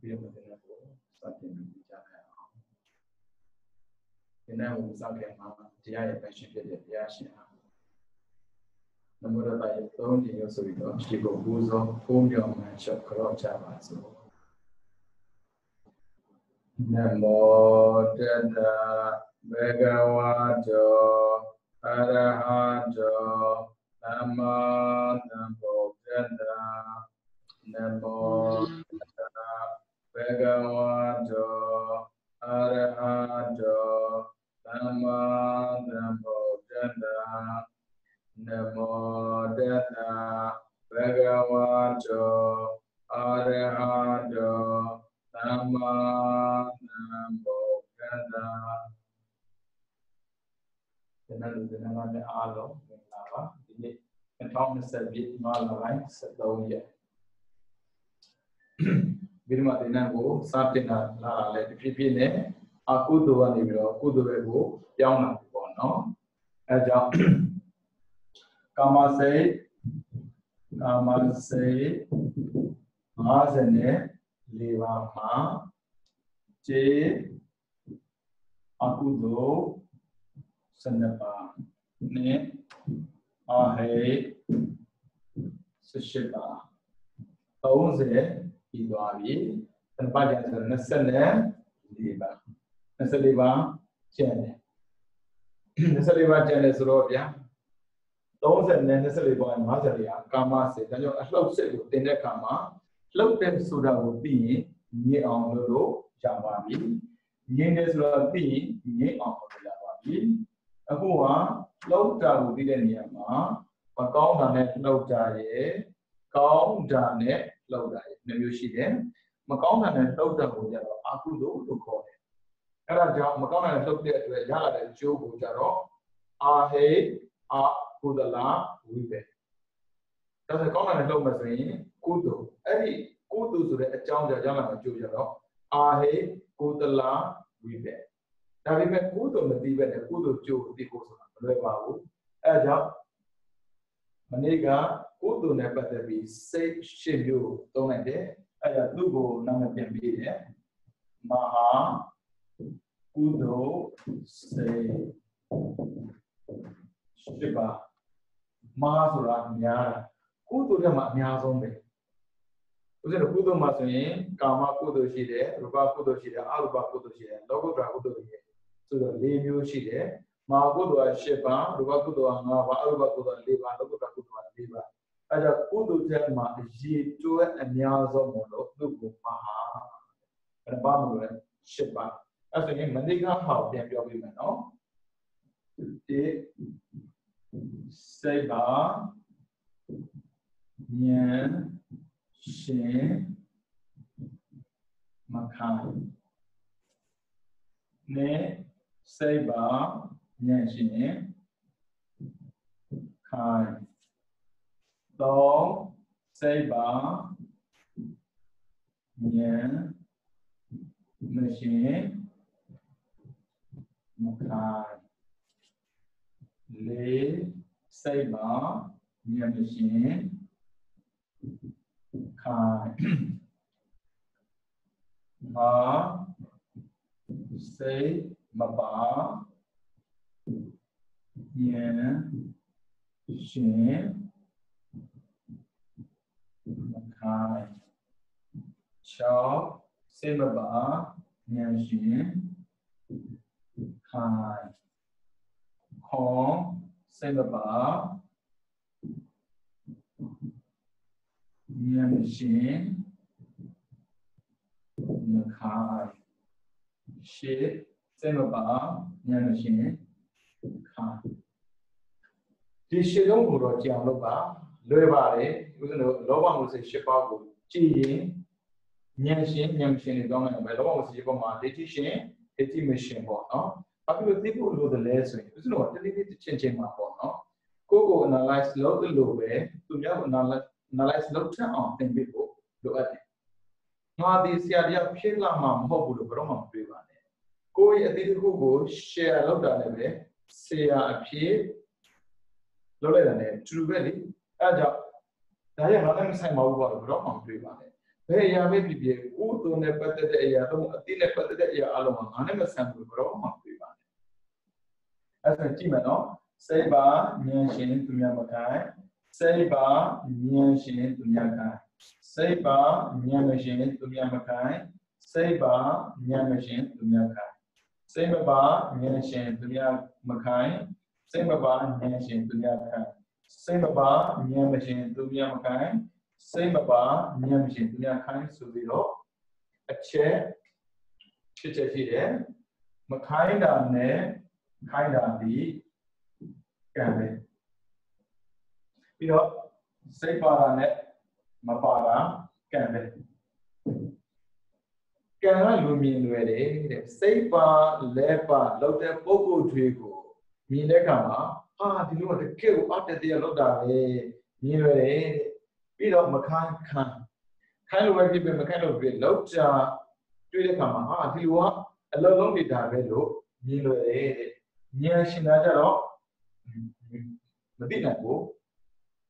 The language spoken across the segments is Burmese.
ပြီးတော့တင်တဲ့ကိုစတင်ပြီးကြားခဲ့အောင်ဒီနေ့ကိုစခဲ့မှာတရားရဲ့ပတ်ရှင်ဖြစ်တဲ့တရားရှင်ဟာနမောတတရဲ့သုံးခြင်းရဆိုပြီးတော့ရှိကိုပူဇော်ဖုံးပြောင်းမှန်ချက်ကြောကြပါစို့နမောတတဘေကဝါတောအရဟတောသမ္မာသမ္ဗုဒ္ဓတ္တနမောတတဘေကဝါတောအရဟတောသမ္မာသမ္ဗုဒ္ဓတ္တနမောတတဘေကဝါတောအရဟတောသမ္မာသမ္ဗုဒ္ဓတ္တဒီနေ့လူတွေနဲ့အားလုံးမင်္ဂလာပါဒီနေ့2020ပြည့်လပိုင်း73ရက်ဒီမှာဒီနေ့ကိုစတင်လာလဲတဖြည်းဖြည်းနဲ့အကုသိုလ်ကနေပြီးတော့ကုသိုလ်တွေကိုပြောင်းလာပြီပေါ့နော်အဲကြောင့်ကာမစိတ်54ပါးမှာခြေအကုသိုလ်12ပါးနဲ့အဟိ18ပါး30ပြီးသွားပြီတပတ်ကျန်ဆို24ပါး24ပါးကျန်တယ်24ပါးကျန်တယ်ဆိုတော့ဗျာ30နဲ့24ပါး54ဟာကာမစိတ်ဒါကြောင့်အလှုပ်စိတ်ကိုတင်တဲ့အခါမှာလှုပ်တဲ့ဆိုတာကိုသိရင်ငြိအောင်လို့ရပါပြီငြိတယ်ဆိုတာသိရင်ငြိအောင်လို့ရပါပြီအခုကလှုပ်တာကိုသိတဲ့နေရာမှာမကောင်းတာနဲ့လှုပ်တာရဲ့ကောင်းတာနဲ့လှုပ်တာရဲ့နှစ်မျိုးရှိတယ်မကောင်းတာနဲ့လှုပ်တာကိုကြတော့အကုသိုလ်လို့ခေါ်တယ်အဲ့ဒါကြောင့်မကောင်းတာနဲ့လှုပ်တဲ့အတွက်ရလာတဲ့အကျိုးကိုကြတော့အာဟိအကုသလဝိဘေဒါဆိုကောင်းတာနဲ့လှုပ်မှဆိုရင်ကုသိုလ်အဲ့ဒီကုသိုလ်ဆိုတဲ့အကြောင်းကြောင့်ရလာတဲ့အကျိုးကြတော့အာဟိကုသလဝိဘေဒါပေမဲ့ကုသိုလ်မသိဘဲနဲ့ကုသိုလ်ကျိုးသိဖို့ဆိုတာမလွယ်ပါဘူးအဲဒါကြောင့်မနေ့ကကုသိုလ်နဲ့ပတ်သက်ပြီးစိတ်ရှင်းမျိုးသုံးလိုက်တယ်အဲဒါသူ့ကိုနာမည်ပြန်ပေးတယ်မဟာကုသိုလ်စိတ်ရှိပါမဟာဆိုတာအများကုသိုလ်ထဲမှာအများဆုံးပဲဥစ္စာကုသိုလ်မှာဆိုရင်ကာမကုသိုလ်ရှိတယ်ရူပကုသိုလ်ရှိတယ်အရူပကုသိုလ်ရှိတယ်လောကုတ္တရာကုသိုလ်ရှိတယ်ဆိုတော့၄မျိုးရှိတယ်မဟာကုသိုလ်က၈ပါးရူပကုသိုလ်က၅ပါးအရူပကုသိုလ်က၄ပါးလောကုတ္တရာကုသိုလ်က၄ပါးအဲဒါကုသိုလ်ထဲမှာအရေးတွဲအများဆုံးမို့လို့သူ့ကိုမဟာအဲ့ဒါဘာလို့လဲ၈ပါးအဲ့ဆိုရင်မနိကဟောက်ပြန်ပြောပြမယ်နော်ဒီစိတ်ပါဉာဏ်ရှင်မခံနဲ့စိတ်ပါဉာဏ်ရှင်ခိုင်သုံးစိတ်ပါဉာဏ်မရှင်မခိုင်လေးစိတ်ပါဉာဏ်မရှင်ခိုင်ငါစိတ်မပါဉာဏ်ရှင်မခိုင်၆စိတ်မပါဉာဏ်ရှင်ခိုင်ခေါ်စိတ်မပါဉာဏ်ရှင်မခိုင်ရှေ့စိတ်မပါဉာဏ်ရှင်ခိုင်ဒီရှင်းလုံးကိုတော့ကြအောင်လုပ်ပါလွယ်ပါတယ်ဥစဉ်တော့လောဘမှုစိတ်၈ပါးကိုကြည်ရင်ဉာဏ်ရှင်တွေကောင်းနိုင်မယ်လောဘမှုစိတ်၈ပါးမှာဒိဋ္ဌိရှင်ဒိဋ္ဌိမရှင်ပေါ့နော်ဘာဖြစ်လို့သိဖို့လိုတယ်လဲဆိုရင်ဥစဉ်တော့တလေးလေးချင်းမှာပေါ့နော်ကိုယ့်ကို analyze လုပ်တယ်လို့ပဲသူများကို analyze လုပ်ချင်အောင်သင်ပေးဖို့လိုအပ်တယ်ငါဒီဆရာတရားဖြစ်လာမှာမဟုတ်ဘူးလို့ဘယ်တော့မှမတွေးပါနဲ့ကိုယ့်ရဲ့အသေးတစ်ခုကို share လုပ်တာလည်းပဲဆရာအဖြစ်လုပ်လိုက်တာလည်းတူတူပဲလေအဲဒါကြောင့်ဒါရငါလည်းမဆိုင်ပါဘူးပေါ့လို့ဘယ်တော့မှမတွေးပါနဲ့ ဘယ်အရာပဲဖြစ်ဖြစ်ကုသိုလ်နဲ့ပတ်သက်တဲ့အရာတော့အတိနဲ့ပတ်သက်တဲ့အရာအလုံးကငါနဲ့မဆန်ဘူးဘယ်တော့မှတွေ့ပါနဲ့အဲ့ဒါကြည့်မယ်နော်စိတ်ပါဉာဏ်ရှင်သူများမခိုင်းစိတ်ပါဉာဏ်ရှင်သူများခိုင်းစိတ်ပါဉာဏ်မရှင်သူများမခိုင်းစိတ်ပါဉာဏ်မရှင်သူများခိုင်းစိတ်မပါဉာဏ်ရှင်သူများမခိုင်းစိတ်မပါဉာဏ်ရှင်သူများခိုင်းစိတ်မပါဉာဏ်မရှင်သူများမခိုင်းစိတ်မပါဉာဏ်မရှင်သူများခိုင်းဆိုပြီးတော့အချက်ဖြစ်ချက်ရှိတယ်မခိုင်းတာနဲ့ခိုင်းတာဒီကံပဲပြီးတော့စိတ်ပါတာနဲ့မပါတာကံပဲကံကလူမြင်လွယ်တယ်တဲ့စိတ်ပါလဲပါလောက်တဲ့ပုဂ္ဂိုလ်တွေကိုမြင်တဲ့အခါမှာဟာဒီလိုတကယ်ကိုအတ္တတရားလောက်တာပဲမြင်လွယ်တယ်ပြီးတော့မခိုင်းခိုင်းလို့ပဲဖြစ်ဖြစ်မခိုင်းလို့ဖြစ်လောက်ချာတွေ့တဲ့အခါမှာဟာဒီလိုကအလုံးလုံးနေတာပဲလို့မြင်လွယ်တယ်တဲ့ဉာဏ်ရှင်သားကြတော့မသိနိုင်ဘူး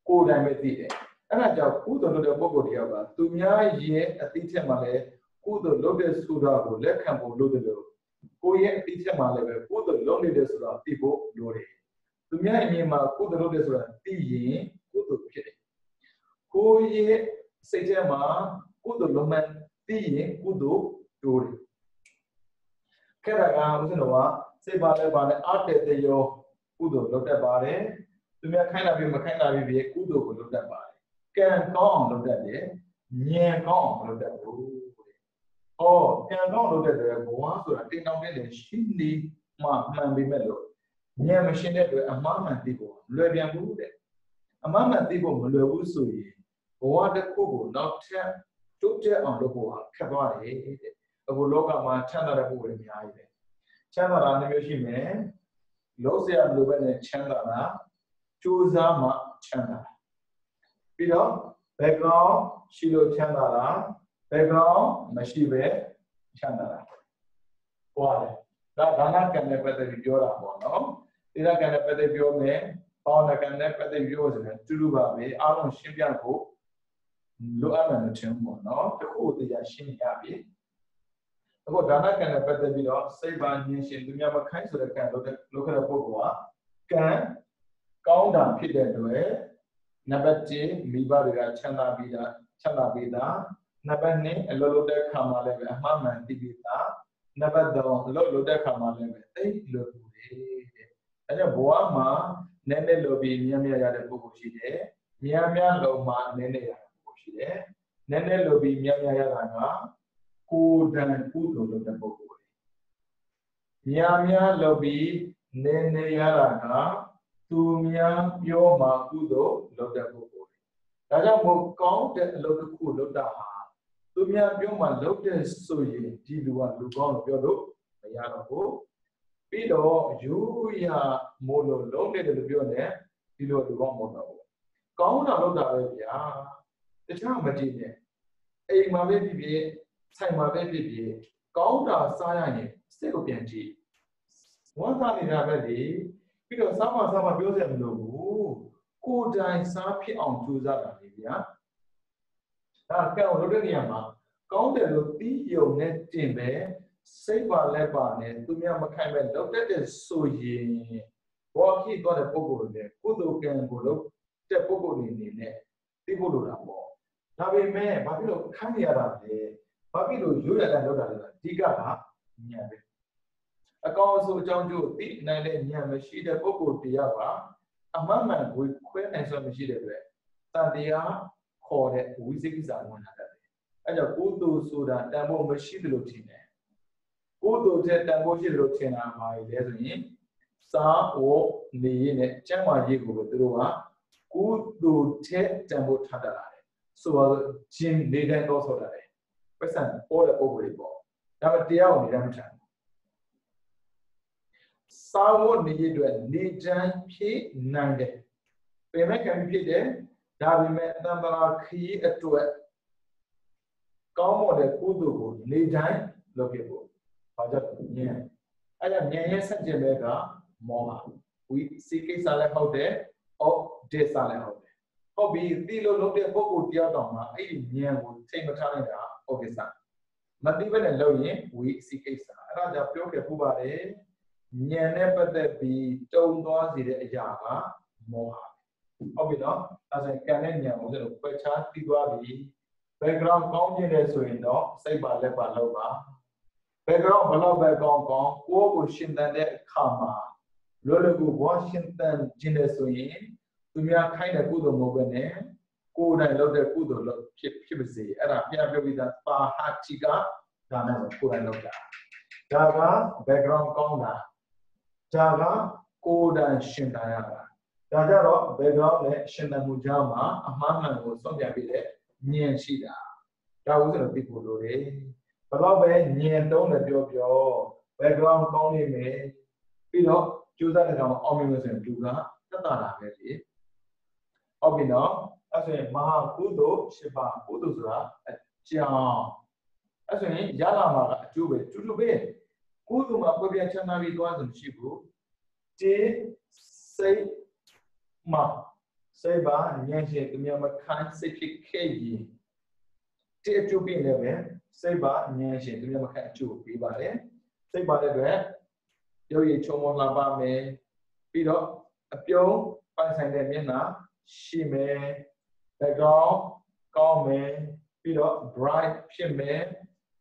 ကိုယ်တိုင်ပဲသိတယ်အဲ့ဒါကြောင့်ကုသိုလ်လုပ်တဲ့ပုဂ္ဂိုလ်တယောက်ကသူများရဲ့အသိချက်မှလည်းကုသိုလ်လုပ်တဲ့ဆိုတာကိုလက်ခံဖို့လိုတယ်လို့ကိုယ့်ရဲ့အသိချက်မှလည်းပဲကုသိုလ်လုပ်နေတယ်ဆိုတာသိဖို့လိုတယ်သူများအမြင်မှာကုသိုလ်လုပ်တယ်ဆိုတာသိရင်ကုသိုလ်ဖြစ်တယ်ကိုယ့်ရဲ့စိတ်ထဲမှာကုသိုလ်လုပ်မှသိရင်ကုသိုလ်တိုးတယ်ခဲ့တာကဦးဇင်းတော်ကစိတ်ပါလဲပါလဲအတ္တတရောကုသိုလ်လုပ်တတ်ပါတယ်သူများခိုင်းတာပြီးမခိုင်းတာပြီးကုသိုလ်ကိုလုပ်တတ်ပါတယ်ကံကောင်းအောင်လုပ်တတ်တယ်ဉာဏ်ကောင်းအောင်လုပ်တတ်ဘူးကံကောင်းလုပ်တတ်တယ်ဘဝဆိုတာတင်းတောင်းတဲ့ရှင်းနေမှမှန်ပေမဲ့လို့ဉာဏ်မရှင်းတဲ့အတွက်အမှားမှန်သိဖို့လွယ်ပြန်ဘူးတဲ့အမှားမှန်သိဖို့မလွယ်ဘူးဆိုရင်ဘဝတစ်ခုကိုနောက်ထပ်တိုးတက်အောင်လုပ်ဖို့ခက်သွားတယ်တဲ့အခုလောကမှာချမ်းသာတဲ့ပုဂ္ဂိုလ်တွေအများကြီးပဲချမ်းသာတာမျိုးရှိမယ်လုံးစရာမလိုပဲနဲ့ချမ်းသာတာကြိုးစားမှချမ်းသာတာပြီးတော့ background ရှိလို့ချမ်းသာတာ background မရှိပဲချမ်းသာတာဟောတယ်ဒါဒါနကံနဲ့ပတ်သက်ပြီးပြောတာပေါ့နော်သီလကံနဲ့ပတ်သက်ပြောမယ်ဘောင်းကံနဲ့ပတ်သက်ပြောဆိုရင်တူတူပါပဲအားလုံးရှင်းပြဖို့လိုအပ်တယ်လို့ထင်ပေါ့နော်တခုတရားရှင်းရပြီအခုဒါနကံနဲ့ပတ်သက်ပြီးတော့စိတ်ပါဉာဏ်ရှင်သူများမခိုင်းဆိုတဲ့ကံလုပ်ခဲ့တဲ့ပုဂ္ဂိုလ်ကကံကောင်းတာဖြစ်တဲ့အတွက်နံပါတ်1မိဘတွေကချမ်းသာပြီးသားနံပါတ်2အလုပ်လုပ်တဲ့ခါမှာလည်းပဲအမှားမှန်သိပြီးသားနံပါတ်3အလုပ်လုပ်တဲ့ခါမှာလည်းပဲသိလို့ပူတယ်တဲ့အဲဒါဘဝမှာနည်းနည်းလုပ်ပြီးမြတ်ရတဲ့ပုဂ္ဂိုလ်ရှိတယ်များလုပ်မှနည်းနည်းရတဲ့ပုဂ္ဂိုလ်ရှိတယ်နည်းနည်းလုပ်ပြီးမြတ်ရတာကကိုယ်တန်ကုသိုလ်လုပ်တဲ့ပုဂ္ဂိုလ်များလုပ်ပြီးနည်းနည်းရတာကသူများပြောမှကုသိုလ်လုပ်တဲ့ပုဂ္ဂိုလ်ဒါကြောင့်မို့ကောင်းတဲ့အလုပ်တစ်ခုလုပ်တာဟာသူများပြောမှလုပ်တဲ့ဆိုရင်ဒီလူကလူကောင်းလို့ပြောလို့မရတော့ဘူးပြီးတော့ယူရမို့လို့လုံးနေတယ်လို့ပြောနေဒီလိုလူကောင်းမဟုတ်တော့ဘူးကောင်းတာလုပ်တာပဲဗျာတခြားမတည်နဲ့အိမ်မှာပဲဖြစ်ဖြစ်ဆိုင်မှာပဲဖြစ်ဖြစ်ကောင်းတာစားရရင်စိတ်ကိုပြန်ကြည့်ဝမ်းသာနေတာပဲလေပြီးတော့စားမှပြောစရာမလိုဘူးကိုယ်တိုင်စားဖြစ်အောင်ကြိုးစားတာလေဗျာဒါကံလုပ်တဲ့နေရာမှာကောင်းတယ်လို့သိယုံနဲ့တင်ပဲစိတ်ပါလက်ပါနဲ့သူများမခိုင်မဲ့လုပ်တတ်တဲ့ဆိုရင်ဘောခိသွားတဲ့ပုဂ္ဂိုလ်တွေကုသိုလ်ကံကိုလုပ်တဲ့ပုဂ္ဂိုလ်တွေအနေနဲ့သိဖို့လိုတာပေါ့ဒါပေမဲ့ဘာဖြစ်လို့ခိုင်းရတာလဲဘာဖြစ်လို့ရိုးရတဲ့လုပ်တာလဲအဓိကကဉာဏ်ပဲအကောင်းဆုံးအကြောင်းကျိုးသိနိုင်တဲ့ဉာဏ်မရှိတဲ့ပုဂ္ဂိုလ်တရားကအမှန်မှန်ကိုခွဲနိုင်စွမ်းမရှိတဲ့အတွက်တန်တရားခေါ်တဲ့ဝိသေကိစ္စဝင်လာတယ်အဲကြောင့်ကုသိုလ်ဆိုတာတန်ဖို့မရှိသလိုထင်တယ်ကုသိုလ်တဲ့တန်ဖို့ရှိသလိုထင်တာမှာလေဆိုရင်စာဝနေရနဲ့ကျမ်းမာရေးကိုသူတို့ကကုသိုလ်တဲ့တန်ဖို့ထားတတ်လာတယ်ဆိုတော့ဂျင်းနေတိုင်းတော့ဆိုတာတယ်ပတ်စံပေါ်တဲ့ပုဂ္ဂိုလ်တွေပေါ့ဒါပေမဲ့တရားကိုနေတိုင်းမထမ်းစာဝနေရအတွက်နေတိုင်းဖြစ်နိုင်တယ်ပေမဲ့ကံဖြစ်တယ်ဒါပေမဲ့တမ္ပရာခီးအတွက်ကောင်းမွန်တဲ့ကုသိုလ်ကိုနေတိုင်းလုပ်ပြဖို့ဘာကြောင့်ဉာဏ်အဲ့ဒါဉာဏ်ရဲ့ဆက်ကျင်တဲ့ကမောဟဝိသိကိစ္စလည်းဟုတ်တယ်အော်ဒေသလည်းဟုတ်တယ် Hobby, Tilo looked at Boku Diadoma, 80 years would take a time of his son. Not even a lawyer, we see case. Raja Pioke Pubare, never that be told was the Java, Moha. Hobby, as a Canadian was a question, Tiguabi, background counting as we know, say by Lepa Loba. Background below background, Kuo Shindan Kama, Lulu Washington Jinesuin. Tumia kind of good mobile, good and loaded good privacy, and I have with that far hachiga, Dana, good and loaded. Java, background corner. Java, good and shindayana. Java, background shinamujama, a man was something a bit, Nian Shida. That wasn't a people do it. But love it, Nian don't let your background corner me. You know, choose that omnibus and Duga, Tata. Obino, as a Maha Kudo, Shiba, Uduzra, a Chiang. As a Yalama, Jube, Jube, Kuduma, Korea Chanavi, Guazum Shibu, T. Say Ma, Seba, Yanshe, Yamakan, Seki Kegi, T. To be never, Seba, Yanshe, Yamakan, Chu, Bibare, Seba, the Yoyi Chomo Labame, Pido, a pure, Pansan de Miena. Shime, background, call me, Pido, bright, shime,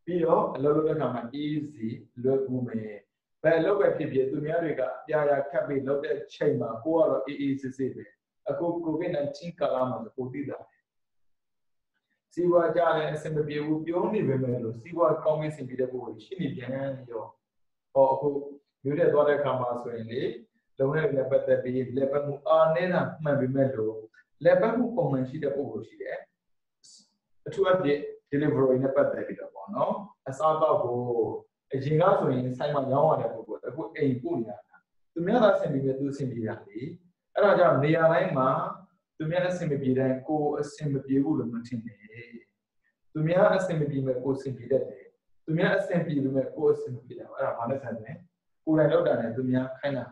Pido, a little bit easy, look me. But look at people to America, Yaya Cabin, look at Chema, who are easy. A cook in and Tinkalama, who did that. See what Jalen SMB would be only remember, see what comments in the boy, she need yo, or who you did what I come out swingly. Don't have the be Lebamu are neither maybe mellow. Lebamu comment she the book she there. To have the delivery in a bad bit of no, as I go a jingazo inside my yawn a good a punya. To me, that's in the do simply. Raja Niana, to me, as simply then go a simply wood matine. To me, as simply go simply that day. To me, as simply go simply. Who I know that to me, kind of.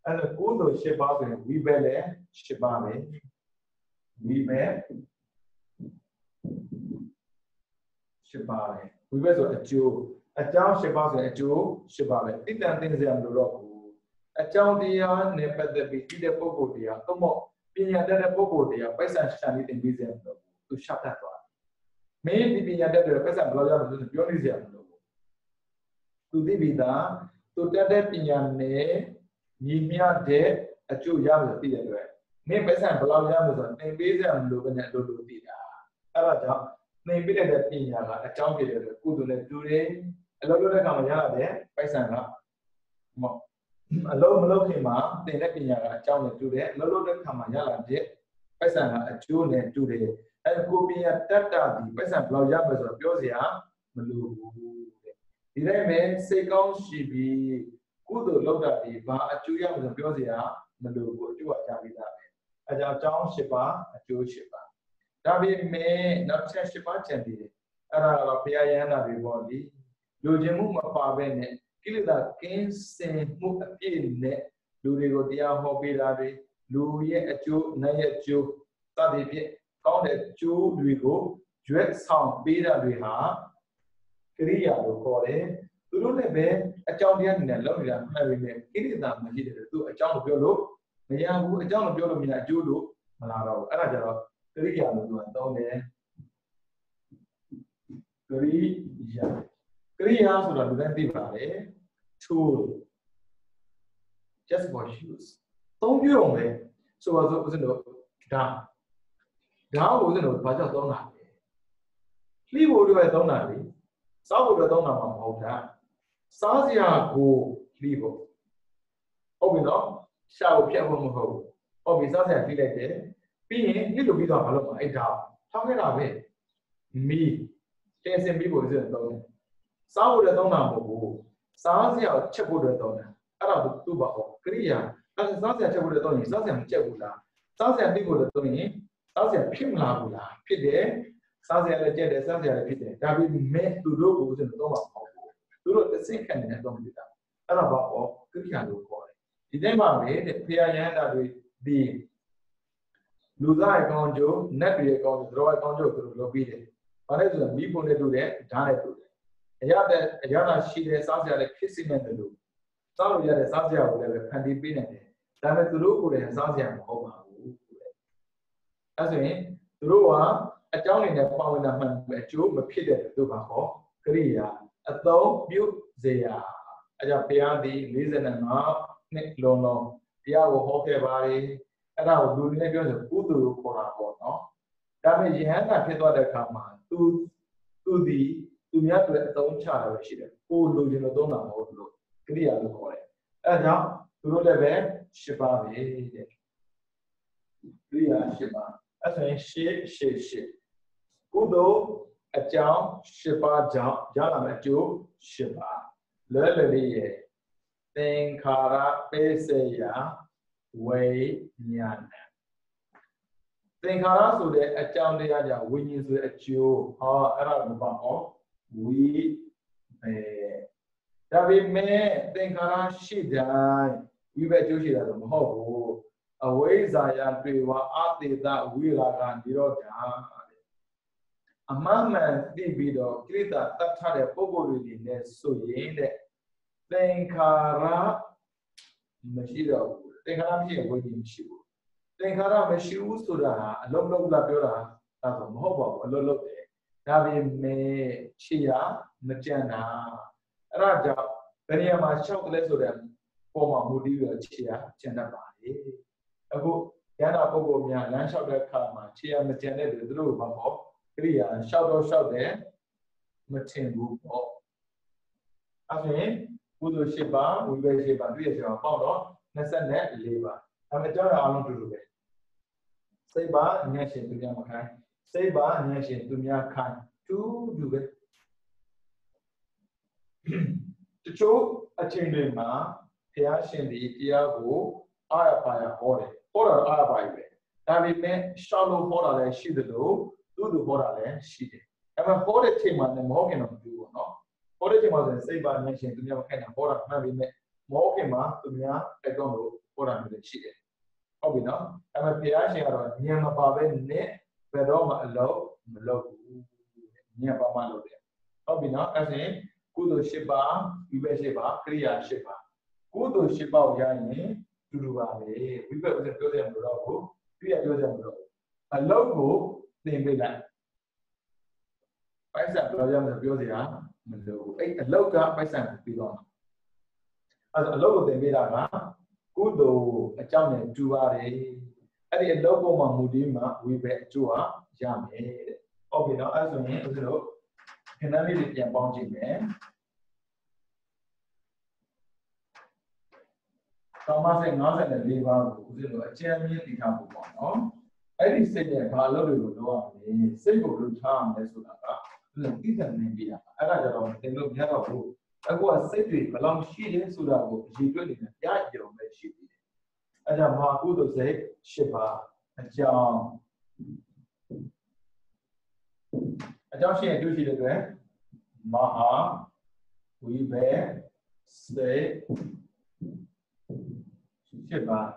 And the good Shiba, we bear Shiba, we bear Shiba. We bear a Jew, a town Shiba, a Jew, Shiba. It doesn't think they are the rock. A town dear, never the big Pogodia, come on, being a dead Pogodia, Pesa Shanit in Museum to shut that one. Maybe being a dead Pesa Gloria to the Museum. To the Vida, to that Pinyane. Yimia de a Jew Yam theatre. Name Bessan Blau Yamazon, name Bezan Lugan and Lulu Dida. Araja, name Billy the Pina, a champion, a good Dure, a Lola Gamaya there, Paisana. A low Malokima, the Nepina, a champion today, Lola Kamayala de Paisana, a June and today, and could be a Tata, the Bessan Blau Yamazon, Yosia, Malu. Did I mean say, she be. Good look at the bar, a Julia was a Biosia, Malu, you are Javida. As a town Shiba, a Jew Shiba. David may not say Shiba Chandy, Ara Piana Rivoli, Lujimuma Pavene, Kilida, Kings, Saint Mook Appeal, Lurigodia Hobby, Louis, a Jew, Naya Jew, study, found a Jew, Luigo, Juet Sound, Bida Riha, Korea, Locore. To do a child young and love them, marry them, it is not material to a child of Yolo, the young a child of Yolomina Judo, Malaro, Arajaro, Korea, Korea, Korea, so that we valley, tool just for shoes. Don't you only so was no down. Down was no budget on that. Leave what you don't have. Some of the don't know that. Sazia go leave. Oh, we know, shall be able to hold. Oh, we start at the being little bit of a look. I doubt. How can I be? Me, chasing people is a dog. Some of the don't know. Sazia check with the dog. Arab Tuba, Korea, and Sazia check with the dog. Sazia check with that. Sazia people the dog. Sazia Pimla, Pide, Sazia legend, Sazia Pide. That we met to look within the dog. The same kind of don't do that. About all, good can do for it. The name of it, the PIN that we be လူသားရဲ့ကောင်းကျိုးနတ်တွေရဲ့ကောင်းကျိုးတို့ရဲ့ကောင်းကျိုးကိုလုပ်ပြီးတယ်။ဘာလဲဆိုတော့မိဖို့နဲ့တူတယ်ဓာတ်နဲ့တူတယ်။အရာသာရှိတဲ့စားစရာလည်းဖြစ်စီနေတယ်လို့စားလို့ရတဲ့စားစရာကိုလည်းပဲဖန်တီးပေးနိုင်တယ်။ဒါပေမဲ့သူတို့ကိုယ်လည်းစားစရာမဟုတ်ပါဘူး။အဲဆိုရင်သူတို့ကအကြောင်းတွေနဲ့ပါဝင်တာမှန်ပဲအကျိုးမဖြစ်တဲ့သူကဟောကရိယာအသုံးပြုစေရာအဲကြောင့်ဘုရားသည်45နှစ်လုံးလုံးတရားကိုဟောခဲ့ပါတယ်အဲ့ဒါကိုလူတွေနဲ့ပြောဆိုကုသိုလ်ကိုခေါ်တာပေါ့နော်ဒါပေမဲ့ယဟန်ကဖြစ်သွားတဲ့အခါမှာသူဒီသူများတွေအသုံးချတာပဲရှိတယ်ကိုလူချင်းတို့သုံးတာမဟုတ်လို့ကရိယာလို့ခေါ်တယ်အဲဒါကြောင့်သူတို့လည်းပဲ8ပါးပဲတဲ့ကရိယာ8ပါးအဲ့ဆိုရင်ရှေ့ကုသိုလ်အကြောင်း8ပါးကြောင့်ရလာမယ့်အကျိုး8ပါးလွယ်လွယ်လေးရဲ့သင်္ခါရပိစေယဝိညာဏသင်္ခါရဆိုတဲ့အကြောင်းတရားကြောင့်ဝိညာဉ်ဆိုတဲ့အကျိုးအဲ့ဒါကိုပါဟောဝိဒါပေမဲ့သင်္ခါရရှိတိုင်းဝိဘအကျိုးရှိတာတော့မဟုတ်ဘူးအဝိဇ္ဇာယတွေဝအတေတဝိရာဂနိရောဓအမှန်မှန်သိပြီးတော့ကိရိတာတတ်ထားတဲ့ပုဂ္ဂိုလ်တွေနဲ့ဆိုရင်တဲ့သင်္ခါရမရှိတော့ဘူးသင်္ခါရမရှိရင်ဝိညာဉ်မရှိဘူးသင်္ခါရမရှိဘူးဆိုတာအလုံးလုံးလာပြောတာဒါဆိုမဟုတ်ပါဘူးအလုံးလုံးတယ်ဒါပေမဲ့ခြေရမကြံတာအဲ့ဒါကြောင့်ဘယ်နေရာမှာရှောက်တယ်လဲဆိုတဲ့ပုံမှာမူတည်ပြီးတော့ခြေရကြံတတ်ပါလေအခုရဟန္တာပုဂ္ဂိုလ်များလမ်းလျှောက်တဲ့အခါမှာခြေရမကြံတဲ့သူတို့ဘာပေါ့ကရိယာလျှောက်တော့လျှောက်တယ်မထင်ဘူးပေါ့အဲ့ဒါကုသိုလ်8ပါးဝိပဿနာ8ပါးတွေ့ရအောင်ပေါ့တော့24ပါးဒါပေမဲ့ကြောက်ရအောင်လို့တူတူပဲစိတ်ပါဉာဏ်ရှင်သူများမခိုင်းစိတ်ပါဉာဏ်ရှင်သူများခိုင်းတူတူပဲတချို့အချိန်တွေမှာဘုရားရှင်ဒီတရားကိုအာရပါရဟောတယ်ဟောတာအာရပါပဲဒါပေမဲ့ရှောက်လို့ဟောတာလည်းရှိတယ်လို့သူဟောတာလည်းရှိတယ်ဒါပေမဲ့ဟောတဲ့ချိန်မှာလည်းမဟုတ်ခင်တော့မတူဘူးနော်ဟောတဲ့ချိန်မှာဆိုရင်စိတ်ပါဉာဏ်ရှင်သူများမခိုင်းတာဟောတာမှန်ပြီမဲ့မဟုတ်ခင်မှာသူများအဲ့တော့လို့ဟောတာမျိုးလည်းရှိတယ်ဟုတ်ပြီနော်ဒါပေမဲ့ဘုရားရှင်ကတော့ဉာဏ်မပါဘဲနဲ့ဘယ်တော့မှအလုပ်မလုပ်ဘူးဉာဏ်ပါမှလုပ်တယ်ဟုတ်ပြီနော်အဲ့ဒါဆိုကုသိုလ်8ပါးဝိပဿနာ8ပါးကရိယာ8ပါးကုသိုလ်8ပါးကိုရရင်တူတူပါပဲဝိပဿနာပြောတယ်မလို့တော့ဘူးပြည့်ပြောတယ်မလို့အလုပ်ကိုသင်ပေးလိုက်ပိုက်ဆံပြောရမယ်ပြောစရာမလိုဘူးအဲ့အလုပ်ကပိုက်ဆံပြီးတော့အဲ့ဒါအလုပ်ကိုသင်ပေးတာကကုသိုလ်အကြောင်းနဲ့တူပါတယ်အဲ့ဒီအလုပ်ပေါ်မှာမူတည်မှဝိပဿနာအကျိုးဟာရမယ်တဲ့ဟုတ်ပြီနော်အဲ့ဆိုရင်ဦးဇင်းတို့ခဏလေးပြန်ပေါင်းကြည့်မယ်ကာမစိတ်54ပါးကိုဦးဇင်းတို့အကျဉ်းမြင့်သိထားဖို့ပေါ့နော်အဲ့ဒီစိတ်ရဲ့ဘာလို့တွေကိုလုပ်ရမလဲစိတ်ကိုလုပ်ထားရမယ်ဆိုတာကဦးဇင်းသိတဲ့နေပြတာအဲ့ဒါကြတော့သင်လို့မရတော့ဘူးအခုကစိတ်တွေဘယ်လောက်ရှိလဲဆိုတာကိုအရေးတွက်နေတယ်ကြားကြုံပဲရှိသေးတယ်အဲ့ဒါမဟာကုသိုလ်စိတ်8ပါးအကြောင်းရှိရင်တွေ့ရှိတဲ့အတွက်မဟာဝိဘစေ8ပါး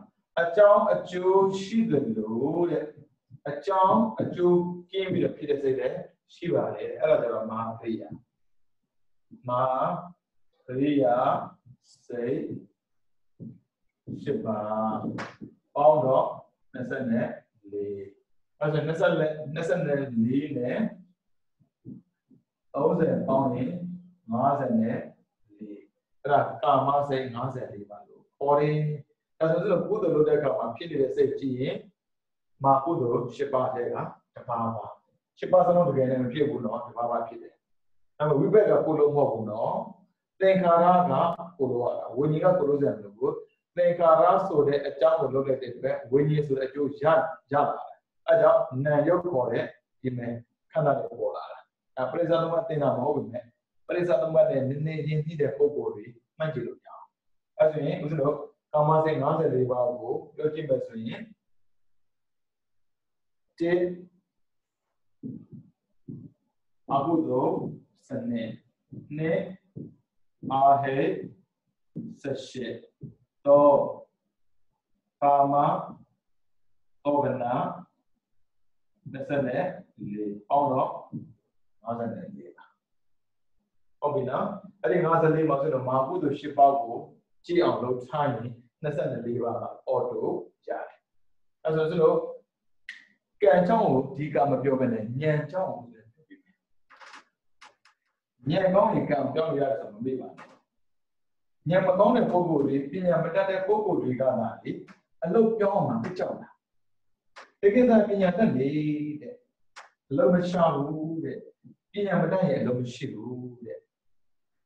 အကြောင်းအကျိုးရှိတယ်လို့တဲ့အကြောင်းအကျိုးကင်းပြီးတော့ဖြစ်တဲ့စိတ်တွေရှိပါတယ်အဲ့ဒါကြတော့မဟာခရိယာစိတ်8ပါးပေါင်းတော့24အဲ့ဒါ24နဲ့30ပေါင်းရင်54အဲ့ဒါကာမစိတ်54ပါလို့ခေါ်တယ်အဲဆိုတော့ကုသိုလ်လုပ်တဲ့အခါမှာဖြစ်နေတဲ့စိတ်ကြည့်ရင်မာကုသိုလ်8ပါးထဲကတစ်ပါးပါ8ပါးစလုံးတကယ်လည်းမဖြစ်ဘူးเนาะတစ်ပါးပါဖြစ်တယ်အဲမှာဝိပဿနာကိုလုံးမဟုတ်ဘူးเนาะသင်္ခါရကကိုလိုရတာဝိညာဉ်ကကိုလိုစရာမလိုဘူးသင်္ခါရဆိုတဲ့အကြောင်းကိုလုပ်တဲ့အတွက်ဝိညာဉ်ဆိုတဲ့အကျိုးရလာတယ်အဲကြောင့်နာယုတ်ခေါ်တဲ့ဒီမဲ့ခန္ဓာတွေပေါ်လာတာပရိစ္ဆာသမတ်သင်တာမဟုတ်ဘူးမဲ့ပရိစ္ဆာသမတ်နဲ့နည်းနည်းချင်းသိတဲ့ပုံကိုယ်တွေမှတ်ကြည့်လို့ရအောင်အဲဆိုရင်ဦးဇင်းတို့ကာမစိတ်54ပါးကိုပြောကြည့်မယ်ဆိုရင်1အကုသိုလ်စနစ်2အာဟေ18 3ကာမဩဝနာ 24ပေါင်းတော့54ပါဟုတ်ပြီနော်အဲ့ဒီ54မှာဆိုတော့မာကုသိုလ်10ပေါက်ကိုကြည့်အောင်လုပ်ထားရင်24ပါအော်တိုရတယ်အဲ့ဆိုလို့ကံကြောင့်ကိုဒီကမပြောဘဲနဲ့ဉာဏ်ကြောင့်ဉာဏ်ကောင်းရင်ကံပြောင်းရတယ်ဆိုမမေ့ပါနဲ့ဉာဏ်မကောင်းတဲ့ပုဂ္ဂိုလ်တွေပညာမတတ်တဲ့ပုဂ္ဂိုလ်တွေကမှလေအလုတ်ပြောင်းမှပြကြောက်တာတကယ်တမ်းပညာတတ်တဲ့အလုတ်မရှာဘူးတဲ့ပညာမတတ်ရင်အလုတ်မရှိဘူးတဲ့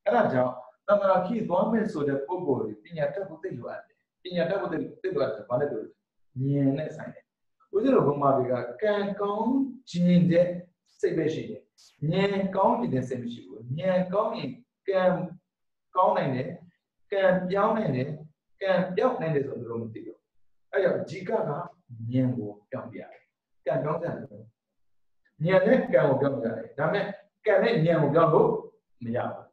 အဲ့ဒါကြောင့်တမရာခိသွားမယ်ဆိုတဲ့ပုဂ္ဂိုလ်တွေပညာတတ်ဖို့သိလိုရတယ်ပညာတတ်ဖို့သိလိုရတယ်ဘာလဲပြောဉာဏ်နဲ့ဆိုင်တယ်ဦးဇင်းတို့ဘုံမာတွေကကံကောင်းခြင်းတဲ့စိတ်ပဲရှိတယ်ဉာဏ်ကောင်းတဲ့စိတ်မရှိဘူးဉာဏ်ကောင်းရင်ကံကောင်းနိုင်တယ်ကံပြောင်းနိုင်တယ်ကံပြောင်းနိုင်တယ်ဆိုတော့မသိဘူးအဲ့ကြောင့်အဓိကကဉာဏ်ကိုပြောင်းပြရတယ်ကံပြောင်းတယ်ဉာဏ်နဲ့ကံကိုပြောင်းပြရတယ်ဒါပေမဲ့ကံနဲ့ဉာဏ်ကိုပြောင်းလို့မရဘူး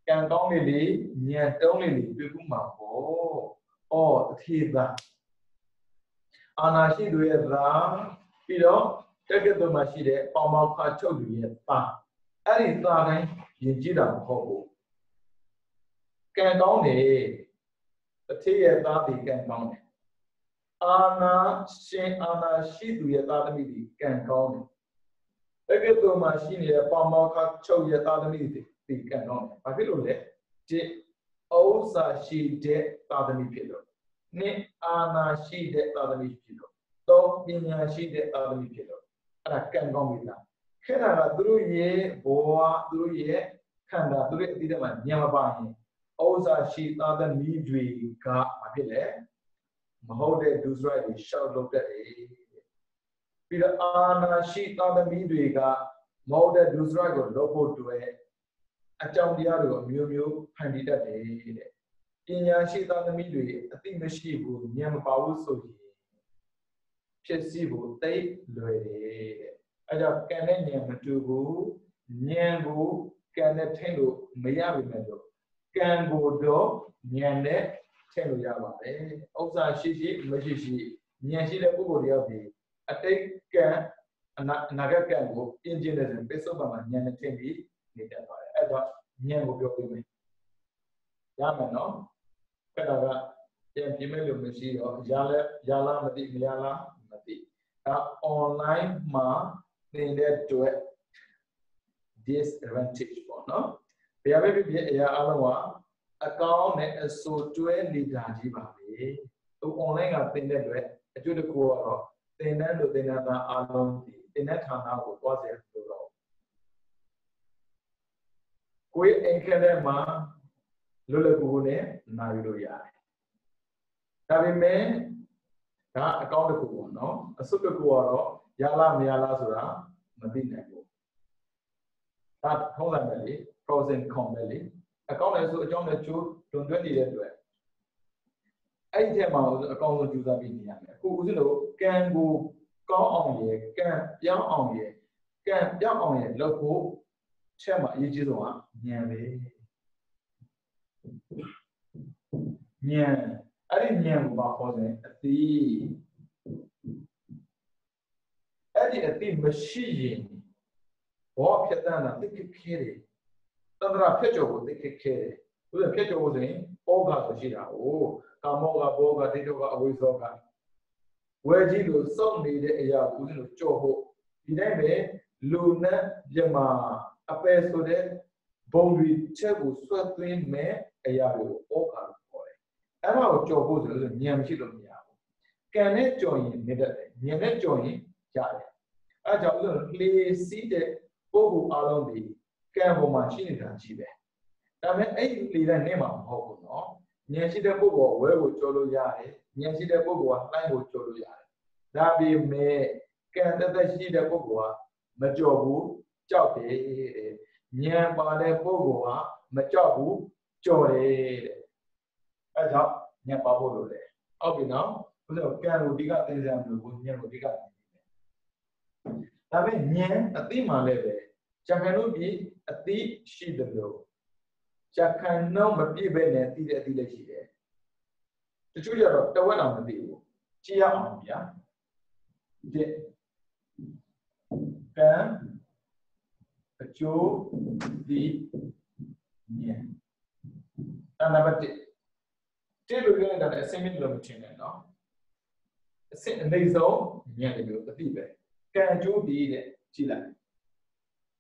ကံကောင်းလေလေဉာဏ်တုံးလေလေတွေ့ခုမှာပေါ့အော်အထေသာအာနာရှိသူရဲ့သားပြီးတော့တက္ကသိုလ်မှာရှိတဲ့ပေါမောက္ခချုပ်သူရဲ့သားအဲ့ဒီသားတိုင်းယဉ်ကျေးတာမဟုတ်ဘူးကံကောင်းတယ်အထေရဲ့သားဒီကံကောင်းတယ်အာနာရှိသူရဲ့သားသမီးဒီကံကောင်းတယ်တက္ကသိုလ်မှာရှိနေတဲ့ပေါမောက္ခချုပ်ရဲ့သားသမီးဒီကံကောင်းတယ်ဘာဖြစ်လို့လဲဒီဥစ္စာရှိတဲ့သားသမီးဖြစ်လို့နှစ်အာနာရှိတဲ့သာသမီဖြစ်လို့သုံးပညာရှိတဲ့သာသမီဖြစ်လို့အဲ့ဒါကံကောင်းပြီလားခဲ့တာကသူတို့ရဲ့ဘဝသူတို့ရဲ့ခန္ဓာသူတို့အတိတ်မှာညံမပါရင်ဥစ္စာရှိသာသမီတွေကဘာဖြစ်လဲမဟုတ်တဲ့ဒုစရိုက်တွေရှောက်လုပ်တတ်တယ်ပြီးတော့အာနာရှိသာသမီတွေကမဟုတ်တဲ့ဒုစရိုက်ကိုလုပ်ဖို့တွေ့အကြောင်းတရားတွေကိုအမျိုးမျိုးဖန်တီးတတ်တယ်တဲ့ပညာရှိသားသမီးတွေအသိမရှိဘူးဉာဏ်မပါဘူးဆိုရင်ဖြစ်စီဖို့သိလွယ်တယ်တဲ့အဲကြောင့်ကံနဲ့ဉာဏ်မတူဘူးဉာဏ်ကိုကံနဲ့ထိလို့မရပါနဲ့တော့ကံကိုတော့ဉာဏ်နဲ့ထိလို့ရပါတယ်ဥစ္စာရှိမရှိဉာဏ်ရှိတဲ့ပုဂ္ဂိုလ်တယောက်ဒီအတိတ်ကံအနာဂတ်ကံကိုပြင်းကျင်တဲ့ဆိုပိဿုပ္ပမှာဉာဏ်နဲ့ထိပြီးနေတတ်ပါတယ်အဲတော့ဉာဏ်ကိုပြောပြမယ်ရမယ်နော်အဲ့ဒါကပြန်ပြမယ်လို့မရှိတော့ရလားမသိမရလားမသိဒါ online မှာသင်တဲ့အတွက် disadvantage ပေါ့နော်ဘယ်ပဲဖြစ်အရာအလုံးကအကောင်းနဲ့အဆိုးတွဲနေတာကြီးပါပဲသူ online ကသင်တဲ့အတွက်အကျိုးတစ်ခုကတော့သင်တဲ့လူသင်တဲ့သားအလုံးဒီသင်တဲ့ဌာနကိုသွားစေလို့တော့ကိုယ်အိမ်ခဲထဲမှာလွတ်လပ်ကူနဲ့နာယူလို့ရတယ်ဒါပေမဲ့ဒါအကောင့်တစ်ခုပေါ့နော်အစုတစ်ခုကတော့ရလားမရလားဆိုတာမသိနိုင်ဘူးဒါထုံးစံပဲလေ pros and cons ပဲလေအကောင့်လည်းဆိုအကြောင်းလည်းကျိုးတွန်တွဲနေတဲ့အတွက်အဲ့ဒီထဲမှာအကောင့်ဆုံးကြိုးစားပြီးနေရမယ်အခုဦးဇင်းတို့ကံကိုကောင်းအောင်ရယ်ကံပြောင်းအောင်ရယ်ကံပြောင်းအောင်ရယ်လုပ်ဖို့ချက်မှာအရေးကြီးဆုံးကဉာဏ်ပဲဉာဏ်အဲ့ဒီဉာဏ်ကိုပါခေါ်တယ်အသိအဲ့ဒီအသိမရှိရင်ဘောဖြတ်တန်းတာသိခက်ခဲတယ်တန္တရာဖြတ်ကျော်ကိုသိခက်ခဲတယ်ဥပမာဖြတ်ကျော်ဖို့ဆိုရင်ဩဃဆိုရှိတာကိုကာမောကဘောကတိတောကအဝိဇ္ဇောကဝဲကြီးလို့စောင့်နေတဲ့အရာကိုဦးဇင်းတို့ကြော်ဖို့ဒီတိုင်းပဲလူနဲ့ပြမအပယ်ဆိုတဲ့ဘုံတွေချက်ကိုဆွတ်သွင်းမဲ့အရာတွေကိုဩဃလို့ခေါ်တယ်အဲ့ဒါကိုကြော်ဖို့ဆိုလို့ဉာဏ်မရှိလို့မရဘူးကံနဲ့ကြော်ရင်နေတတ်တယ်ဉာဏ်နဲ့ကြော်ရင်ရတယ်အဲကြောင့်ဦးဇင်းတို့လေစီးတဲ့ပုဂ္ဂိုလ်အလုံးဒီကံပေါ်မှာရှိနေတာကြီးပဲဒါပေမဲ့အဲ့ဒီလေတိုင်းနေမှာမဟုတ်ဘူးနော်ဉာဏ်ရှိတဲ့ပုဂ္ဂိုလ်ဝဲကိုကြော်လို့ရတယ်ဉာဏ်ရှိတဲ့ပုဂ္ဂိုလ်ကလှိုင်းကိုကြော်လို့ရတယ်ဒါပေမဲ့ကံတသက်ရှိတဲ့ပုဂ္ဂိုလ်ကမကြော်ဘူးကြောက်တယ်တဲ့ဉာဏ်ပါတဲ့ပုဂ္ဂိုလ်ကမကြောက်ဘူးကြော်တယ်တဲ့အဲကြောင့်ဉာဏ်ပါဖို့လိုတယ်ဟုတ်ပြီနော်ဘုရားကံကိုဒီကသင်စားမလို့ဉာဏ်ကိုဒီကသင်တယ်ဒါပေမဲ့ဉာဏ်အသိမှလည်းပဲဇာခံတို့ပြီးအသိရှိတယ်လို့ဇာခံတော့မပြည့်ပဲနဲ့သိတဲ့အသိလည်းရှိတယ်တချို့ကျတော့တဝက်အောင်မသိဘူးကြည့်ရအောင်ဗျာဒီ can achieve the yeah. Number 10 look at that assembly limitation now. Next though, yeah, the feedback. Can you be the Chila?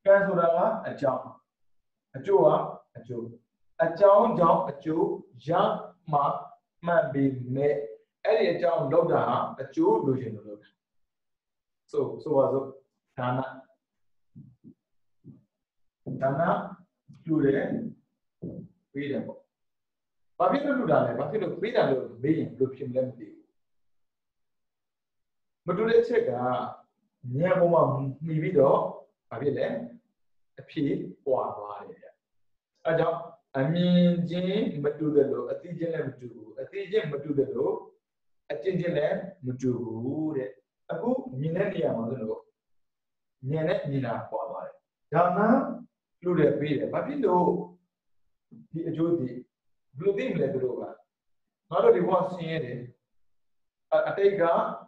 Can you a jump? A joa, a joe. A jump, a joe, young ma, man be made. Any jump, load a joe, losing the load. So was Tana. Tana, included, readable. But we don't do that, but we don't read a little being look him empty. But do they check near woman, maybe though, I will then appeal or I don't. I mean, Jane, but do the low, a teacher never do, a teacher but do the low, a ginger land, but do a good millennium on the low. Nina, Nina, for life. Dana, do the beer, but we know the Judy, blue beam let it over. Not only one seeing it, I take a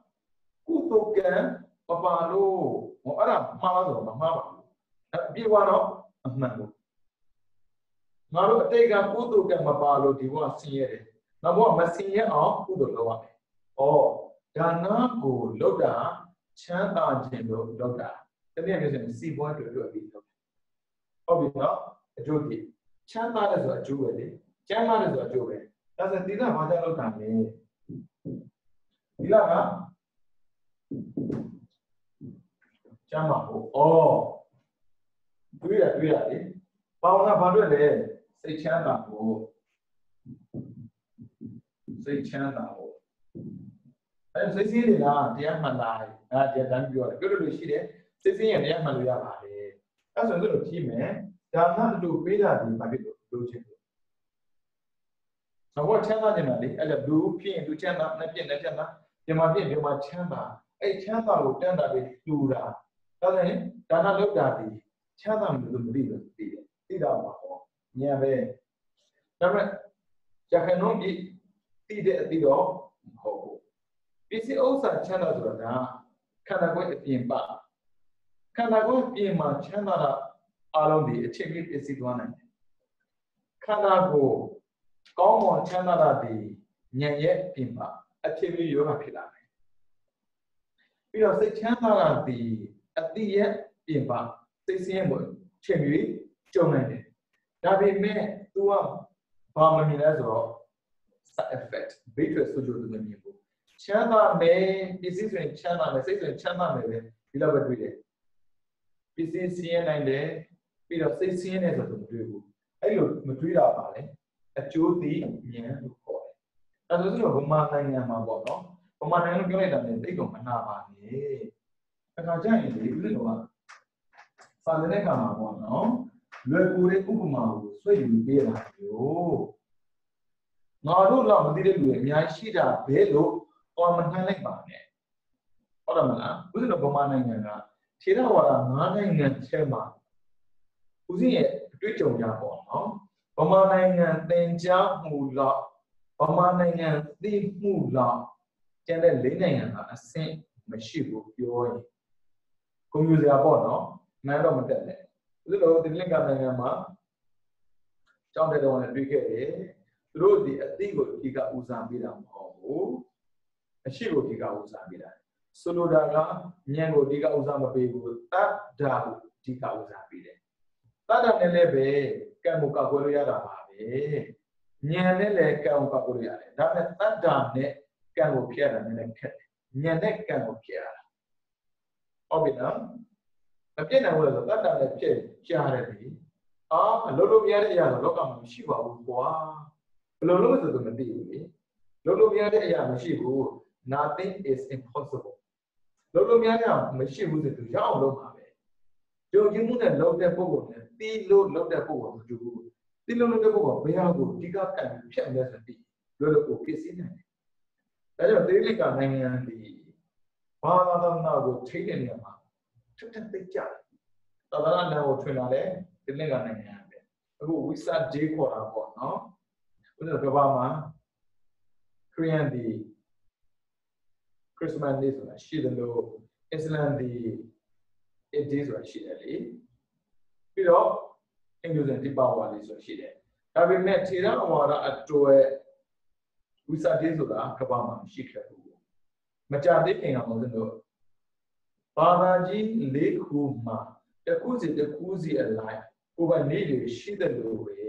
who took Papa low, or Adam, Mama, be one of a man. Now take a Pudu Gamapalo, the one senior. Now what must senior or Pudu Loa? Oh, Dana go Loda, Chanta Jendo Loda. The name is see what to do a bit of. Oh, not a Jody. Chanta is a jewelry, Chama is a jewelry. That's a dinner hotel time. Dilana Chama, oh, do it. Pauna Badule. Say Chanda, say Chanda. And say, see, dear Malay, dear Dambio, good to see it, sitting in the Amalia. That's a little team, eh? They are not do better than blue chip. So what Chanda generally, and a blue pin to Chanda, Napin, they might be my Chanda. A Chanda will turn that with Lura. Doesn't it? Dana looked at the Chanda will believe it. Did our yeah, very. Jacano be feeded the dog. PC also channels were down. Can I go in back? Can I go in my channel? I'll be a chicken is it one. Can I go? Come on, channel the Nyayet Pimpa, a TV Yoga Pila. We say channel the at the yet Pimpa, say same Chimney, Jonan. That we may do a harmony as well. Side effect, better social to the people. Chana may, this is when Chana may say Chana may be beloved with it. This is CNN day, we don't say CNN as a do. I look Madrid a Jodi, yeah, to call it. As a woman, I am a bottom. Woman, I don't get it, and they don't have any. And I giant little one. Sunday, come on, no. Look, Ukuma, so you will be like you. Not long did it with Yashida, Bello, or Mahalik Bane. Oramana, within a Bomana, Tira or a Manang and Sherman. Who's it? Twitch of Yapon, no? Bomana and Denja Mula, Bomana and the Mula, General Linen, a saint, Mashibu, your Commusia Bono, Madame Tele. Little the Lingamama, John de on a brigade. Through the Adigo Giga Uzambida, a Shigo Giga Uzambida. Solo Daga, Nyango Diga Uzama Babu, that Dabu Giga Uzambide. Tada Nelebe, Kamuka Goriada, Nyanele Kamuka Goriada, that damn Kamu Piera and a cat, Nyanek Kamu Piera. Obina, again, I was that damn Charity. Ah, Lolo Viaria, Lokam Shiva, Lolo is the material. Lolo Viaria, Mashibu, nothing is impossible. Lolo Viaria, Mashibu is to Yao Loma. Joe, you know, love their poem, the love their poem to do. The Lolo de Boa, Beago, Diga, and Chamberlain, Lolo Kissing. That is really coming and the Father now will take any amount. Took them big job. Other than now, Trinale, the Lingan. We start J for our no? With the Obama, Korean the Christmas days, she the low, Island the 8 days ဆိုတာရှိတယ်လေပြီးတော့ inclusion ဒီ power လေးဆိုရှိတယ်ဒါပေမဲ့ထေရဝါဒအတွက်ဝိစာတိဆိုတာကဘာမှမရှိခဲ့ဘူးမကြသေးခင်ကမဟုတ်ဘူးဘာသာကြီး၄ခုမှာတစ်ခုစီအလိုက်ကိုယ်ပိုင်နေတွေရှိတယ်လို့ပဲ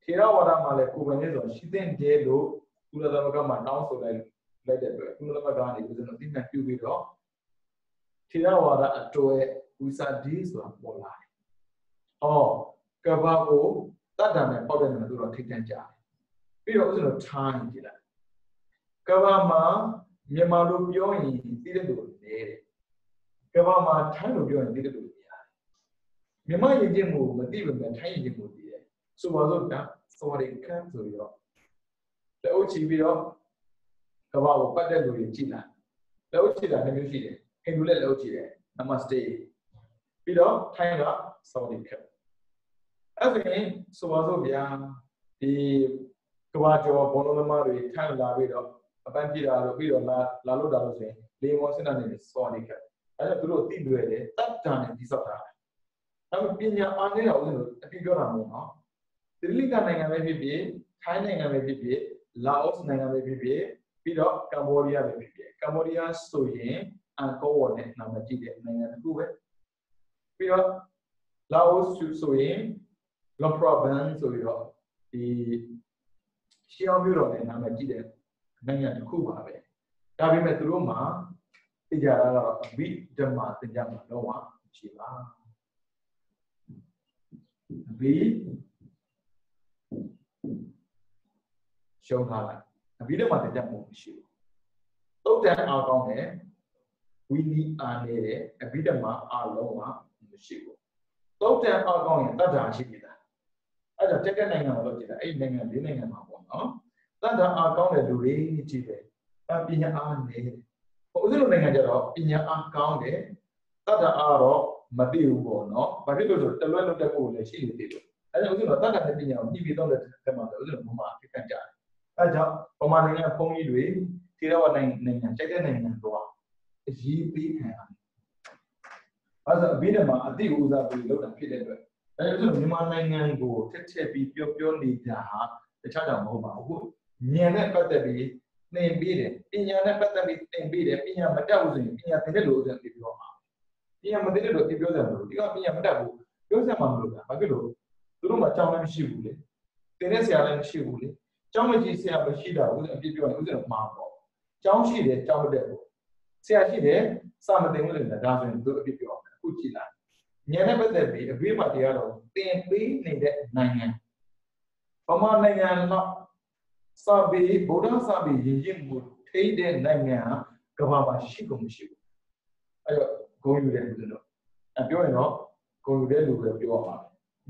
ထေရဝါဒမှာလည်းကိုယ်ပိုင်နေဆိုရှိတဲ့တယ်လို့ကုလသမဂ္ဂမှာတောင်းဆိုလိုက်တဲ့အတွက်ကုလသမဂ္ဂကနေဦးဇင်းတို့သိမှတ်ပြုပြီးတော့ထေရဝါဒအတွက်ဝိစာတိဆိုတာပေါ်လာတယ်။အော်ကဘာကိုတတ်တာနဲ့ပေါက်တဲ့နေရာသူတော့ထိတ်တန့်ကြတယ်။ပြီးတော့ဦးဇင်းတို့ထားနေကြတယ်။ကဘာမှာမြန်မာလိုပြောရင်သိတဲ့လူနေတယ်။ကဘာမှာထိုင်းလိုပြောရင်သိတဲ့လူနေရတယ်။မြန်မာယဉ်ကျေးမှုမသိဘူးပဲထိုင်းယဉ်ကျေးမှုသိတယ်။ဆိုပါစို့ကစော်ရီကဆိုပြီးတော့လက်အုပ်ချီပြီးတော့ကဘာကိုပတ်တဲ့လူတွေကြည့်လာလက်အုပ်ချီတာနှမျိုးရှိတယ်ဟိန္ဒူလည်းလက်အုပ်ချီတယ် Namaste ပြီးတော့ထိုင်းကစော်ရီကအဲ့ဒါရင်ဆိုပါစို့ဗျာဒီကဘာကျော်ဘောလုံးသမားတွေထိုင်းလာပြီးတော့အပန်းပြေတာလို့ပြီးတော့လာလို့တာလို့ဆိုရင်လေမောစနနေစော်ရီကအဲ့ဒါသူတို့သိလွယ်တယ်တတ်တာနဲ့ဒီစောက်တာဒါပေမဲ့ပညာအားနည်းတော့ဦးလို့အပြပြောတာမဟုတ်နော်သီရိလင်္ကာနိုင်ငံပဲဖြစ်ဖြစ်ထိုင်းနိုင်ငံပဲဖြစ်ဖြစ်လာအိုနိုင်ငံပဲဖြစ်ဖြစ်ပြီးတော့ကမ္ဘောဒီးယားပဲဖြစ်ဖြစ်ကမ္ဘောဒီးယားဆိုရင်အန်ကောဝါနဲ့နာမည်ကြီးတဲ့နိုင်ငံတစ်ခုပဲပြီးတော့လာအိုဆိုရင်လွန်ပရဘန်ဆိုပြီးတော့ဒီရှီအောင်မြို့တော်နဲ့နာမည်ကြီးတဲ့နိုင်ငံတစ်ခုပါပဲဒါပေမဲ့သူတို့မှာသိကြတာကတော့အဘိဓမ္မာသင်ကြမှာတော့ရှိပါအဘိရှုံးထားလိုက်အဘိဓမ္မာသင်ကြမှုမရှိဘူးသုတ်တန်အားကောင်းတယ်ဝီနီအားနေတယ်အဘိဓမ္မာအားလုံးကမရှိဘူးသုတ်တန်အားကောင်းရင်တတ္တာရှိပြီလားအဲ့ဒါတက်နိုင်ငံမှာလို့ကြည့်တာအဲ့နိုင်ငံ၄နိုင်ငံမှာပေါ့နော်တတ္တာအားကောင်းတဲ့လူတွေကြည့်တယ်ပညာအားနေတယ်ဟိုဥစ္စာနိုင်ငံကျတော့ပညာအားကောင်းတယ်တတ္တာအားတော့မသိဘူးပေါ့နော်ဘာဖြစ်လို့ဆိုတလွဲလွတ်တဲ့ကိုလည်းရှိနေသေးတယ်အဲ့ဒါဥစ္စာတော့တတ္တာနဲ့ပညာကိုညှိပြီးတော့တဲ့ထဲမှာဥစ္စာဘုံမှာဖြစ်ခံကြတယ်အဲကြောင့်ပမာနိုင်ငံဘုံကြီးတွေထေရဝါဒနိုင်ငံတိုက်တဲ့နိုင်ငံတော့အရေးပေးခံရတယ်အဲဒါအဘိဓမ္မာအတိဥစားပြီးလောက်တာဖြစ်တဲ့အတွက်အဲဒီလိုမြန်မာနိုင်ငံကိုထက်ထက်ပြီးပြောနေတာဟာတခြားကြောင့်မဟုတ်ပါဘူးဉာဏ်နဲ့ပတ်သက်ပြီးသင်ပေးတယ်ပညာနဲ့ပတ်သက်ပြီးသင်ပေးတယ်ပညာမတတ်ဘူးဆိုရင်ပညာသင်တဲ့လူဥစ္စာသိပြောမှာပညာမသိတဲ့လူသိပြောကြတယ်လို့ဒီကပညာမတတ်ဘူးပြောစရာမှမလိုတာဘာဖြစ်လို့သူတို့မှအကြောင်းလည်းမရှိဘူးလေသင်တဲ့ဆရာလည်းမရှိဘူးလေကျောင်းမကြီးဆရာမရှိတာဥစ္စာအပြည့်ပြောရင်ဥစ္စာမှားပေါ့ကျောင်းရှိတယ်ကျောင်းမတက်ဘူးဆရာရှိတယ်စာမသင်ဘူးလေဒါဆိုရင်သူအပြည့်ပြောအောင်အခုကြည့်လိုက်ဉာဏ်နဲ့ပတ်သက်ပြီးအဘိဓမ္မာတရားတော်သင်ပေးနေတဲ့နိုင်ငံဗမာနိုင်ငံတော့စာပေဗုဒ္ဓစာပေရည်ရည်မှုထိတဲ့နိုင်ငံကဘာမှာရှိကုန်မရှိဘူးအဲ့တော့ဂုဏ်ယူတဲ့လူတွေတော့ပြောရင်တော့ဂုဏ်ယူတဲ့လူတွေပြောပါ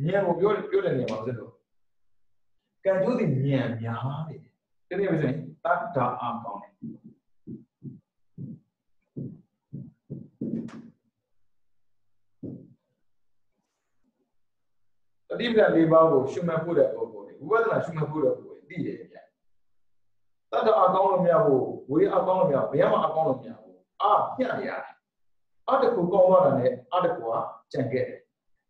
မယ်ဉာဏ်ကိုပြောတဲ့နေရာမှာဆိုတော့ကံကြိုးသည်ဉာဏ်များတယ်တကယ်ပဲဆိုရင်တတ်တာအားကောင်းတယ်တတိပ္ပံ၄ပါးကိုရှုမှတ်ဖို့တဲ့ပုဂ္ဂိုလ်တွေဝိပဿနာရှုမှတ်ဖို့တဲ့ပုဂ္ဂိုလ်တွေသိတယ်ဗျာတတ်တာအကောင်းလို့မရဘူးဝေးအကောင်းလို့မရဘယ်မှာအကောင်းလို့မရဘူးမျှရတယ်အတကူကောင်းသွားတာနဲ့အတကူကကြံခဲ့တယ်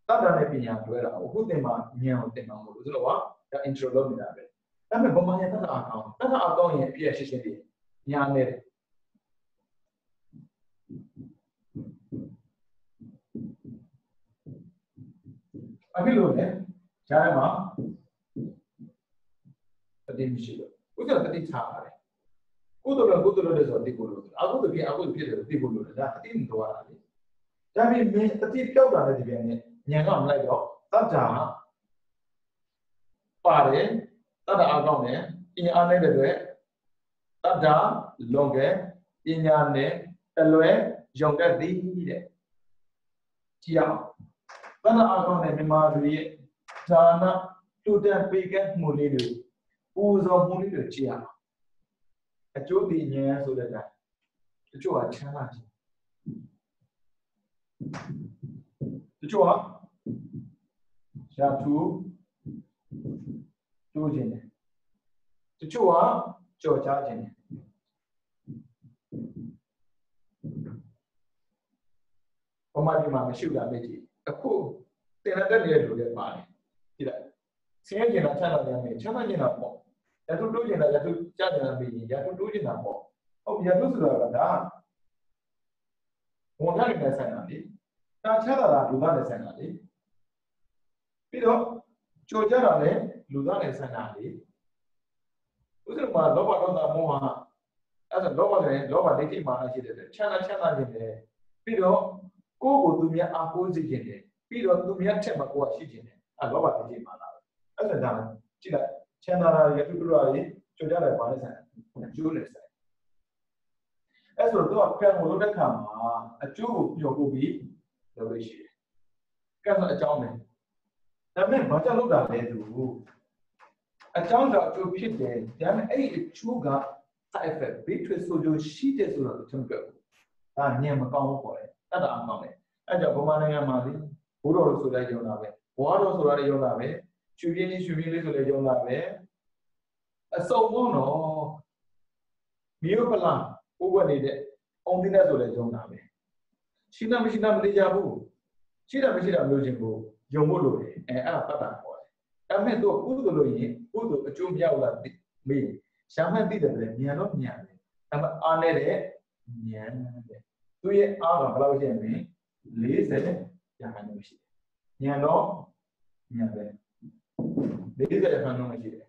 တတ်တာနဲ့ပညာတွဲတာအခုသင်မှာဉာဏ်ကိုသင်မှာမဟုတ်ဘူးဆိုတော့ဒါ intro လုပ်နေတာပဲဒါပေမဲ့ဗမာရတတ်တာအကောင်းရင်အပြည့်ရှင်းရှင်းလေးညာနေတယ်အခုလို့လေဂျားမှာတတိမရှိလို့ဥစ္စာတတိထားပါတယ်ကုသိုလ်လို့ဆိုတိကိုလို့အကုသိုလ်ဖြစ်တယ်တိကိုလို့ဒါအတိမတော်တာလေဒါပေမဲ့တတိပြောက်တာလည်းဒီပြန်နဲ့ညံကမလိုက်တော့တတ်တာပါတယ်တတ်တာအကောင်းတယ်ပညာအားနေတဲ့အတွက်တတ်တာလွန်ကဲပညာနဲ့တလွဲရုံကသည်တဲ့ကြည့်အောင်တတ်တာအကောင်းတဲ့မြန်မာလူရဲ့ဒါနတူတန်ပေကမှုလေးတွေပူဇော်မှုလေးတွေကြည့်အောင်အကျိုးတည်ဉာဏ်ဆိုတဲ့တိုင်းတချို့ကချမ်းသာခြင်းတချို့ကရှာထူတိုးခြင်းတယ်တချို့ကကြော်ကြားခြင်းတယ် ဗ မာဒီမှာမရှိဘူးလားမေးကြည့်အခုတင်တဲ့နေရာလိုလည်းပါတယ်ကြည့်လိုက်ဆင်းရဲကျင်တာချမ်းသာတယ်မေးချမ်းသာကျင်တာပေါ့ရတုတိုးကျင်တာရတုကြားကျင်တာမေးရင်ရတုတိုးကျင်တာပေါ့ဟုတ်ရတုဆိုတာကဒါဝန်ထမ်းတွေနဲ့ဆိုင်တာလေတာချမ်းသာတာလူသားနဲ့ဆိုင်တာလေပြီးတော့ကြိုကြတာလည်းလူသားနဲ့ဆိုင်တာလေဥစ္စာမှာလောဘဒေါသမောဟအဲ့ဒါလောဘနဲ့လောဘဒိဋ္ဌိမာနရှိတဲ့ချမ်းသာခြင်းတယ်ပြီးတော့ကိုယ့်ကိုသူများအားကိုးစေခြင်းတယ်ပြီးတော့သူများထက်မှကိုယ်ကရှိခြင်းတယ်အဲ့လောဘဒိဋ္ဌိမာနအဲ့ဒါဒါကြည့်လိုက်ချမ်းသာတာရတုတ္တရာကြီးကြိုကြတယ်ပါလဲဆိုင်အကျိုးနဲ့ဆိုင်အဲ့ဆိုတော့ကံကိုလုပ်တဲ့ခါမှာအကျိုးကိုပြောပို့ပြီးလုပ်လို့ရှိတယ်ကံဆိုအကြောင်းပဲဒါပေမဲ့ဘာကြောင့်လုပ်တာလဲသူအကြောင်းတော့အကျိုးဖြစ်တယ်ဒါပေမဲ့အဲ့ဒီအကျိုးက side effect ဘေးထွက်ဆိုးကျိုးရှိတယ်ဆိုတော့သူမပြောဘူးဒါညံမကောင်းဘူးခေါ်တယ်တတ်တာအကောင်းတယ်အဲ့ကြောင့်ဗမာနိုင်ငံမှာလေဘိုးတော်လို့ဆိုလိုက်ရုံတာပဲဘွားတော်ဆိုတာလည်းရုံတာပဲရွှေပြင်းလေးဆိုလည်းရုံတာပဲအစုံပေါ့နော်မြို့ပလာဥပဒေနဲ့အောင်တင်းတဲ့ဆိုလည်းရုံတာပဲရှိတာမရှိတာမသိကြဘူးရှိတာမရှိတာမျိုးချင်းကိုယုံဖို့လိုတယ်အဲ့ဒါတတ်တာခေါ်တယ်ဒါပေမဲ့သူကုသိုလ်လို့ရင်ကုသိုလ်အကျိုးမြောက်လာမေးရှာမှတ်သိတယ်လေဉာဏ်တော့ဉာဏ်ပဲဒါပေမဲ့အားနေတဲ့ဉာဏ်တဲ့သူရဲ့အားကဘယ်လောက်ရှိမလဲ40ရာခိုင်နှုန်းရှိတယ်ဉာဏ်တော့ဉာဏ်ပဲ40ရာခိုင်နှုန်းရှိတယ်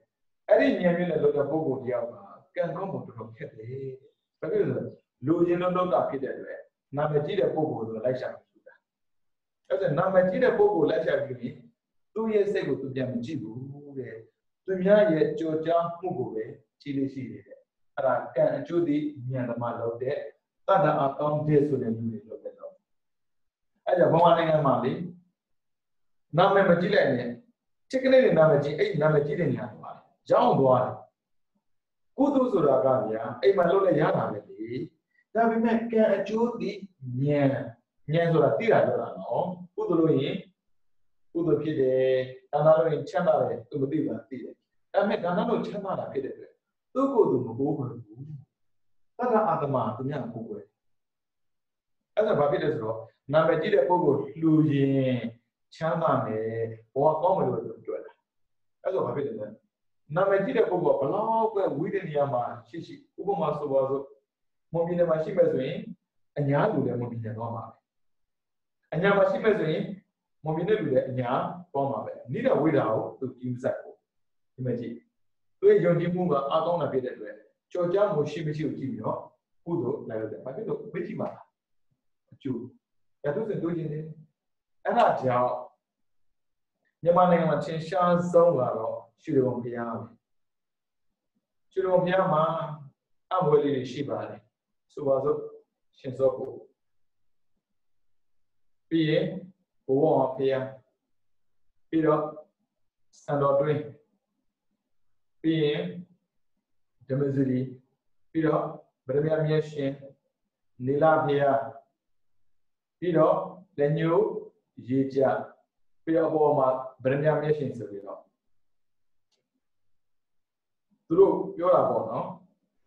အဲ့ဒီဉာဏ်မျိုးနဲ့လောက်တဲ့ပုဂ္ဂိုလ်တယောက်ကကံကောင်းဖို့တော်တော်ခက်တယ်ဘာဖြစ်လို့လဲလူချင်းလုံးလောက်တာဖြစ်တဲ့အတွက်နာမည်ကြီးတဲ့ပုဂ္ဂိုလ်ဆိုလိုက်ရှာလို့တာအဲ့ဒါနာမည်ကြီးတဲ့ပုဂ္ဂိုလ်လိုက်ရှာပြီးရင်သူ့ရဲ့စိတ်ကိုသူပြန်မကြည့်ဘူးတဲ့သူများရဲ့ကြော်ကြားမှုကိုပဲကြည့်လို့ရှိတယ်အဲ့ဒါကံအကျိုးဒီဉာဏ်သမားလောက်တဲ့တတ်တာအကောင်းတဲ့ဆိုတဲ့လူတွေလောက်တဲ့တော့အဲ့ဒါဘဝနိုင်ငံမှာလေနာမည်မကြည့်လိုက်နဲ့ချစ်ကလေးတွေနာမည်ကြည့်အဲ့နာမည်ကြည့်တဲ့ညာသွားတယ်ရောင်းသွားတယ်ကုသိုလ်ဆိုတာကဗျာအိမ်မှာလုပ်လဲရတာပဲလေဒါပေမဲ့ကံအကျိုးဒီဉာဏ်ဆိုတာသိတာပြောတာနော်ကုသိုလ်လို့ရင်ကုသိုလ်ဖြစ်တယ်ဒါနလို့ရင်ချမ်းသာတယ်သူမသိဘူးသိတယ်ဒါပေမဲ့ဒါနလို့ချမ်းသာတာဖြစ်တဲ့အတွက်သူ့ကိုယ်သူမကိုးကွယ်ဘူးတက္ကအာတမသူများကိုးကွယ်အဲ့ဒါဘာဖြစ်လဲဆိုတော့နာမည်ကြီးတဲ့ပုဂ္ဂိုလ်လှူရင်ချမ်းသာမယ်ဘဝကောင်းမယ်လို့ပြောတာအဲ့ဒါဘာဖြစ်လဲနာမည်ကြီးတဲ့ပုဂ္ဂိုလ်ကဘလောက်ပဲဝိဒနေရာမှာရှိဥပမာဆိုပါစို့မွန်ပြည်နယ်မှာရှိမဲ့ဆိုရင်အညာလူလည်းမွန်ပြည်နယ်သွားမှာပဲအညာမှာရှိမဲ့ဆိုရင်မွန်ပြည်နယ်လူလည်းအညာသွားမှာပဲနိဒဝိဒါကိုသူကြီးမဆိုင်ဘူးဒီမှာကြည့်သူရဲ့ယုံကြည်မှုကအကောင်းတာဖြစ်တဲ့အတွက်ကြော်ကြားမှုရှိမရှိကိုကြည့်ပြီးတော့ကုသိုလ်လိုက်လို့တယ်ဘာဖြစ်လို့မိတိမှာအကျိုးရတုစင်တို့ချင်းနေအဲ့ဒါကြောင့်မြန်မာနိုင်ငံမှာချင်းရှားဆုံးကတော့ရွှေဘုံဘုရားပဲရွှေဘုံဘုရားမှာအမွေလေးတွေရှိပါတယ်ဆိုပါစို့ရှင်စောကိုပြီးရင်ဘုရားဘုရားပြီးတော့စံတော်တွင်းပြီးရင်ဓမ္မစရီပြီးတော့ဗရမယမြတ်ရှင်နေလဘုရားပြီးတော့လက်ညှိုးရေကြပြီးတော့အပေါ်မှာဗရမယမြတ်ရှင်ဆိုပြီးတော့သူတို့ပြောတာပေါ့နော်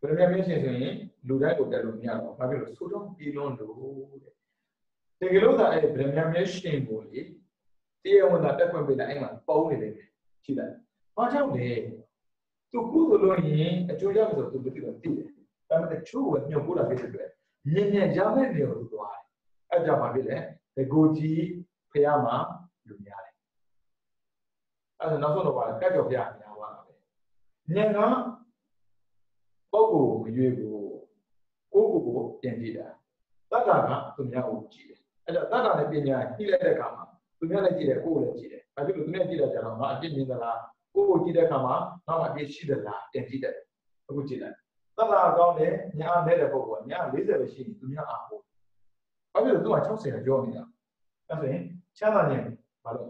ဗရမယမြတ်ရှင်ဆိုရင်လူတိုင်းကိုတက်လို့မရတော့ဘာဖြစ်လို့ဆိုတော့ပြီးလွန်းလို့တဲ့တကယ်လို့သာအဲ့ဗရမယမြတ်ရှင်ကိုလေတရားဝင်တာတက်ခွင့်ပေးတာအဲ့မှာပုံနေတယ်ရှိတယ်ဘာကြောင့်လဲသူကုသိုလ်လို့ရင်အကျိုးရမယ်ဆိုသူမသိတော့သိတယ်ဒါပေမဲ့အချိုးကိုညှို့ပို့တာဖြစ်တဲ့အတွက်မြင်ရမယ့်နေကိုသူသွားတယ်အဲ့ကြောင့်ဘာဖြစ်လဲဒီကိုကြီးဖះမှာလူများတယ်အဲ့ဒါနောက်ဆုံးတော့ဗာကတ်ကြော်ဖះများသွားတာပဲဉာဏ်ကပုဂ္ဂိုလ်မရွေးဘူးကိုယ့်ကိုယ်ပြင်ကြည့်တာတတ်တာကသူများကိုကြည့်တယ်အဲ့တော့တတ်တာနဲ့ပညာညှိလိုက်တဲ့အခါမှာသူများလည်းကြည့်တယ်ကိုယ်လည်းကြည့်တယ်ဘာဖြစ်လို့သူများကြည့်လိုက်ကြတော့ငါအပြစ်မြင်သလားကိုယ်ကြည့်တဲ့အခါမှာနောက်မှအပြစ်ရှိသလားတင်ကြည့်တယ်အခုကြည့်လိုက်တတ်တာကောင်းတယ်ညာနေတဲ့ပုဂ္ဂိုလ်ကညာ40ပဲရှိရင်သူများအားကိုဘာဖြစ်လို့သူက60ကျော်နေတာအဲ့ဆိုရင်ချမ်းသာနေဘာလို့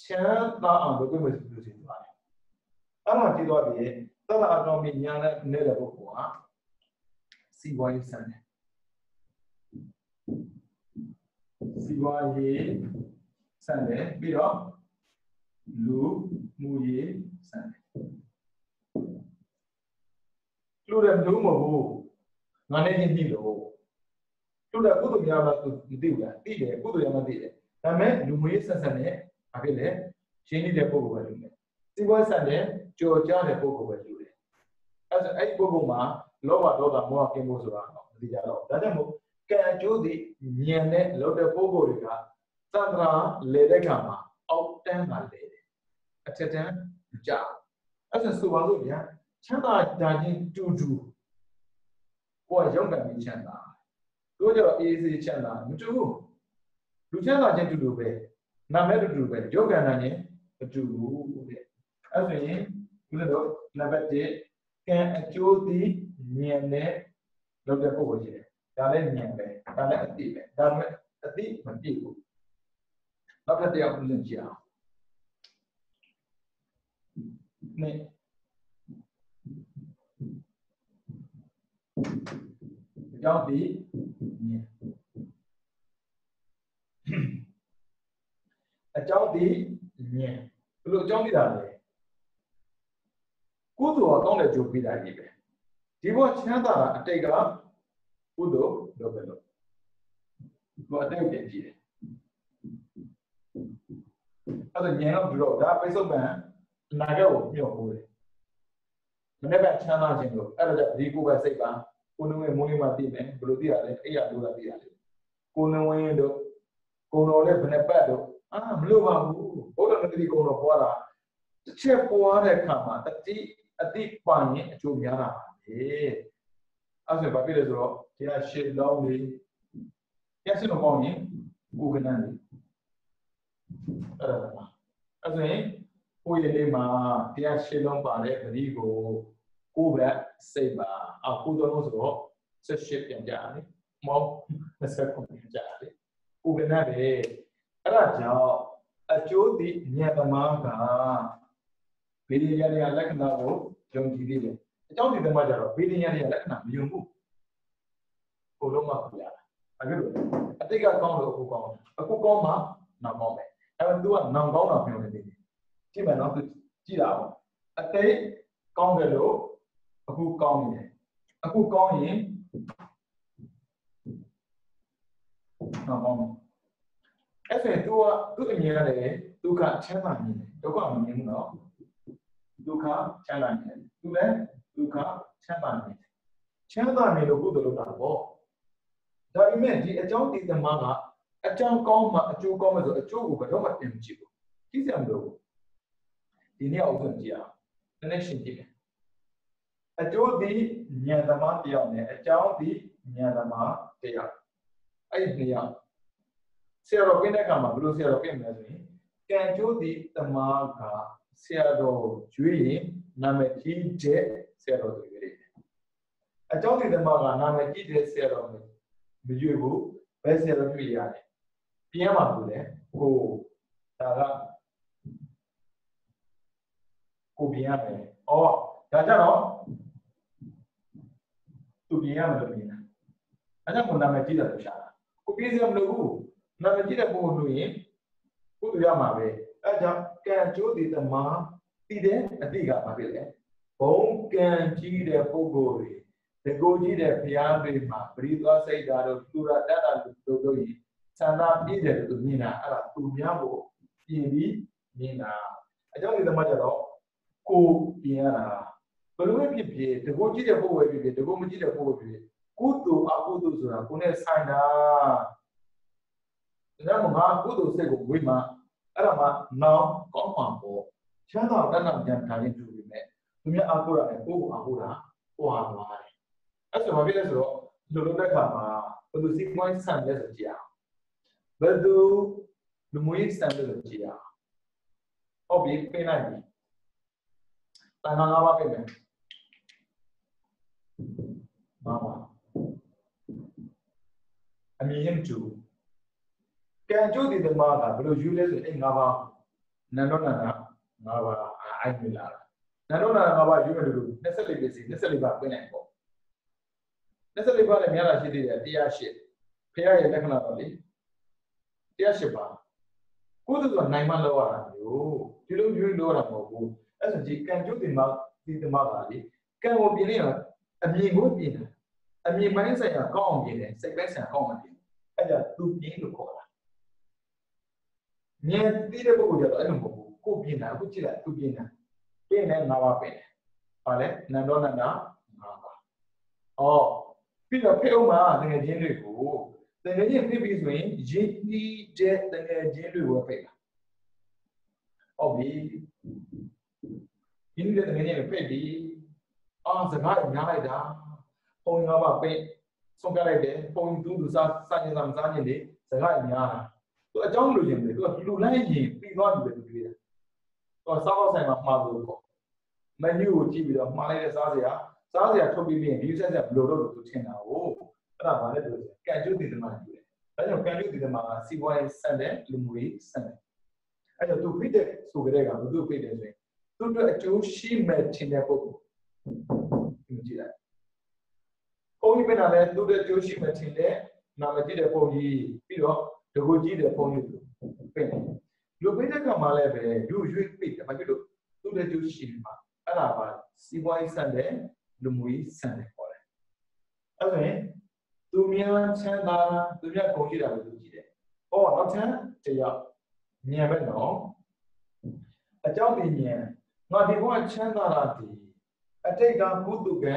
ချမ်းသာအောင်လုပ်လို့ဆိုလို့ရှိသွားတယ်အဲ့တော့ကြည့်တော့ဒီတတ်တာအကောင်းပြီးညာနေတဲ့ပုဂ္ဂိုလ်ကစီပွားရေးဆန်တယ်စီပွားရေးဆန်တယ်ပြီးတော့လူမှုရေးဆန်တယ်လူတယ်လူမဟုတ်ငါနဲ့ချင်းပြီလို့ တူတာကုသိုလ်များလားသူမသိဘူးလားသိတယ်ကုသိုလ်ရမှသိတယ်ဒါပေမဲ့လူမျိုးရေးဆက်ဆက်နဲ့ဘာဖြစ်လဲရှင်းနေတဲ့ပုဂ္ဂိုလ်ပဲလူနဲ့စီးပွားဆက်နဲ့ကြော်ကြားတဲ့ပုဂ္ဂိုလ်ပဲလူတယ်အဲ့ဒါအဲ့ဒီပုဂ္ဂိုလ်မှာလောဘဒေါသမောဟကင်းဖို့ဆိုတာမသိကြတော့ဒါကြောင့်မို့ကံအကျိုးသည်ဉာဏ်နဲ့လောက်တဲ့ပုဂ္ဂိုလ်တွေကသံဃာလေတဲ့ခါမှာအောက်တန်းမှာလေတယ်အထက်တန်းကြာအဲ့ဒါဆိုပါလို့ဗျာချမ်းသာတာချင်းတူတူကိုယ်ရုံးကန်ပြီးချမ်းသာတို့ကြတော့အေးစေးချမ်းသာမတူဘူးလူချမ်းသာချင်းတူတူပဲနာမည်တူတူပဲရုပ်ကံတာချင်းမတူဘူးတဲ့အဲ့ဆိုရင်ဒီလိုတော့နံပါတ်1ကံအကျိုးသည်ဉာဏ်နဲ့လောက်တဲ့ပုဂ္ဂိုလ်ရှိတယ်ဒါလည်းဉာဏ်ပဲဒါလည်းအသိပဲဒါပေမဲ့အသိမပြည့်ဘူးနောက်တစ်တရားဦးဇင်းကြည့်အောင်နဲ့အကြောင်းဒီဉာဏ်အကြောင်းဒီဉာဏ်ဘယ်လိုအကြောင်းပြတာလဲကုသိုလ်ကကောင်းတဲ့ကြိုးပေးတာကြီးပဲဒီဘောချမ်းသာတာအတိတ်ကကုသိုလ်လုပ်ပဲလို့ဘောအတိတ်ပြင်ကြည့်တယ်အဲ့ဒါဉာဏ်တော့ပြီးတော့ဒါပိဿုပံအနာဂတ်ကိုမျှော်ပို့တယ်မနေ့ကချမ်းသာခြင်းလို့အဲ့ဒါကြောင့်ဒီကိုယ်ပဲစိတ်ပါကိုယ်နှဝင်မိုးလေးမှသိမယ်ဘယ်လိုသိရလဲအဲ့ရလို့သာသိရတယ်ကိုယ်နှဝင်တို့ကိုယ်တော်နဲ့ဘယ်နှပတ်တို့မလို့ပါဘူးဘုရားနတိကိုယ်တော်ပွားတာတစ်ချက်ပွားတဲ့အခါမှာအတိပိုင်ရင်အကျိုးများတာပါလေအဲ့ဆိုဘာဖြစ်လဲဆိုတော့တရားရှင်းလုံးလေးတရားရှင်းလုံးပေါင်းရင်ကိုယ်ကနန်းလေးအဲ့ဒါပါအဲ့ဆိုရင်ကိုယ်ရည်လေးမှာတရားရှင်းလုံးပါတဲ့ဂတိကိုကိုယ်ပဲစိတ်ပါအခုတော့ဆိုတော့78ပြန်ကြတယ်မောင်း29ပြန်ကြတယ်ကိုယ်ကနန်းပဲအဲ့ဒါကြောင့်အကျိုးဒီဉာဏ်သမားကဗေဒဉာဏ်ရဲ့လက္ခဏာကိုယုံကြည်သေးတယ်အကြောင်းဒီသမားကြတော့ဗေဒဉာဏ်ရဲ့လက္ခဏာမယုံဘူးကိုလုံးမပြရတာအဲ့လိုအတိတ်ကကောင်းလို့အခုကောင်းတယ်အခုကောင်းမှနောက်ကောင်းမယ်အဲ့တော့ तू ကနောင်ကောင်းတာပြောနေတယ်ကြည့်မယ်နော် तू ကြည့်တာပေါ့အတိတ်ကောင်းတယ်လို့အခုကောင်းနေတယ်အခုကောင်းရင်နောက်ကောင်းမယ်အဲ့ဒါ तू ကသူ့အမြင်ရတယ်ဒုက္ခချမ်းသာနေတယ်ဒုက္ခမမြင်ဘူးနော်ဒုက္ခချမ်းသာနေတယ်သူလည်းဒုက္ခချမ်းသာနေတယ်ချမ်းသာနေလို့ကုသိုလ်လုပ်တာပေါ့ဒါပေမဲ့ဒီအကြောင်းဒီသမားကအကြောင်းကောင်းမှအကျိုးကောင်းမှဆိုအကျိုးကိုဘယ်တော့မှတင်မကြည့်ဘူးကြည့်စရာမလိုဘူးဒီနေ့အောင်ဆုံးကြည့်အောင်နည်းနည်းရှင်းကြည့်မယ်အကျိုးဒီဉာဏ်သမားတယောက်နဲ့အကြောင်းဒီဉာဏ်သမားတယောက်အဲ့ဒီနှစ်ယောက်ဆရာတော်ပြတဲ့အခါမှာဘယ်လိုဆရာတော်ပြမလဲဆိုရင်ကံကျိုးဒီသမားကဆရာတော်ရွေးရင်နာမည်ကြီးတဲ့ဆရာတော်တွေရွေးတယ်အကြောင်းဒီသမားကနာမည်ကြီးတဲ့ဆရာတော်မရွေးဘူးဘယ်ဆရာတော်ရွေးရတယ်ပြန်မှာဘူးလေကိုဒါကကိုပြန်ရမယ်ဩဒါကြတော့သူပြန်ရမယ်လို့မြင်တာအဲ့ဒါကနာမည်ကြီးတယ်လို့ရှာတာကိုပြည့်စုံမလို့ဘူးနာမည်ကြီးတဲ့ပုဂ္ဂိုလ်လို့ရင်ကုသိုလ်ရမှာပဲအဲကြောင့်ကံကျိုးဒီသမားတည်တဲ့အတိကဘာဖြစ်လဲဘုံကံကြီးတဲ့ပုဂ္ဂိုလ်တွေတကိုကြီးတဲ့ဘုရားတွေမှာပရိသောစိတ်ဓာတ်တို့သူရတတ်တာတို့ရင်သန္တာပြည့်တယ်လို့မြင်တာအဲ့ဒါသူများကိုပြင်ပြီးမြင်တာအကြောင်းဒီသမားကျတော့ကိုပြင်ရတာဘယ်လိုပဲဖြစ်ဖြစ်တကိုကြီးတဲ့ပုဂ္ဂိုလ်ပဲဖြစ်ဖြစ်တကိုမကြီးတဲ့ပုဂ္ဂိုလ်ဖြစ်ဖြစ်ကုသိုလ်အကုသိုလ်ဆိုတာကိုယ်နဲ့ဆိုင်တာဒါမှမဟုတ်ကုသိုလ်စိတ်ကိုဝိမာအဲ့ဒါမှနောက်ကောင်းမှာပေါ့ချမ်းသာတဏ္ဍာပြန်ထားရင်တူပြီမဲ့သူများအကုရနဲ့ကိုယ်ကိုအကုတာဟွာသွားတယ်အဲ့ဆိုဘာဖြစ်လဲဆိုတော့လူလုံးတဲ့ခါမှာဘယ်သူစီးပွားရေးဆန်လဲဆိုကြည့်အောင်ဘယ်သူလူမျိုးရေးဆန်လဲဆိုကြည့်အောင်ဟုတ်ပြီပြင်လိုက်ပြီတန်ခါ၅ပါးပြင်မယ်၅ပါးအမြင်ရင်တူကံကြိုးဒီသမားကဘယ်လိုယူလဲဆိုအဲ့၅ပါးနန္ဒနာ၅ပါးအိုက်မြလာနန္ဒနာ၅ပါးယူမယ်လို့24ပစ္စည်း24ပါးပြင်လိုက်ပေါ့24ပါးလည်းများလာရှိသေးတယ်108ဖရာရဲ့လက္ခဏာတော့လေ108ပါးကိုယ်တို့ကနိုင်မှလောက်ရတာမျိုးဒီလိုမျိုးလောက်ရတာမဟုတ်ဘူးအဲ့ဒါကြီးကံကြိုးဒီသမားကလေကံကိုပြင်နေရအမြင်ကိုပြင်တာ အမြင်ပိုင်းဆိုင်ရာကောင်းအောင်ပြင်တယ်စိတ်ပိုင်းဆိုင်ရာကောင်းအောင်ပြင်အဲ့ဒါသူပြင်းလို့ခေါ်တာမြင်သိတဲ့ပုဂ္ဂိုလ်ကျတော့အဲ့လိုမဟုတ်ဘူးကိုပြင်တာအခုကြည့်လိုက်သူပြင်တာပြင်တယ်၅ပါးပြင်တယ်ဟာလေနန္ဒောနန္ဒ၅ပါးပြီးတော့ဖေအောင်မှာတကယ်ချင်းတွေကိုတကယ်ချင်းဖိပြီးဆိုရင်ရင်းနှီးတဲ့တကယ်ချင်းတွေကိုဖိတာဟုတ်ပြီရင်းနှီးတဲ့တကယ်ချင်းတွေဖိပြီးစကားများလိုက်တာပုံရောပါပိတ်ဆုံးပြလိုက်တယ်ပုံသူစားရင်မစားရင်လေစကားများတာသူအကြောင်းလိုချင်တယ်သူကလူလိုက်ရင်ပြီးသွားပြီပဲသူတွေ့တာသူကစားတော့ဆိုင်မှာမှားလို့ပေါ့မနူကိုကြည့်ပြီးတော့မှားလိုက်တဲ့စားစရာထုတ်ပြီးရင်ဒီဆက်ဆက်ဘယ်လိုလုပ်လို့သူထင်တာကိုအဲ့ဒါဗာလဲပြောတယ်ကံကျုပ်တည်တယ်မှာတွေ့တယ်ဒါကြောင့်ကံကျုပ်တည်တယ်မှာစီပွားရေးဆန်တယ်လူမှုရေးဆန်တယ်အဲ့တော့သူဖိတဲ့ဆိုကြတဲ့ကဘယ်သူဖိတယ်ဆိုရင်သူတို့အကျိုးရှိမဲ့ထင်တဲ့ပုဂ္ဂိုလ်ဒီကြည့်လိုက်ပုံကြီးပြန်လာလဲသူတို့အကျိုးရှိမဲ့ထင်တဲ့နာမည်တဲ့ပုံကြီးပြီးတော့ဒဂုကြီးတဲ့ပုံကြီးပြင်တယ်လူဖိတဲ့ကမှလည်းပဲယူရွေးဖိတယ်ဘာဖြစ်လို့သူတို့အကျိုးရှိမှာအဲ့ဒါပါစီပွားရေးဆန်တယ်လူမှုရေးဆန်တယ်ခေါ်တယ်အဲ့ဆိုရင်သူများချမ်းသာသူများကုန်ကြည့်တာကိုသူကြည့်တယ်နောက်ထပ်တရားဉာဏ်ပဲနော်အကြောင်းဉာဏ်ငါဒီဘဝချမ်းသာတာဒီအတိတ်ကကုသကံ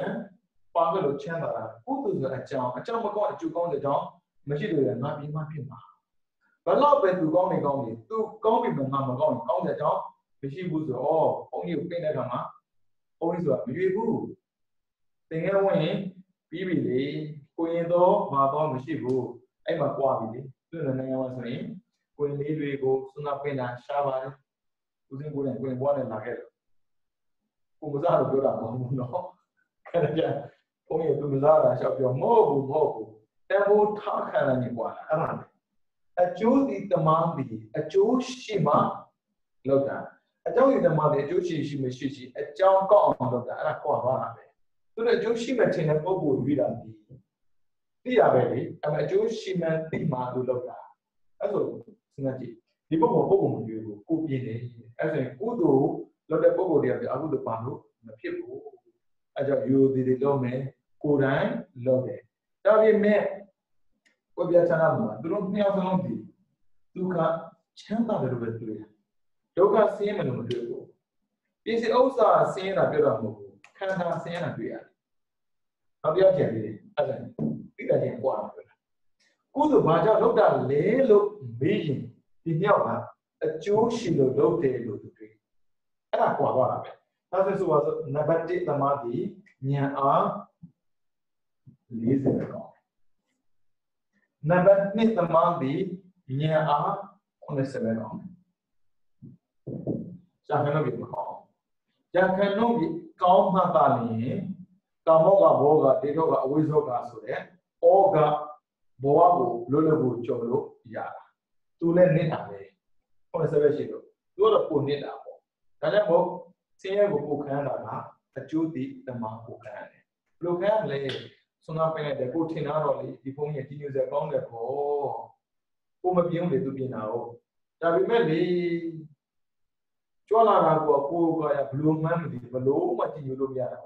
ပါမလို့ချမ်းသာတာကုသဆိုအကြောင်းမကောင်းအကျိုးကောင်းတဲ့ကြောင့်မရှိလို့ရငါပြီးမှဖြစ်မှာဘလို့ပဲသူကောင်းနေသူကောင်းပြီမှငါမကောင်းကောင်းတဲ့ကြောင့်မရှိဘူးဆိုဘုန်းကြီးကိုပြင်တဲ့ခါမှာဘုန်းကြီးဆိုတာမရွေဘူးသင်္ကန်းဝင်ပြီးပြီလေကိုရင်တော့ဘာတော့မရှိဘူးအဲ့မှာကြွားပြီလေသူ့နိုင်ငံမှာဆိုရင်ကိုရင်လေးတွေကိုစွနာပင်တာရှားပါတယ်ဦးစင်းကိုယ်နဲ့ကိုရင်ဘွားနဲ့လာခဲ့တယ်ကိုမစားတော့ပြောတာမဟုတ်ဘူးနော်အဲ့ဒါကြောင့်ဘုန်းကြီးသူမစားတာရှောက်ပြောမဟုတ်ဘူးတန်ဖိုးထားခံရနေကွာအဲ့ဒါအကျိုးဒီတမန်ဒီအကျိုးရှိမှလောက်တာအကြောင်းဒီတမန်ဒီအကျိုးရှိမရှိအကြောင်းကောက်အောင်လုပ်တာအဲ့ဒါကွာသွားတာပဲသူတို့အကျိုးရှိမှထင်တဲ့ပုံကိုရွေးတာဒီသိရပဲလေအဲ့မဲ့အကျိုးရှိမှသိမှသူလုပ်တာအဲ့ဆိုစဉ်းစားကြည့်ဒီပုံကိုမရွေးဘူးကိုပြင်းတယ်အဲ့ဆိုရင်ကုသိုလ်လုပ်တဲ့ပုံကိုတည်းကအကုသိုလ်ပါလို့မဖြစ်ဘူးအဲ့ကြောင့်ယူသည်တွေလုပ်မယ်ကိုယ်တိုင်လုပ်တယ်ဒါပေမဲ့ကိုပြချမ်းသာမှာသူတို့နှစ်ယောက်စလုံးဒီဒုက္ခချမ်းသာတယ်လို့ပဲတွေ့တယ်ဒုက္ခဆင်းရဲမယ်လို့မတွေ့ဘူးပစ္စည်းဥစ္စာဆင်းရဲတာပြောတာမဟုတ်ဘူးခန္ဓာဆင်းရဲတာတွေ့ရတယ်နောက်တစ်ယောက်ကျန်သေးတယ်အဲ့ဒါသိတာချင်းကြွားတာပြောတာကုသိုလ်ဘာကြောင့်လုပ်တာလဲလို့မေးရင်ဒီနှစ်ယောက်ကအကျိုးရှိလို့လုပ်တယ်လို့သူတွေ့အဲ့ဒါကြွားသွားတာပဲဒါဆိုဆိုနံပါတ်1သမားဒီဉာဏ်အား40ပဲကောင်းနံပါတ်2သမားဒီဉာဏ်အား80ပဲကောင်းရှာခဏပြီးမကောင်းရှာခဏပြီးကောင်းမှသာလျင်ကာမောကဘောကဒေထောကအဝိဇ္ဇောကဆိုတဲ့ဩကဘောကိုလွတ်လပ်ကိုကြော်လို့ရတာသူလည်းနစ်တာပဲ80ပဲရှိလို့သူကတော့ပုံနစ်တာပေါ့ဒါကြောင့်မို့ဆင်းရဲကိုပိုခံရတာကအကျိုးတည်တမန်ကိုခံရတယ်ဘယ်လိုခံရလဲစွမ်းနာပင်တဲ့ကိုထင်တာတော့လေဒီဘုန်းကြီးကြီးညိုစက်ကောင်းတယ်ပေါ့ကိုမပြင်းလေသူပြင်တာဟုတ်ဒါပေမဲ့လေကြွလာတာကိုကိုကရဘလို့မှန်းမသိဘလို့မှကြည့်လို့မရတာ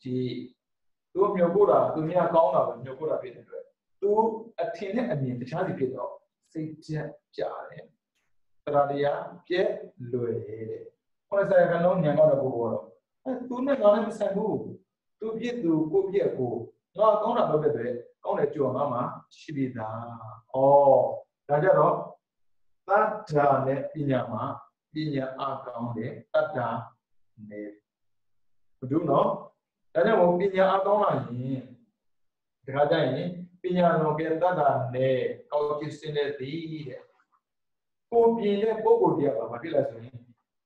ကြည်သူမြုပ်ဖို့တာသူများကောင်းတာပဲမြုပ်ဖို့တာဖြစ်တဲ့အတွက်သူအထင်နဲ့အမြင်တခြားစီဖြစ်တော့စိတ်ကြက်ကြတယ်တရားတရားပြည့်လွယ်တဲ့80ခန်းလုံးညံတော့တဲ့ပုဂ္ဂိုလ်တော့သူနဲ့ငါလည်းမဆိုင်ဘူးသူပြည့်သူကိုပြည့်ကိုငါကောင်းတာလုပ်တဲ့အတွက်ကောင်းတယ်ကြော်ငါမှရှိပြီးသားဒါကြတော့တတ္ထာနဲ့ပညာမှာပညာအကောင်းတယ်တတ္ထာနဲ့ဘုဒ္ဓနော်ဒါကြောင့်ပညာအကောင်းလာရင်ဒီခါကျရင်ပညာတော်ကတတ္ထာနဲ့ကောင်းချစ်စင်းတဲ့သည်တဲ့ကိုပြင်းတဲ့ပုဂ္ဂိုလ်တရားပါဖြစ်လာဆိုရင်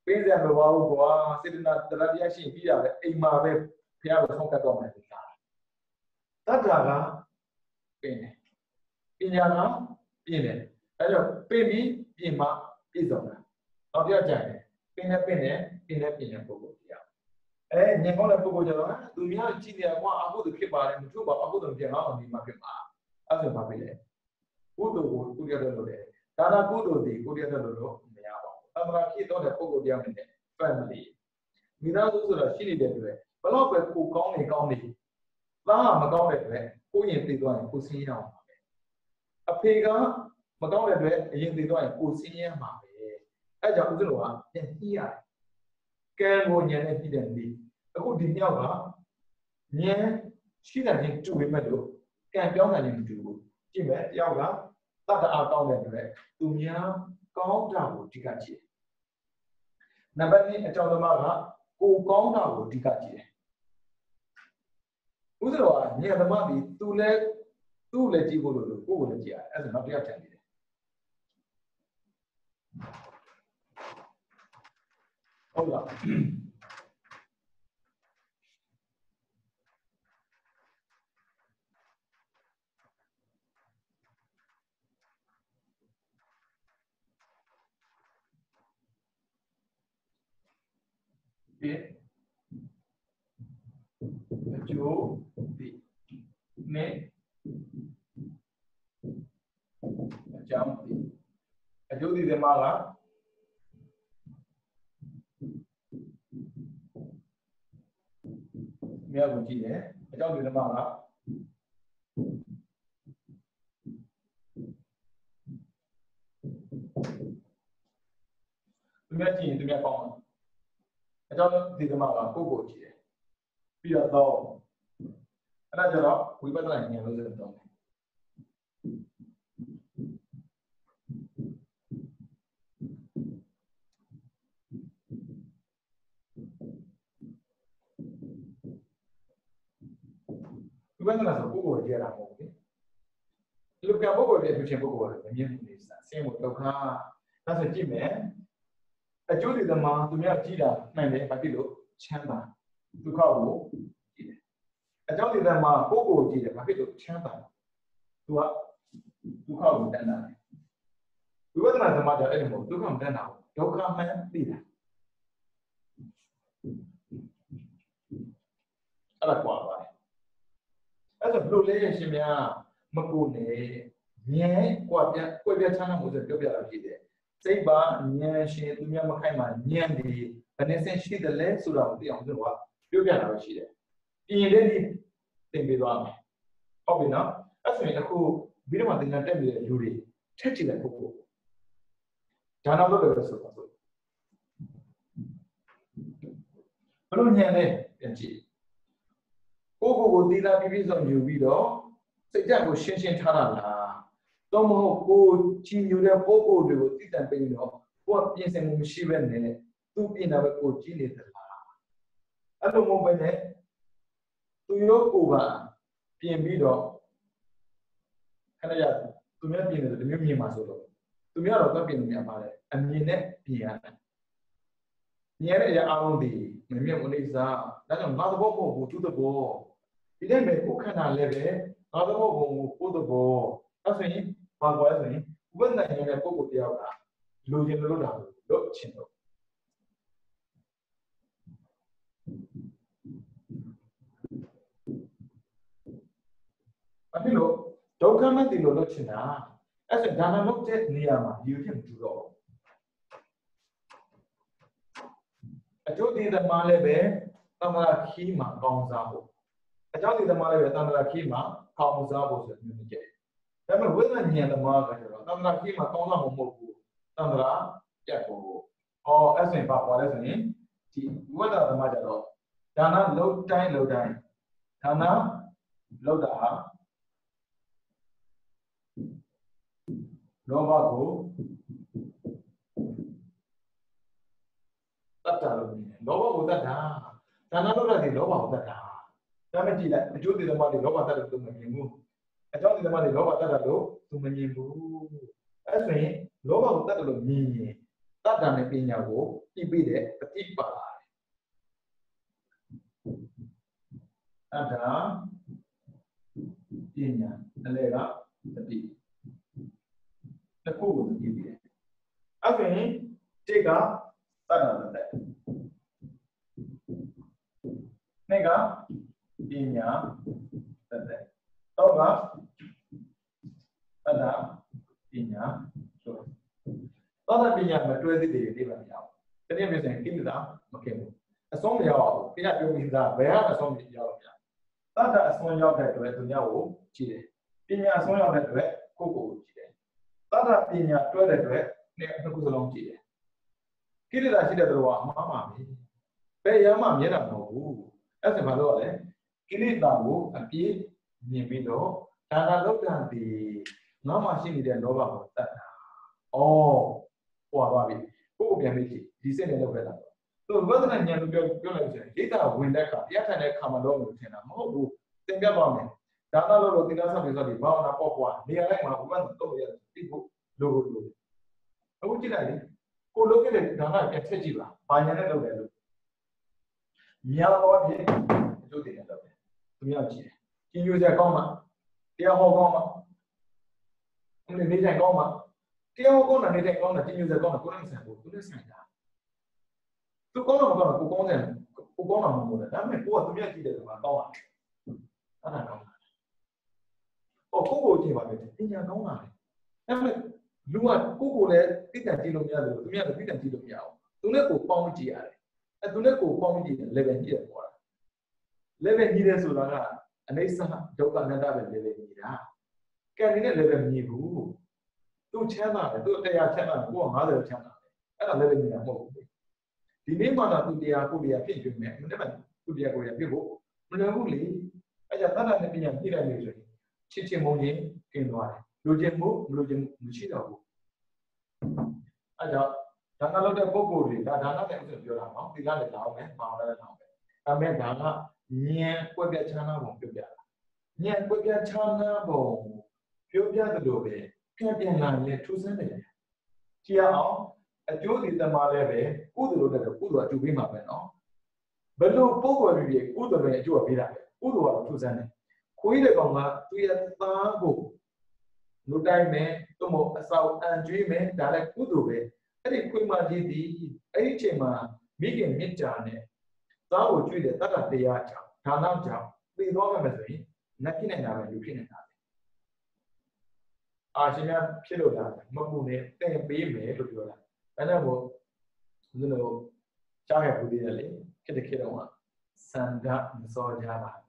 ပေးစရာမလိုပါဘူးကွာစေတနာတရားရှိပြီးရတယ်အိမ်မှာပဲဘုရားကိုဆုံးဖြတ်တော့မယ်ဆိုတာတတ္ထာကပြင်းတယ်ပညာကပြင်းတယ်အဲကြောင့်ပြင်းပြီးပြင်းမှပြည့်စုံတာနောက်ပြကြတယ်ပြင်းနဲ့ပြင်းနဲ့ပြင်းနဲ့ပြင်းတဲ့ပုဂ္ဂိုလ်တရားညင်ကောင်းတဲ့ပုဂ္ဂိုလ်ကျတော့သူများကြည့်နေကွာအကုသိုလ်ဖြစ်ပါတယ်မထူပါအကုသိုလ်ဖြစ်အောင်ဒီမှာဖြစ်မှာအဲ့ဒါဘာဖြစ်လဲကုသိုလ်ကိုကုရတဲ့လို့လေဒါနာကုသိုလ်ဒီကုရတဲ့လို့မရပါဘူးသမဏဖြစ်တော့တဲ့ပုဂ္ဂိုလ်တရားနဲ့ family မိသားစုဆိုတာရှိနေတဲ့အတွက်ဘလောက်ပဲကိုကောင်းနေ သားမကောင်းတဲ့အတွက်ကိုရင်သိသွားရင်ကိုဆင်းရအောင်ပါပဲအဖေကမကောင်းတဲ့အတွက်အရင်သိသွားရင်ကိုဆင်းရမှာပဲအဲကြောင့်ဦးဇင်းတို့ကပြန်ကြည့်ရတယ်ကံကိုဉာဏ်နဲ့ကြည့်တဲ့နေ့အခုဒီမြောက်ကဉာဏ်ရှိတဲ့ချင်းတူပေမဲ့လို့ကံပြောင်းတာချင်းမတူဘူးကြည့်မယ်တယောက်ကတတ်တအားကောင်းတဲ့အတွက်သူများကောင်းတာကိုအဓိကကြည့်နံပါတ်2အကြောင်းသမားကကိုကောင်းတာကိုအဓိကကြည့်တယ်ဦးဇင်းတော်ကဉာဏ်သမားဒီသူ့လည်းကြည့်ဖို့လို့ကိုယ်ကိုလည်းကြည့်ရတယ်အဲ့ဒါနောက်တစ်ယောက်ထပ်နေတယ်ဟုတ်လားဒီအကျိုးဒီနဲ့အကြောင်းဒီအကျိုးဒီသမားကမြောက်ကိုကြည့်တယ်အကြောင်းဒီသမားကသူများကြည့်ရင်သူများကောင်းတယ်အကြောင်းဒီသမားကကိုယ့်ကိုကြည့်တယ်ပြီးတော့အဲ့ဒါကြတော့ဝိပဿနာဉာဏ်လို့ဆိုတော့ဝိပဿနာဆိုပုဂ္ဂိုလ်ကြည့်ရတာမဟုတ်ဘူးဒီလိုကပုဂ္ဂိုလ်ရဲ့အဖြစ်ပုဂ္ဂိုလ်ကမြင်နေနေတာဆင်းဖို့ဒုက္ခဒါဆိုကြည့်မယ်အကျိုးဒီသမားသူများကြည့်တာမှန်တယ်ဘာဖြစ်လို့ချမ်းသာဒုက္ခကိုကြည့်တယ်အကြောင်းဒီသမားပုဂ္ဂိုလ်ကြည့်တယ်ဘာဖြစ်လို့ချမ်းသာသူကဒုက္ခကိုတဏ္ဍာဝိပဿနာသမားကြောင့်အဲ့လိုမဟုတ်ဒုက္ခမတဏ္ဍာဘူးဒုက္ခမှန်သိတာအဲ့ဒါကွာပါတယ်အဲ့ဒါဘလို့လဲရှင်များမကိုနဲ့ဉာဏ်ကွာပြချမ်းသာမှုဆိုပြောပြတာဖြစ်တယ်စိတ်ပါဉာဏ်ရှင်သူများမခိုက်မှာဉာဏ်ဒီဘယ်နဲ့ဆင်းရှိတယ်လဲဆိုတာကိုသိအောင်သူကပြောပြတာပဲရှိတယ်ပြင်တဲ့ဒီသင်ပေးသွားမယ်ဟုတ်ပြီနော်အဲ့ဆိုရင်အခုဗီဒီယိုမှာသင်တန်းတက်နေတဲ့လူတွေထက်ကြည့်လိုက်ဖို့ဒါနောက်တော့လည်းဆိုပါစို့ဘလို့ဉာဏ်လဲပြန်ကြည့်ကိုသီလပြည့်စုံယူပြီးတော့စိတ်ဓာတ်ကိုရှင်းရှင်းထားတာလားတော့မဟုတ်ကိုချီညူတဲ့ပုဂ္ဂိုလ်တွေကိုသိတတ်ပြီးတော့ကိုကပြင်ဆင်မှုမရှိဘဲနဲ့သူပြင်တာပဲကိုကြည့်နေသလားအဲ့လိုမဟုတ်ဘဲနဲ့သူရောကိုကပြင်ပြီးတော့ခဏရသူများပြင်တယ်ဒီမျိုးမြင်မှာဆိုတော့သူများတော့တော့ပြင်နေမှာလေအမြင်နဲ့ပြင်ရတယ်မြင်ရတဲ့အရာအလုံးဒီမမြင်ဘူးလိမ့်စားဒါကြောင့်ငါသဘောမဟုတ်ဘူးသူသဘောဒီတဲ့မဲ့ကိုခန္ဓာလည်းပဲငါသဘောကိုကိုသဘောအဲ့ဆိုရင်ဘာကွာဆိုရင်ဝိပဿနာဉာဏ်နဲ့ပုဂ္ဂိုလ်တယောက်ကလူချင်းလို့တာလို့ချင်းတော့အဲ့ဒီလိုဒုက္ခမဲ့ဒီလိုလို့ချင်တာအဲ့ဆိုဒါနလုပ်တဲ့နေရာမှာယူဖြစ်မတူတော့အကျိုးဒီသမားလည်းပဲသမဏခီးမှာကောင်းစားဖို့အကြောင်းဒီသမားလည်းပဲသမဏခီးမှာကောင်းစားဖို့ဆိုမျိုးကြည့်ဒါပေမဲ့ဝိသဉာဏ်သမားကကျတော့သမဏခီးမှာကောင်းစားဖို့မဟုတ်ဘူးသမဏပြတ်ဖို့အဲ့ဆိုရင်ဘာလဲဆိုရင်ဒီဝိသသမားကျတော့ဒါနလုံးတိုင်းဒါနလောက်တာဟာလောဘကိုတတ်တာလို့မြင်တယ်လောဘကိုတတ်တာဒါနလောက်တာဒီလောဘကိုတတ်တာဒါမှကြည့်လိုက်အကျိုးဒီသမားတွေလောဘတတ်တယ်သူမမြင်ဘူးအကြောင်းဒီသမားတွေလောဘတတ်တာလို့သူမမြင်ဘူးအဲ့ဆိုရင်လောဘကိုတတ်တယ်လို့မြင်ရင်တတ်တာနဲ့ပညာကိုပြီးတဲ့ပฏิပါလာတယ်အဲ့ဒါပညာအလဲကပฏิတစ်ခုကိုကြည့်ပြီးတယ်အဲ့ဆိုရင်တိကတတ်တာတဲ့နှစ်ကပညာတဲ့တော့ကတတ်တာပညာဆိုတော့ပညာမတွဲသေးတယ်လေးပါမရဘူးတကယ်ပြောရင်ကိလေသာမကင်ဘူးအဆုံးမရအောင်ဘုရားပြောပြီးသားဘယ်ဟာအဆုံးမရအောင်ဗျာ Tata sonရောက်တဲ့အတွက်သူများကိုကြည့်တယ်ပညာဆုံးရောက်တဲ့အတွက်ကိုယ့်ကိုယ်ကြည့်တယ်Tata ပညာတွဲတဲ့အတွက်နှစ်ခုစလုံးကြည့်တယ်ကိလေသာရှိတဲ့သူကမှားမှာပဲဘယ်ရမှမြဲတာမဟုတ်ဘူးအဲ့ဒါဘာလို့လဲကိလေသာကိုအပြည့်မြင်ပြီးတော့ဒါကလောကဒီငါမှရှိနေတဲ့လောဘကိုတတ်တာဩဟွာပါပြီကိုယ့်ကိုပြန်ပြီးကြည့်ဒီစိတ်နဲ့လောက်ပဲလားသူဝိပဿနာဉာဏ်လို့ပြောလိုက်ဆိုရင်ဒိဋ္ဌာဝင်တဲ့အခါတရားထိုင်တဲ့အခါမှာတော့လို့ထင်တာမဟုတ်ဘူးသင်ပြပါမယ်ဒါနလို့သင်္ကန်းဆောင်ပြီးဆိုဒီဘာဝနာပေါ့ပွားနေရာလိုက်မှာဘုရားတော့ရတယ်သိဖို့လိုအခုကြည့်လိုက်လေကိုလုပ်ခဲ့တဲ့ဒါနပြန်ချက်ကြည့်ပါဘာညာနဲ့လုပ်တယ်လို့မြောက်တော့ဖြစ်အကျိုးတင်တယ်လုပ်တယ်သူမြောက်ကြည့်တယ်ကျင်းကျိုးစရာကောင်းမှာတရားဟောကောင်းမှာနေတိုင်းကောင်းမှာတရားဟောကောင်းတာနေတိုင်းကောင်းတာကျင်းကျိုးစရာကောင်းတာကိုယ်နဲ့ဆိုင်ဖို့ကိုယ်နဲ့ဆိုင်တာသူကောင်းတော့မကောင်းတော့ကိုကောင်းတယ်ကိုကောင်းတာမဟုတ်ဘူးဒါပေမဲ့ကိုကသူမြတ်ကြည့်တယ်ဆိုတာကောင်းတာအဲ့ဒါကောင်းတာဟောကိုကြည့်ပါမယ်ပညာကောင်းတာအဲ့မဲ့လူကကိုလည်းသိတန်ကြည့်လို့မရတယ်သူမြတ်လည်းသိတန်ကြည့်လို့မရအောင်သူနဲ့ကိုပေါင်းကြည့်ရတယ်အဲ့သူနဲ့ကိုပေါင်းကြည့်တယ် level ကြီးတယ်ပေါ့လား level ကြီးတယ်ဆိုတာကအနိစ္စဒုက္ခအနတ္တပဲ level ကြီးတာကံနေတဲ့ level မကြီးဘူးသူချမ်းသာတယ်သူတရားချမ်းသာတယ်ကိုက50ချမ်းသာတယ်အဲ့ဒါ level ကြီးတာမဟုတ်ဘူးဒီနေ့မှတော့သူတရားကိုတရားဖြစ်ပြီမယ်မနေ့ကသူတရားကိုတရားဖြစ်ဖို့မလွယ်ဘူးလေအဲ့ဒါသတ္တနဲ့ပညာပြည့်လိုက်ပြီဆိုရင်ချစ်ချင်းမုန်းချင်းကျင်းသွားတယ်လူချင်းမှုမလူချင်းမရှိတော့ဘူးအဲ့တော့ဒါနလုပ်တဲ့ပုဂ္ဂိုလ်တွေဒါနနဲ့ဥစ္စာပြောတာနော်သီလနဲ့လောင်းမယ်မောင်လည်းလောင်းမယ်ဒါပေမဲ့ဒါကဉာဏ်ကွက်ပြချမ်းသာပုံပြောပြတာဉာဏ်ကွက်ပြချမ်းသာပုံပြောပြသလိုပဲပြန်လာရင်ထူးဆန်းတယ်ကြည့်အောင်အကျိုးဒီတမလည်းပဲကုသိုလ်လုပ်တဲ့ကုသိုလ်အကျိုးပေးမှာပဲနော်ဘယ်လိုပုံပေါ်ပြီးကုသိုလ်ပဲအကျိုးပေးတာပဲကုသိုလ်ကထူးဆန်းတယ်ခွေးတဲ့ကောင်ကသူရဲ့သားကိုလူတိုင်းမဲ့သူ့မို့အစောအန်ကျွေးမဲ့ဒါလည်းကုသိုလ်ပဲအဲ့ဒီခွေးမကြီးဒီအဲ့ဒီအချိန်မှာမိခင်မြစ်တာနဲ့သားကိုကျွေးတဲ့တတ္တတရားကြောင့်ဒါနောက်ကြောင့်သိသွားမှမယ်ဆိုရင်နတ်ဖြစ်နေတာပဲလူဖြစ်နေတာပဲအာရှင်များဖြစ်လို့လားမဟုတ်နဲ့တင်ပေးမယ်လို့ပြောတာအဲ့ဒါကိုဦးဇင်းတို့ကြားရဘူးသေးတယ်လေခက်တဲ့ခေတ်တော့စန္ဒမစောကြပါနဲ့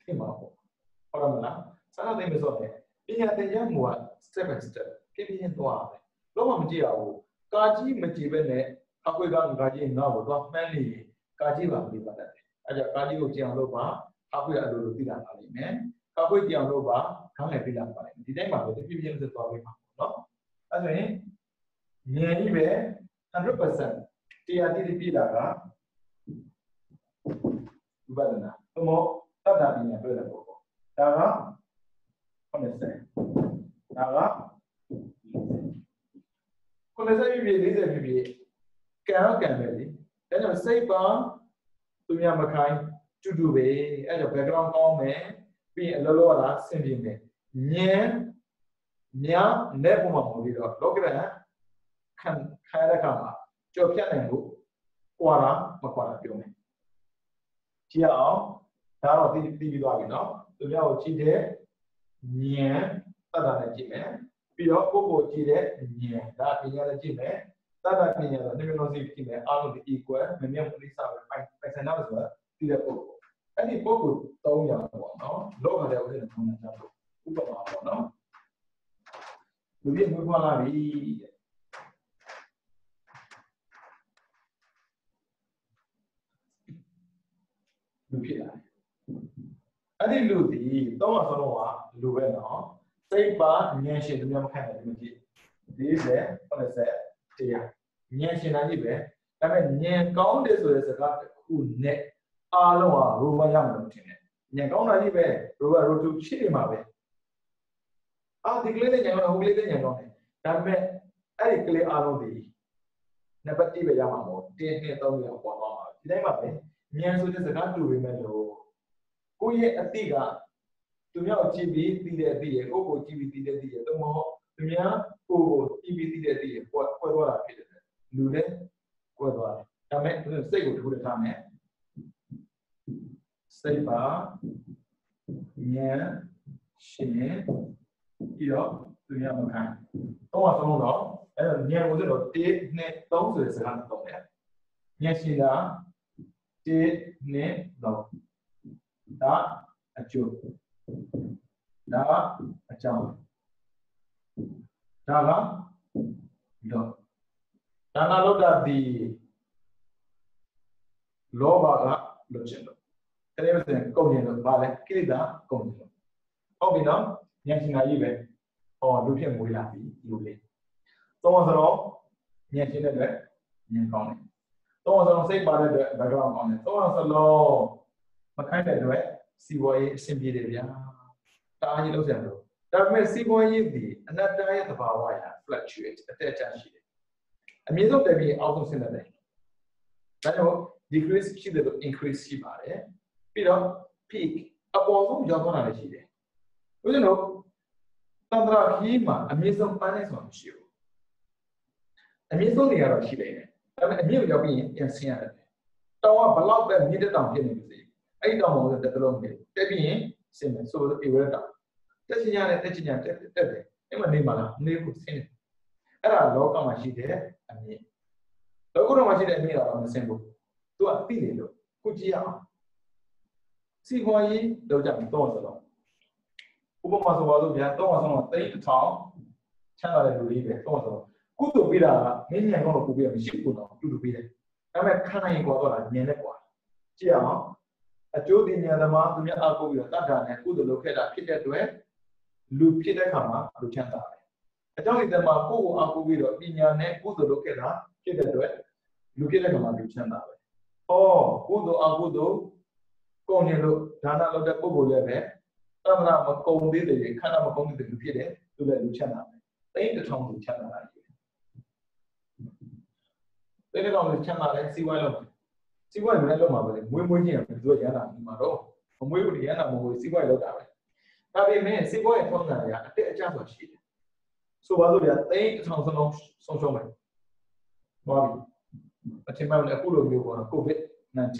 ဖြစ်မှာပေါ့ဟုတ်တယ်မလားစန္ဒသိမစောတယ်ပညာသင်ကြားမှုက step by step ပြည့်ပြည့်သွားတယ်တော့မကြည့်ရဘူးကာကြီးမကြည့်ပဲနဲ့အကွေကကာကြီးငါ့ကိုတော့မှန်းနေကာကြီးပါပြီးပါတယ်အဲ့ဒါကာကြီးကိုကြည့်အောင်လုပ်ပါအကွေအလိုလိုသိလာပါလိမ့်မယ်ကာကွေကြည့်အောင်လုပ်ပါခေါင်းလည်းသိလာပါလိမ့်မယ်ဒီတိုင်းပါပဲပြည့်ပြည့်နဲ့သွားပြီးပါနော်အဲ့ဆိုရင်ဉာဏ်ကြီးပဲ 100% တရားတိတိပြတာကဥပဒနာသို့မဟုတ်တတ္တပညာတွေ့တဲ့ပုံပေါ့ဒါက90ဒါက90ပြည့်40ပြည့်ကံတော့ကံပဲလေဒါကြောင့်စိတ်ပါသူများမခိုင်းတူပဲအဲ့ကြောင့် background ကောင်းမယ်ပြီးရင်အလောလောတာဆင်ပြေမယ်ဉာဏ်များနဲ့ပုံမှာမဟုတ်ပြီးတော့လောကရန်ခံရတဲ့အခါမှာကြော်ဖြတ်နိုင်လို့ကွာတာမကွာတာပြောမယ်ကြည့်အောင်ဒါတော့သိပြီးသွားပြီနော်သူများကိုကြည့်တဲ့ဉာဏ်တတ်တာနဲ့ကြည့်မယ်ပြီးတော့ကိုယ့်ကိုကြည့်တဲ့ဉာဏ်ဒါပညာနဲ့ကြည့်မယ်တတ်တာပညာတော့ numerology ကြည့်မယ်အားလုံးဒီ equal မမြတ်မှုလိစာပဲပိုင်စံနာဆိုတာဒီတဲ့ပုဂ္ဂိုလ်အဲ့ဒီပုဂ္ဂိုလ်3យ៉ាងပေါ့နော်လောကတဲ့ဥစ္စာကိုနားကြဖို့ဥပမာပေါ့နော်လူပြည့်မွေးဖွားလာပြီလူဖြစ်လာအဲ့ဒီလူဒီတော့အစလုံးကလူပဲနော်စိတ်ပါဉာဏ်ရှင်သူများမခံနိုင်ဘူးကြည့်40 80တရားဉာဏ်ရှင်တိုင်းပဲဒါပေမဲ့ဉာဏ်ကောင်းတယ်ဆိုတဲ့စကားတစ်ခုနဲ့အားလုံးကရိုးမရမှလို့ထင်တယ်ဉာဏ်ကောင်းတာကြီးပဲရိုးတူဖြစ်နေမှာပဲဒီကလေးနဲ့ဉာဏ်ကောင်းဟိုကလေးနဲ့ဉာဏ်ကောင်းတယ်ဒါပေမဲ့အဲ့ဒီကလေးအားလုံးဒီနံပါတ်1ပဲရမှာပေါ့1 2 3လောက်ပေါ်သွားမှာဒီတိုင်းပါပဲဉာဏ်ဆိုတဲ့စကားတူပေမဲ့လို့ကိုယ့်ရဲ့အတိကသူများကိုကြည့်ပြီးသိတဲ့အတိရဲ့ကိုယ့်ကိုကြည့်ပြီးသိတဲ့အတိရဲ့တော့မဟုတ်သူများကိုယ်ကိုကြည့်ပြီးသိတဲ့အတိရဲ့ကွဲသွားတာဖြစ်တယ်လူလည်းကွဲသွားတယ်ဒါပေမဲ့စိတ်ကိုထိုးထားမယ်စိတ်ပါဉာဏ်ရှင်ပြီးတော့သူများမခံတော့အဆုံးတော့အဲ့တော့ဉာဏ်ကိုဆိုတော့1 2 3ဆိုတဲ့စကားနဲ့တော့တယ်ဉာဏ်ရှင်တာ1 2 3 ဒါအကျိုးဒါအကြောင်းဒါကလောဒါနာလို့တာဒီလောဘကလွတ်ခြင်းလို့တကယ်ဆိုရင်ကုန်ခြင်းလို့ဗာလဲကိလေသာကုန်ခြင်းလို့ဟုတ်ပြီနော်ဉာဏ်ရှင်သာကြီးပဲဟောလူဖြစ်မွေးလာပြီလူလေးသုံးအောင်ဆိုတော့ဉာဏ်ရှင်တဲ့အတွက်ဉာဏ်ကောင်းတယ်သုံးအောင်ဆိုတော့စိတ်ပါတဲ့အတွက် background ကောင်းတယ်သုံးအောင်ဆိုတော့မခိုင်းတဲ့အတွက်စီဝါရေးအဆင်ပြေတယ်ဗျာတားကြီးလို့ဆက်လို့ဒါပေမဲ့စီဝါရေးဒီအနတ္တရဲ့သဘာဝအရ fluctuate အတက်အကျရှိတယ်အမြင့်ဆုံးတက်ပြီးအောက်ဆုံးဆင်းတယ်ဒါကြောင့် decrease ရှိတယ်လို့ increase ရှိပါတယ်ပြီးတော့ peak အပေါ်ဆုံးရောက်သွားတာလည်းရှိတယ်ဦးဇင်းတို့တန္တရာခီးမှာအမြင့်ဆုံးပန်းနေဆိုတာမရှိဘူးအမြင့်ဆုံးနေရာတော့ရှိနေတယ်ဒါပေမဲ့အမြင့်ရောက်ပြီးရင်ပြန်ဆင်းရတယ်တောင်ကဘလောက်ပဲမြင့်တဲ့တောင်ဖြစ်နေပြီစေအဲ့ဒီတောင်မှာတက်တလုံးနေတက်ပြီးရင်ဆင်းမယ်ဆိုတော့အေဝရတောင်တက်ချင်ရတယ်တက်ချင်ရတက်တယ်အဲ့မှာနေမှာလားနေဖို့ဆင်းတယ်အဲ့ဒါလောကမှာရှိတဲ့အမြင့်လောကမှာရှိတဲ့အမြင့်တော့မဆင်းဘူးသူကသိတယ်လို့ကိုကြည့်ရအောင်စီခွန်ကြီးလောက်ကြပြီးတော့ဆိုတော့ဥပမာဆိုပါစို့ဗျာတော့ဆိုတော့တိတ်တစ်ထောင်ချမ်းသာတဲ့လူလေးပဲတော့ဆိုတော့ကုသိုလ်ပေးတာကမင်းညံကောင်းတော့ကိုပေးရမရှိဘူးတော့တူတူပေးတယ်ဒါပေမဲ့ခန္ဓာရင်ကွာတော့ညံနဲ့ကွာကြည့်အောင်အကျိုးတင်ဉာဏ်သမားသူများအကူပြီးတော့တတ်တာနဲ့ကုသိုလ်လုပ်ခဲ့တာဖြစ်တဲ့အတွက်လူဖြစ်တဲ့ခါမှာလူချမ်းသာတယ်အကြောင်းဒီတမှာကိုယ့်ကိုအကူပြီးတော့ပညာနဲ့ကုသိုလ်လုပ်ခဲ့တာဖြစ်တဲ့အတွက်လူဖြစ်တဲ့ခါမှာလူချမ်းသာတယ်ဩကုသိုလ်အကုသိုလ်ကုန်နေလို့ဒါနလုပ်တဲ့ပုဂ္ဂိုလ်လည်းပဲသမဏမကုံသေးတယ်ခန္ဓာမကုံသေးတယ်လူဖြစ်တယ်သူလည်းလူချမ်းသာတယ်တိတ်တစ်ထောင်လူချမ်းသာတာကြီးတိတ်တစ်ထောင်လူချမ်းသာတယ်စီးပွားလုပ်စီးပွားလည်းလုပ်မှာပဲလေမွေးချင်းဘယ်သူရရတာဒီမှာတော့မမွေးဘူးရရတာမဟုတ်ဘူးစီးပွားလုပ်တာပဲဒါပေမဲ့စီးပွားရဲ့ထုံးစံတွေကအတက်အကျဆိုရှိတယ်ဆိုပါစို့ဗျာတိတ်တစ်ထောင်စလုံးဆုံးရှုံးမယ်သွားပြီအချိန်မှလည်းအခုလိုမျိုးပေါ့နော် COVID-19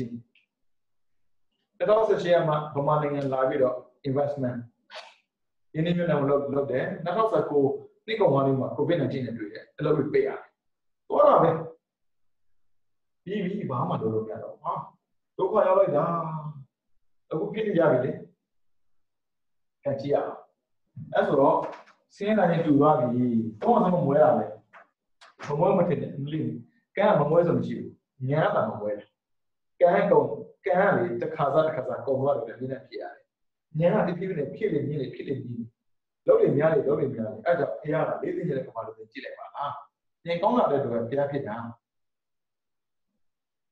2018မှာဗမာနိုင်ငံလာပြီးတော့ investment ဒီနေ့မျိုးလည်းလုပ်တယ်2019နှစ်ကုန်ပိုင်းမှာ COVID-19 နဲ့တွေ့တယ်အဲ့လိုပဲပေးရတယ်သွားတာပဲပြီးဘာမှလုပ်လို့မရတော့ဟာဒုက္ခရောက်လိုက်တာအခုပြည့်နေကြပြီလေကြည့်ရအောင်အဲ့ဆိုတော့စင်းတိုင်းတူသွားပြီတော့ဆမမွဲတာပဲမမွဲမထင်တယ်လိကဲမမွဲဆိုမရှိဘူးညာတာမမွဲကဲကုန်ကဲလေတစ်ခါစားကုန်သွားတယ်လည်းနည်းဖြစ်ရတယ်ညာကတဖြည်းဖြည်းနဲ့ဖြစ်လေမြင်လေဖြစ်လေမြင်လုံးလေများလေအဲ့ကြောင့်ဖះကလေးသိနေတဲ့ကမာလို့ကြည့်လိုက်ပါလားဉာဏ်ကောင်းလာတဲ့အတွက်ဖះဖြစ်တာ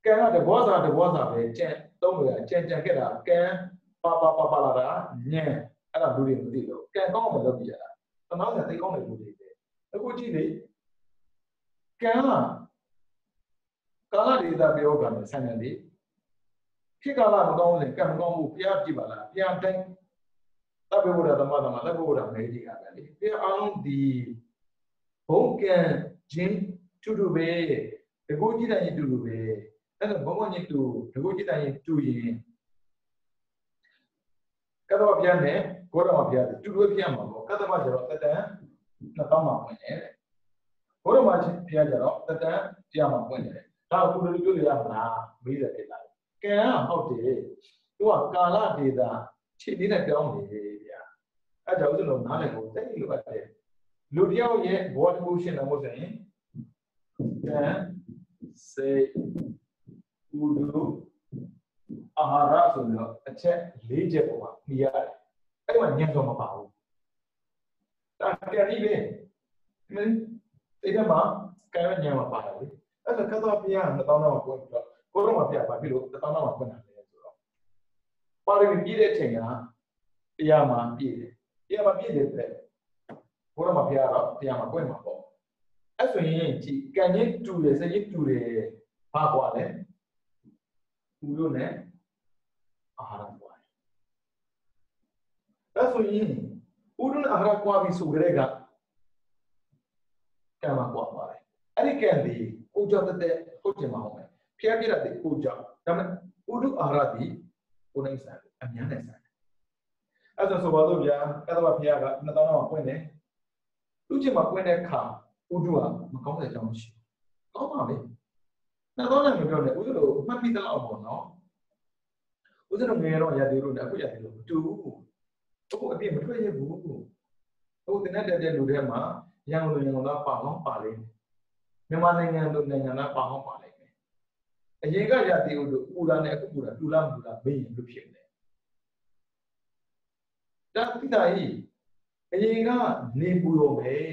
ကဲတဘောစာပဲကြံသုံးလို့ကြံခဲ့တာကဲပါလာတာညံအဲ့ဒါလူတွေမသိလို့ကံကောင်းမှလုပ်ပြရတာတမောင်းကသိကောင်းတဲ့လူတွေပဲအခုကြည့်လေကံကာလဒေတာပြောကံနဲ့ဆန်းတယ်လေဖြစ်ကာလမကောင်းရင်ကံမကောင်းဘူးဘုရားကြည့်ပါလားဘုရားတိုင်းတပ်ဘုရားသမလက်ဘုရားမဲကြီးကပဲလေဘုရားအားလုံးဒီဘုံကံချင်းတူပဲတကူကြည့်တိုင်းတူပဲအဲ့တော့ဘုံကညတူတကူကြည့်တိုင်းတူရင်ကတော့ပြန်တယ်ကိုတော်မှာပြန်တယ်တူတူပြန်မှာပေါ့ကတ္တမကျတော့တတန်2000မှာဝင်တယ်ကိုတော်မှာပြန်ကြတော့တတန်တရားမှာဝင်တယ်ဒါအခုလိုပြောရမှာမေးတယ်ဖြစ်လာကံဟုတ်တယ်သူကကာလဒေတာခြေလေးနဲ့ပြောင်းနေတယ်ဗျာအဲ့ဒါဥစ္စာလုံးနားလည်ဖို့တိတ်လိုအပ်တယ်လူတယောက်ရဲ့ဘောတခုရှင်းတယ်မို့ဆိုရင်ကံစေဥဒုအာဟာရဆိုတော့အချက်၄ချက်ပေါ်မှာမြည်ရတယ်အဲ့မှာညံတော့မပါဘူးဒါကြံပြီးပဲမင်းဒီကမှာကံညံမှာပါတယ်လေအဲ့ဒါကတော့ပြရ2000လောက်ကိုကိုတော့မပြပါပြီလို့1000လောက်ကိုနားလဲဆိုတော့ပါရမီပြည့်တဲ့အချိန်ကတရားမှာပြည့်တယ်တရားမှာပြည့်တယ်တဲ့ကိုတော့မပြတော့တရားမှာကိုယ်မှာပေါ့အဲ့ဆိုရင်ဒီကံချင်းတူတယ်စကြီးတူတယ်ဘာကွာလဲဘူးလို့ ਨੇ အာဟာရကွာအဲ့ဆိုရင်ဘူးလို့အာဟာရကွာပြီးဆိုကြတဲ့ကကံမှာကွာပါတယ်အဲ့ဒီကံဒီကိုကြောင့်တဲ့ဟုတ်တယ်မဟုတ်ဘူးဖျက်ပြတဲ့ကိုကြောင့်ဒါပေမဲ့ဥဒုအာဟာရဒီကိုနိုင်စားအများနဲ့စားအဲ့ဆိုပါတော့ဗျာအဲ့တော့ဖျက်က2000လောက်ပွင့်တယ်သူ့ချင်မှာပွင့်တဲ့ခါဥဒုကမကောင်းတဲ့အကြောင်းရှိကောင်းပါလေ2000နဲ့မပြောနဲ့ဥဒုလိုမှတ်ပြီးတော့ပေါ့နော် ဥစဉ်တော့ငယ်တော့ရသေးလို့အခုရသေးလို့မတူဘူးအခုအပြည့်မထွက်ရဘူးအခုတင်တဲ့လူတွေမှာရန်ကုန်သားပါအောင်ပါလိမ့်မယ်မြန်မာနိုင်ငံတို့နိုင်ငံသားပါအောင်ပါလိမ့်မယ်အရင်ကရသေးလို့ပူလာနဲ့အခုပူလာတူလားမတူလားမေးရင်လို့ဖြစ်နေဒါတိတာကြီးအရင်ကနေပူတော့မယ်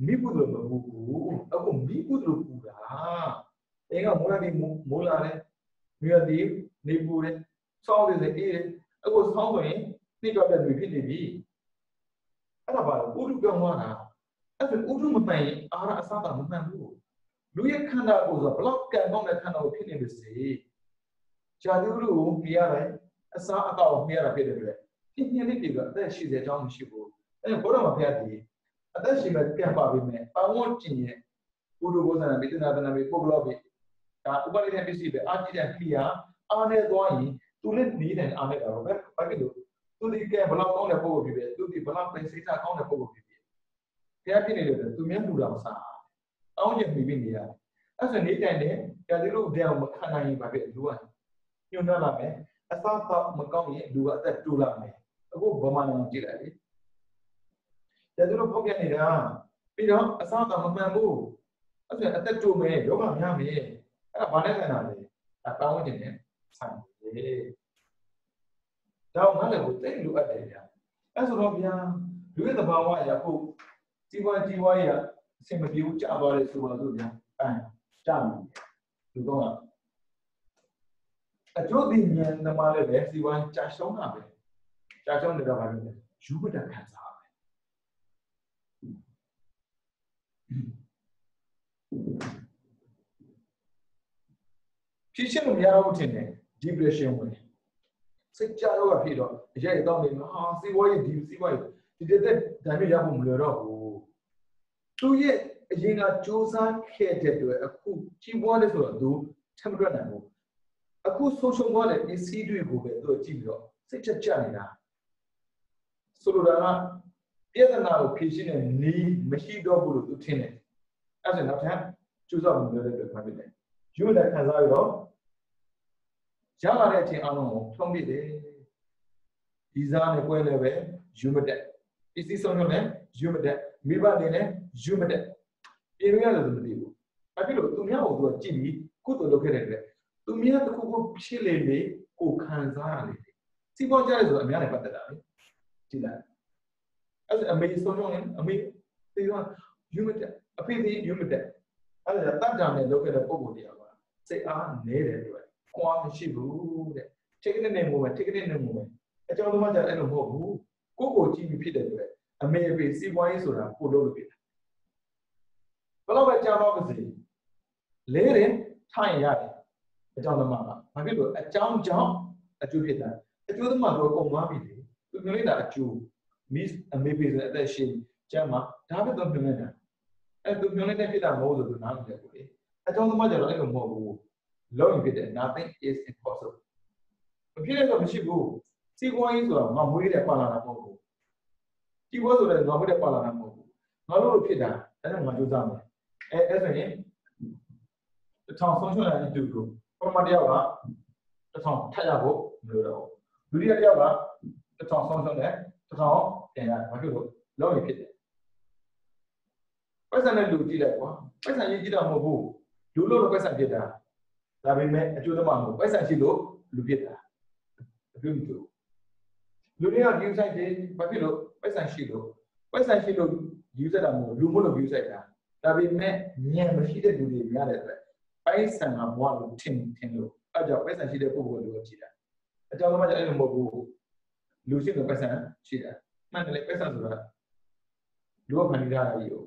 မိပူလို့မပူဘူးအခုမိပူလို့ပူတာအရင်ကမိုးလာတယ်မိုးလာတယ်မြေတီနေပူတယ်ဆောင်းတယ်အေးတယ်အခုဆောင်းဆိုရင်နှိပ်တော့တဲ့လူဖြစ်နေပြီအဲ့ဒါပါဥဒုပြောင်းသွားတာအဲ့ဒါဥဒုမမှန်ရင်အာရအစားတာမမှန်ဘူးလူရဲ့ခန္ဓာကိုယ်ဆိုဘလော့ကန်ကောင်းတဲ့ခန္ဓာကိုဖြစ်နေလို့စေဇာတိဥဒုကိုမြင်ရတယ်အစားအသောက်မြင်ရတာဖြစ်တယ်တွေ့ပြင်းပြင်းလေးပြေကအသက်ရှိတဲ့အကြောင်းမရှိဘူးအဲ့ဘုရားမှာဖျက်တည်အသက်ရှိမဲ့ပြန်ပါပြီမဲ့ပဝန်းကျင်ရဲ့ဥဒုဘောဇနာမိတနာတနာမိပုဂ္ဂလောပိဒါဥပနိဒေပစ္စည်းပဲအာတိတံခိယာအားနဲ့သွားရင်သူလည်းနေတဲ့အားနဲ့တော့ပဲဘာဖြစ်လို့သူဒီကဘလောက်ကောင်းတဲ့ပုဂ္ဂိုလ်ဖြစ်ဖြစ်သူဒီဘလောက်ပင်စိတ်ကောင်းတဲ့ပုဂ္ဂိုလ်ဖြစ်ဖြစ်ဘုရားဖြစ်နေတယ်သူမျက်မှုတော်စားအောင်းကျင်ပြီးနေရတယ်အဲ့ဆိုနေတိုင်တဲ့ကြာတိလို့တရားမခံနိုင်ရင်ဘာဖြစ်လူကညှို့နှံ့လာမယ်အစားတော့မကောင်းရင်လူကအသက်တူလာမယ်အခုဗမာနိုင်ငံကြည့်လိုက်လေကြာတိလို့ဖောက်ပြနေတာပြီးတော့အစားတော့မမှန်ဘူးအဲ့ဆိုအသက်တူမယ်ယောဂများမယ်အဲ့ဒါဘာနဲ့ဆိုင်တာလဲအပေါင်းကျင်နဲ့ဆိုင်တယ်ဒါမှလည်းကိုတိတ်လိုအပ်တယ်ဗျာအဲ့ဆိုတော့ဗျာလူရဲ့သဘာဝအရာဖို့ကြီးပွားရအဆင်မပြေဘူးကြာသွားတယ်ဆိုတော့ဗျာကြာပြီလူတော့အကျိုးဒီဉာဏ်သမားလည်းပဲစီပွားကြာရှုံးတာပဲကြာရှုံးနေတော့ဘာလို့လဲယူမတခံစားပဲဖြစ်ရှင်းလို့မရဘူးထင်တယ် depression ဝင်စိတ်ကြတော့ဖြစ်တော့အရေးအတော့နေဟာစီးပွားရေးဒီစီးပွားရေးဒီတဲ့ဒါမျိုးရဖို့မလွယ်တော့ဘူးသူရဲ့အရင်ကစူးစမ်းခဲ့တဲ့အတွက်အခုကြီးပွားတယ်ဆိုတော့သူထပ်မတွက်နိုင်ဘူးအခုဆုံးရှုံးသွားတဲ့ပစ္စည်းတွေကိုပဲသူကြည့်ပြီးတော့စိတ်ကြနေတာဆိုလိုတာကပြဿနာကိုဖြေရှင်းတဲ့နည်းမရှိတော့ဘူးလို့သူထင်တယ်အဲ့ဒါနောက်ထပ်ကျူးစော်မှုလုပ်တဲ့အတွက်ဘာဖြစ်လဲယူတဲ့ခံစားရတော့ရလာတဲ့အချိန်အလုံးကိုထုံးပြတယ်ဒီစားနဲ့ပွဲလည်းပဲယူမတက်ပစ္စည်းဆုံးရှုံးလည်းယူမတက်မိဘတွေလည်းယူမတက်ပြင်ရတယ်လို့မသိဘူးဘာဖြစ်လို့သူများကိုသူကကြည့်ပြီးကုသိုလ်လုပ်ခဲ့တဲ့အတွက်သူများတစ်ခုခုဖြစ်လေကိုခံစားရလေစီးပွားကြရဲဆိုအများနဲ့ပတ်သက်တာလေကြည့်လိုက်အဲ့ဒါအမေဆုံးရှုံးရင်အမေဒီကယူမတက်အဖေဒီယူမတက်အဲ့ဒါတတ်ကြနဲ့လုပ်ခဲ့တဲ့ပုံစံတရားကစိတ်အားနည်းတယ်အတွက်ကွာမရှိဘူးတဲ့ technique နဲ့မို့ပဲ technique နဲ့မို့ပဲအကြောင်းသမားကြအဲ့လိုမဟုတ်ဘူးကိုကြည့်ပြီးဖြစ်တဲ့အတွက်အမေအဖေစီးပွားရေးဆိုတာကိုလုပ်လို့ဖြစ်တယ်ဘယ်တော့ပဲကြားတော့ပါစေလဲတယ်ထိုင်ရတယ်အကြောင်းသမားကဘာဖြစ်လို့အကြောင်းကြောင့်အကျိုးဖြစ်တာအကျိုးသမားတော့ကုန်သွားပြီလေသူမျိုးလိုက်တာအကျိုးမိအမေဖေဆိုအသက်ရှင်ကျမ်းမှာဒါပဲတော့မျိုးလိုက်တာအဲ့သူမျိုးလိုက်တဲ့ဖြစ်တာမဟုတ်လို့သူနားမလည်ဘူးလေအကြောင်းသမားကြတော့အဲ့လိုမဟုတ်ဘူးလုံးရင်ဖြစ်တယ် nothing is impossible မဖြစ်တဲ့တော့မရှိဘူးစီးပွားရေးဆိုတာငါမွေးတဲ့ပါလာတာမဟုတ်ဘူးစီးပွားဆိုတဲ့ငါမွေးတဲ့ပါလာတာမဟုတ်ဘူးငါတို့ဖြစ်တာအဲ့ဒါငါကြိုးစားမယ်အဲ့ဆိုရင်တစ်ထောင်ဆုံးရှုံးတဲ့အတူတူပထမတစ်ယောက်ကတစ်ထောင်ထပ်ရဖို့မလိုတော့ဘူးဒုတိယတစ်ယောက်ကတစ်ထောင်ဆုံးရှုံးတဲ့တစ်ထောင်ပြန်ရတယ်ဘာဖြစ်လို့လုံးရင်ဖြစ်တယ်ပတ်စံနဲ့လူကြည့်လိုက်ကွာပတ်စံရေးကြည့်တာမဟုတ်ဘူးလူလို့တော့ပတ်စံဖြစ်တာဒါပေမဲ့အကျိုးသမားမဟုတ်ပတ်စံရှိလို့လူဖြစ်တာအပြုံးတူလူတွေက view site တွေဘာဖြစ်လို့ပတ်စံရှိလို့ view site တာမဟုတ်လူမလို့ view site တာဒါပေမဲ့ဉာဏ်မရှိတဲ့လူတွေများတဲ့အတွက်ပတ်စံကဘဝလို့ထင်လို့အဲ့ကြောင့်ပတ်စံရှိတဲ့ပုဂ္ဂိုလ်လူကိုကြည့်တာအကြောင်းသမားကျအဲ့လိုမဟုတ်ဘူးလူရှိလို့ပတ်စံရှိတာမှန်တယ်လေပတ်စံဆိုတာလူကဖန်တီးတာကြီးကို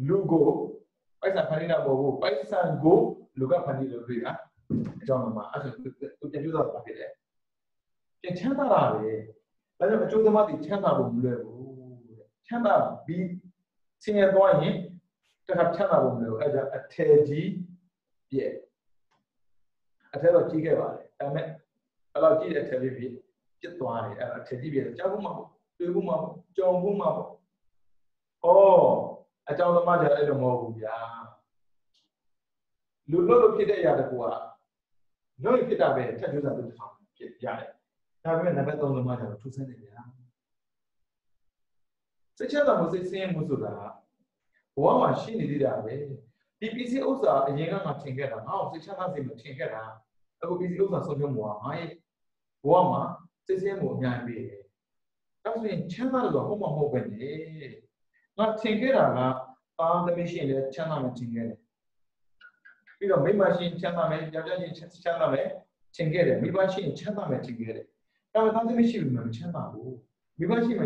လူကိုပိုက်ဆံဖန်တီးတာမဟုတ်ဘူးပိုက်ဆံကိုလူကဖန်တီးလို့တွေ့တာအကြောင်းမှာအဲ့ဒါသူပြန်ကျိုးစားတာဖြစ်တယ်ပြန်ချမ်းသာတာပဲဒါကြောင့်အကျိုးသမားတွေချမ်းသာဖို့မလွယ်ဘူးတဲ့ချမ်းသာပြီးဆင်းရဲသွားရင်တခါချမ်းသာဖို့မလွယ်ဘူးအဲ့ဒါအထယ်ကြီးပြည့်အထယ်တော့ကြီးခဲ့ပါတယ်ဒါပေမဲ့အဲ့လောက်ကြီးတဲ့အထယ်လေးပြစ်သွားတယ်အဲ့ဒါအထယ်ကြီးပြည့်ကြောက်ဖို့မဟုတ်တွေ့ဖို့မဟုတ်ကြုံဖို့မဟုတ်အကြောင်းသမားကြအဲ့လိုမဟုတ်ဘူးဗျာလူလို့ဖြစ်တဲ့အရာတကူကလွတ်ဖြစ်တာပဲထက်ကျိုးစားသူတစ်ထောင်ဖြစ်ရတယ် ဒါပေမဲ့နံပါတ်3သမားကျတော့ထူးဆန်းတယ်ဗျာစိတ်ချမ်းသာမှုစိတ်ဆင်းရဲမှုဆိုတာဘဝမှာရှိနေသေးတာပဲဒီပစ္စည်းဥစ္စာအရင်ကငါထင်ခဲ့တာငါ့ကိုစိတ်ချမ်းသာစေလို့ထင်ခဲ့တာအခုပစ္စည်းဥစ္စာဆုံးဖြတ်မှုကငါရဲ့ဘဝမှာစိတ်ဆင်းရဲမှုအများကြီးပဲဒါဆိုရင်ချမ်းသာလို့ဟုတ်မှာမဟုတ်ပဲလေငါထင်ခဲ့တာကသားသမီးရှိရင်လည်းချမ်းသာမှထင်ခဲ့တယ်ပြီးတော့မိမရှိရင်ချမ်းသာမယ်ယောက်ျားချင်းချမ်းသာမယ်ထင်ခဲ့တယ်မိမရှိရင်ချမ်းသာမယ်ထင်ခဲ့တယ်ဒါပေမဲ့သားသမီးရှိလို့မချမ်းသာဘူးမိမရှိမ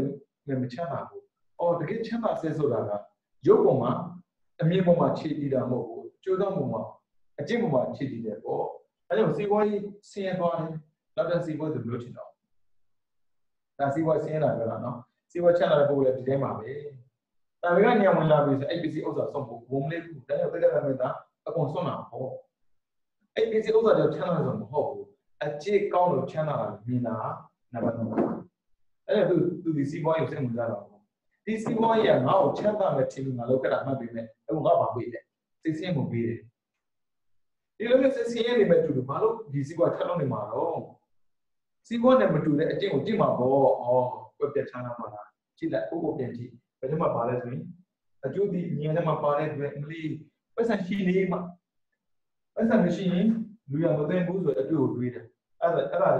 ယ်မချမ်းသာဘူးအော်တကယ်ချမ်းသာစေဆိုတာကရုပ်ပေါ်မှာအမြင်ပေါ်မှာခြေတည်တာမဟုတ်ဘူးကြိုးစားမှုမှာအကျင့်ပေါ်မှာခြေတည်တယ်ပေါ့အဲကြောင့်စီးပွားရေးဆင်းရဲသွားတယ်နောက်တဲ့စီးပွားရေးဘယ်လိုထင်တော့ဒါစီးပွားရေးဆင်းရဲတာပြောတာနော်စီးပွားချမ်းသာတဲ့ပုဂ္ဂိုလ်လည်းဒီထဲမှာပဲဒါပေမဲ့ညံဝင်လာပြီဆိုအဲ့ပစ္စည်းဥစ္စာဆုံးဖို့ဘုံလေးခုဒါကြောင့်ပြတဲ့မဲ့တာအကုန်ဆုံးတာပေါ့အဲ့ပစ္စည်းဥစ္စာတွေချမ်းသာဆုံးမဟုတ်ဘူးအကျင့်ကောင်းလို့ချမ်းသာတာမြင်တာနံပါတ်3အဲ့ဒါသူဒီစီးပွားရေးစိတ်ဝင်စားတာဒီစီးပွားရေးကငါ့ကိုချမ်းသာမဲ့ထင်လို့ငါလုပ်ခဲ့တာမှတ်ပြီမဲ့အခုငါဘာပေးလဲစိတ်ဆင်းမှုပေးတယ်ဒီလိုမျိုးစိတ်ဆင်းရဲနေမဲ့တူဘာလို့ဒီစီးပွားထပ်လို့နေမှာတော့စီးပွားနဲ့မတူတဲ့အကျင့်ကိုကြည့်မှာပေါ့ကွက်ပြတ်ချမ်းသာမှာလားကြည့်လိုက်ကိုပြန်ကြည့်ဘယ်ထဲမှာပါလဲဆိုရင်အကျိုးဒီဉာဏ်ထဲမှာပါတဲ့အတွက်အမလီပတ်စံရှိနေမှာပတ်စံမရှိရင်လူရမသိဘူးဆိုတဲ့အကျိုးကိုတွေးတယ်အဲ့ဒါ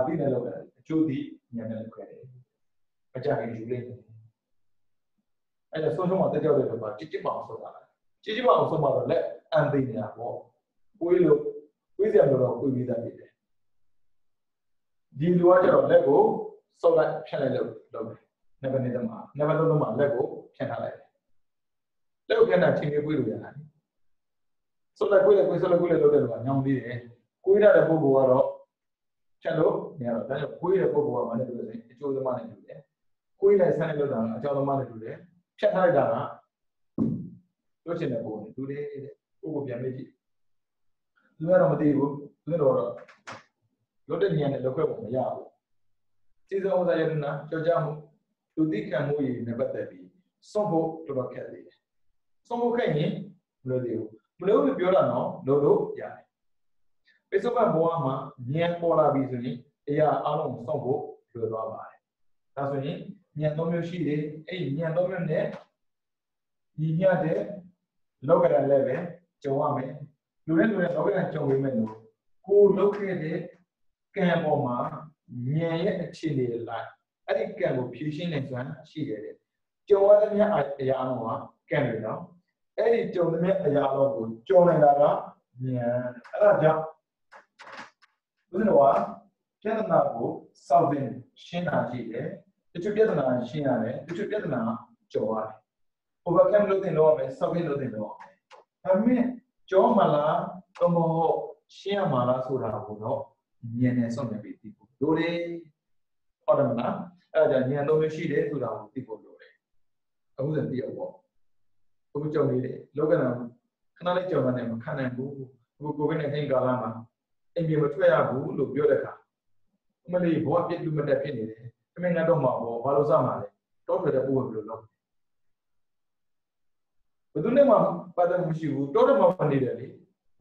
ပြီးနေလို့အကျိုးဒီဉာဏ်နဲ့ခွဲတယ်အကြိုက်ယူလိုက်အဲ့ဒါဆုံးဆုံးမှာတက်ကြောက်တဲ့တော့ကြစ်ပါအောင်ဆိုတာကြစ်ပါအောင်ဆိုမှတော့လက်အန်သိနေတာပေါ့ကိုယ်လို့ကိုယ်စရာလို့တော့ကိုယ်ပြီးသားဖြစ်တယ်ဒီလူကကျတော့လက်ကိုစောက်လိုက်ဖြတ်လိုက်လို့လုပ်တယ်နံပါတ်2မှာနံပါတ်3မှာလက်ကိုဖြတ်ထားလိုက်တယ်လက်ကိုဖြတ်တာချင်းလေးကိုယ်လို့ရတယ်စောက်လိုက်ကိုယ်စောက်လိုက်ကိုယ်လုပ်တဲ့လူကညောင်းသေးတယ်ကိုယ်ရတဲ့ပုဂ္ဂိုလ်ကတော့ဖြတ်လို့နေတော့ဒါကြောင့်ကိုယ်ရတဲ့ပုဂ္ဂိုလ်ကမနဲ့တူတယ်အကျိုးသမားနဲ့တူတယ်ကိုယ်လိုက်ဆန်းနေလို့တာအကြောင်းသမားနဲ့တူတယ်ဖြတ်ထားလိုက်တာကတို့ချင်တဲ့ပုံနဲ့တူတယ်တဲ့ကိုပြန်မေးကြည့်သူကတော့မသိဘူးသူတော့လွတ်တဲ့ဉာဏ်နဲ့လောက်ခွဲပုံမရဘူးစီစဉ်ဥစ္စာရတနာကြောက်ကြမှုလူသိခံမှုရည်နဲ့ပတ်သက်ပြီးစွန့်ဖို့တော်တော်ခက်သေးတယ်စွန့်ဖို့ခက်ရင်မလို့သေးဘူးမလို့ပြောတာနော်လို့ရတယ်ပိဿုပန်ဘဝမှာဉာဏ်ပေါ်လာပြီဆိုရင်အရာအလုံးစွန့်ဖို့လွယ်သွားပါတယ်ဒါဆိုရင်ဉာဏ် 3 မျိုးရှိတယ်အဲ့ဒီဉာဏ် 3 မျိုးနဲ့ညီမျှတဲ့လောကရန်လည်းပဲကြုံရမယ်လူနဲ့လောကရန်ကြုံပေးမယ်လို့ကိုလောက်ခဲ့တဲ့ကံပေါ်မှာဉာဏ်ရဲ့အခြေအနေလိုက်အဲ့ဒီကံကိုဖြည့်ရှင်းနိုင်စွမ်းရှိတယ်တဲ့ကြုံရတဲ့မြတ်အရာအလုံးကကံတွေနော်အဲ့ဒီကြုံတဲ့မြတ်အရာအလုံးကိုကြုံနိုင်တာကဉာဏ်အဲ့ဒါကြောင့်ဘုရားကပြဿနာကိုစောင့်တင်ရှင်းတာရှိတယ်တချို့ပြဿနာရှင်းရတယ်တချို့ပြဿနာကြော်ရတယ် overcome လုပ်တင်လို့ရမယ် solve လုပ်တင်လို့ရမယ်ဒါပေမဲ့ကြောမလားတော့မဟုတ်ရှင်းရမှာလားဆိုတာကိုတော့ဉာဏ်နဲ့စောင့်နေပြီးသိဖို့လိုတယ်ဟုတ်တယ်မလားအဲ့ဒါဉာဏ် 3 မျိုးရှိတယ်ဆိုတာကိုသိဖို့လိုတယ်အခုလည်းသိရပေါ့အခုကြော်နေတယ်လောကနာခဏလေးကြော်နေမခံနိုင်ဘူးအခုကိုဗစ်-19 ကာလမှာအိမ်ပြင်မထွက်ရဘူးလို့ပြောတဲ့အခါအမလေးဘောပြစ်လူမတက်ဖြစ်နေတယ်အမေကတော့မှာဘောဘာလို့စမှာလဲတောထွက်တဲ့ပို့ဘယ်လိုလုပ်ဘယ်သူနဲ့မှပတ်သက်မရှိဘူးတောတယ်မှာနေတယ်လေ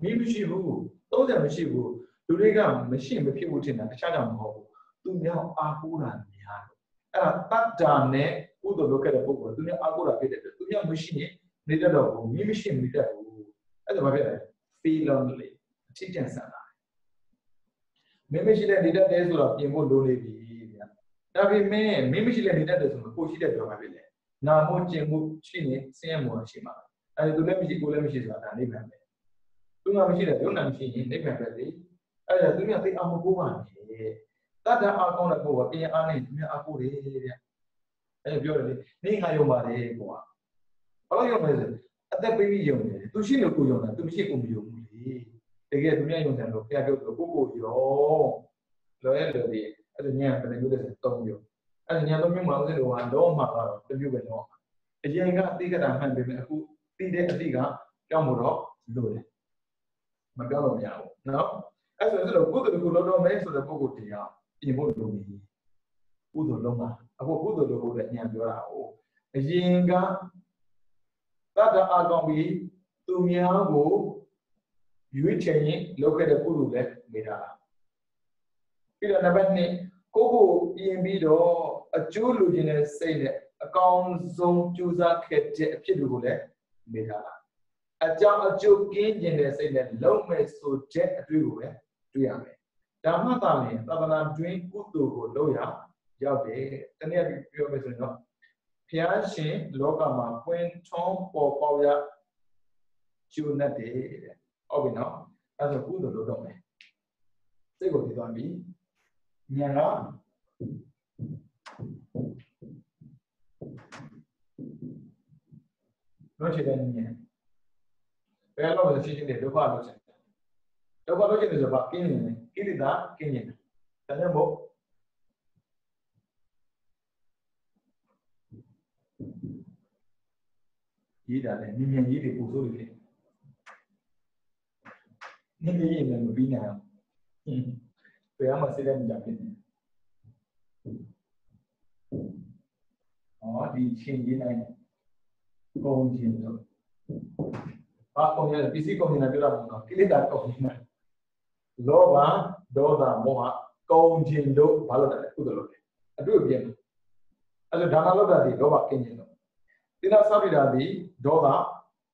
မီးမရှိဘူး30မရှိဘူးလူတွေကမရှိမဖြစ်ဘူးထင်တာတခြားကြောင့်မဟုတ်ဘူးသူများအားကိုးတာများတယ်အဲ့ဒါတတ်တာနဲ့ဥဒ္ဒလုပ်ခဲ့တဲ့ပုဂ္ဂိုလ်သူများအားကိုးတာဖြစ်တဲ့အတွက်သူများမရှိရင်နေတတ်တော့ဘူးမီးမရှိမနေတတ်ဘူးအဲ့ဒါဘာဖြစ်လဲ feel lonely အချစ်ကျန်ဆန်တာမင်းမရှိတဲ့နေတတ်တယ်ဆိုတော့ပြင်ဖို့လိုနေပြီဗျာဒါပေမဲ့မင်းမရှိတဲ့နေတတ်တယ်ဆိုတော့ကိုရှိတဲ့ပြောမှာဖြစ်လေနာမို့ကျင်မှုရှိနေစင်းရမှုရှိမှာအဲဒီသူလည်းမရှိကိုလည်းမရှိဆိုတာဒါနိဗ္ဗာန်ပဲသူကမရှိတဲ့ဒုက္ခမရှိရင်နိဗ္ဗာန်ပဲလေအဲ့ဒါသူများသိအောင်မကိုးပါနဲ့တတ်တာအားကောင်းတဲ့ပုဂ္ဂိုလ်ပြင်အားနဲ့သူများအားကိုးတယ်ဗျအဲ့ပြောတယ်လေနေငါယုံပါတယ်ကွာဘာလို့ယုံလဲဆိုအသက်ပေးပြီးယုံတယ်သူရှိလို့ကိုယုံတာသူမရှိကိုမယုံဘူးလေတကယ်သူများယုံတယ်လို့ဘုရားပြောတယ်ကိုကိုယုံလောရဲ့လူတွေအဲ့ဒါညံ့တယ်လို့တဲ့3 မျိုးအဲ့ဒါညံ့3 မျိုးမှာဦးဇင်းတို့ကတော့မှကတော့1 မျိုးပဲတော့အရင်ကသိကြတာမှန်ပေမဲ့အခုသိတဲ့အသည့်ကကြောက်မှုတော့လို့တယ်မပြောလို့မရဘူးနော်အဲ့ဆိုတော့ကုသိုလ်ကိုလုံးတော့မဲဆိုတဲ့ပုဂ္ဂိုလ်တရားပြင်ဖို့လိုပြီကုသိုလ်လုံးတာအခုကုသိုလ်လို့တဲ့ညံပြောတာကိုအရင်ကတတ်တာအကောင်ပြီးသူများကိုရွေးချယ်ရင်လုပ်ခဲ့တဲ့ကုသိုလ်လည်းမေးတာ ပြီးတော့နံပါတ်2ကိုပြင်ပြီးတော့အကျိုးလိုချင်တဲ့စိတ်နဲ့အကောင်းဆုံးကြိုးစားခဲ့တဲ့အဖြစ်တွေကိုလည်းမေးထားတာအကြောင်းအကျိုးကင်းကျင်တဲ့စိတ်နဲ့လုံးမဲ့ဆိုတဲ့အတွေ့ကိုပဲတွေ့ရမယ်ဒါမှသာလျှင်သာသနာတွင်ကုသိုလ်ကိုလုပ်ရရောက်တယ်တနည်းအားဖြင့်ပြောမယ်ဆိုရင်တော့ဘုရားရှင်လောကမှာပွင့်ထွန်းပေါ်ပေါက်ရကျိုးနဲ့တယ်တဲ့ဟုတ်ပြီနော်အဲဆိုကုသိုလ်လုပ်တော့မယ်စိတ်ကိုသိသွားပြီဉာဏ်ကလို့ချင်တဲ့ဉာဏ်ဘယ်လိုလဲရှင်းရှင်းလေးဒုက္ခလို့ချင်တယ်ဒုက္ခလို့ချင်တယ်ဆိုတော့ကင်းနေတယ်ကိလေသာကင်းနေတယ်ဒါကြောင့်မို့ရေးတာလည်းမြင်ရေးတွေပူဆိုးတွေနည်းနည်းရေးလည်းမပြီးနိုင်အောင်ဘယ်မှာစိတ်နဲ့ကြဖြစ်နေဒီချင်းရေးနိုင်ကုန်ချင်းလို့ဘာကုန်ရပစ္စည်းကုန်နေတာပြောတာမဟုတ်တော့ကိလေသာကုန်နေတာလောဘဒေါသမောဟကုန်ချင်းလို့ဘာလို့လဲကုသလို့အတွေ့အပြည့်အဲ့ဒါဒါနလောဘတွေလောဘကင်းခြင်းလို့သီလစောင့်တည်တာဒီဒေါသ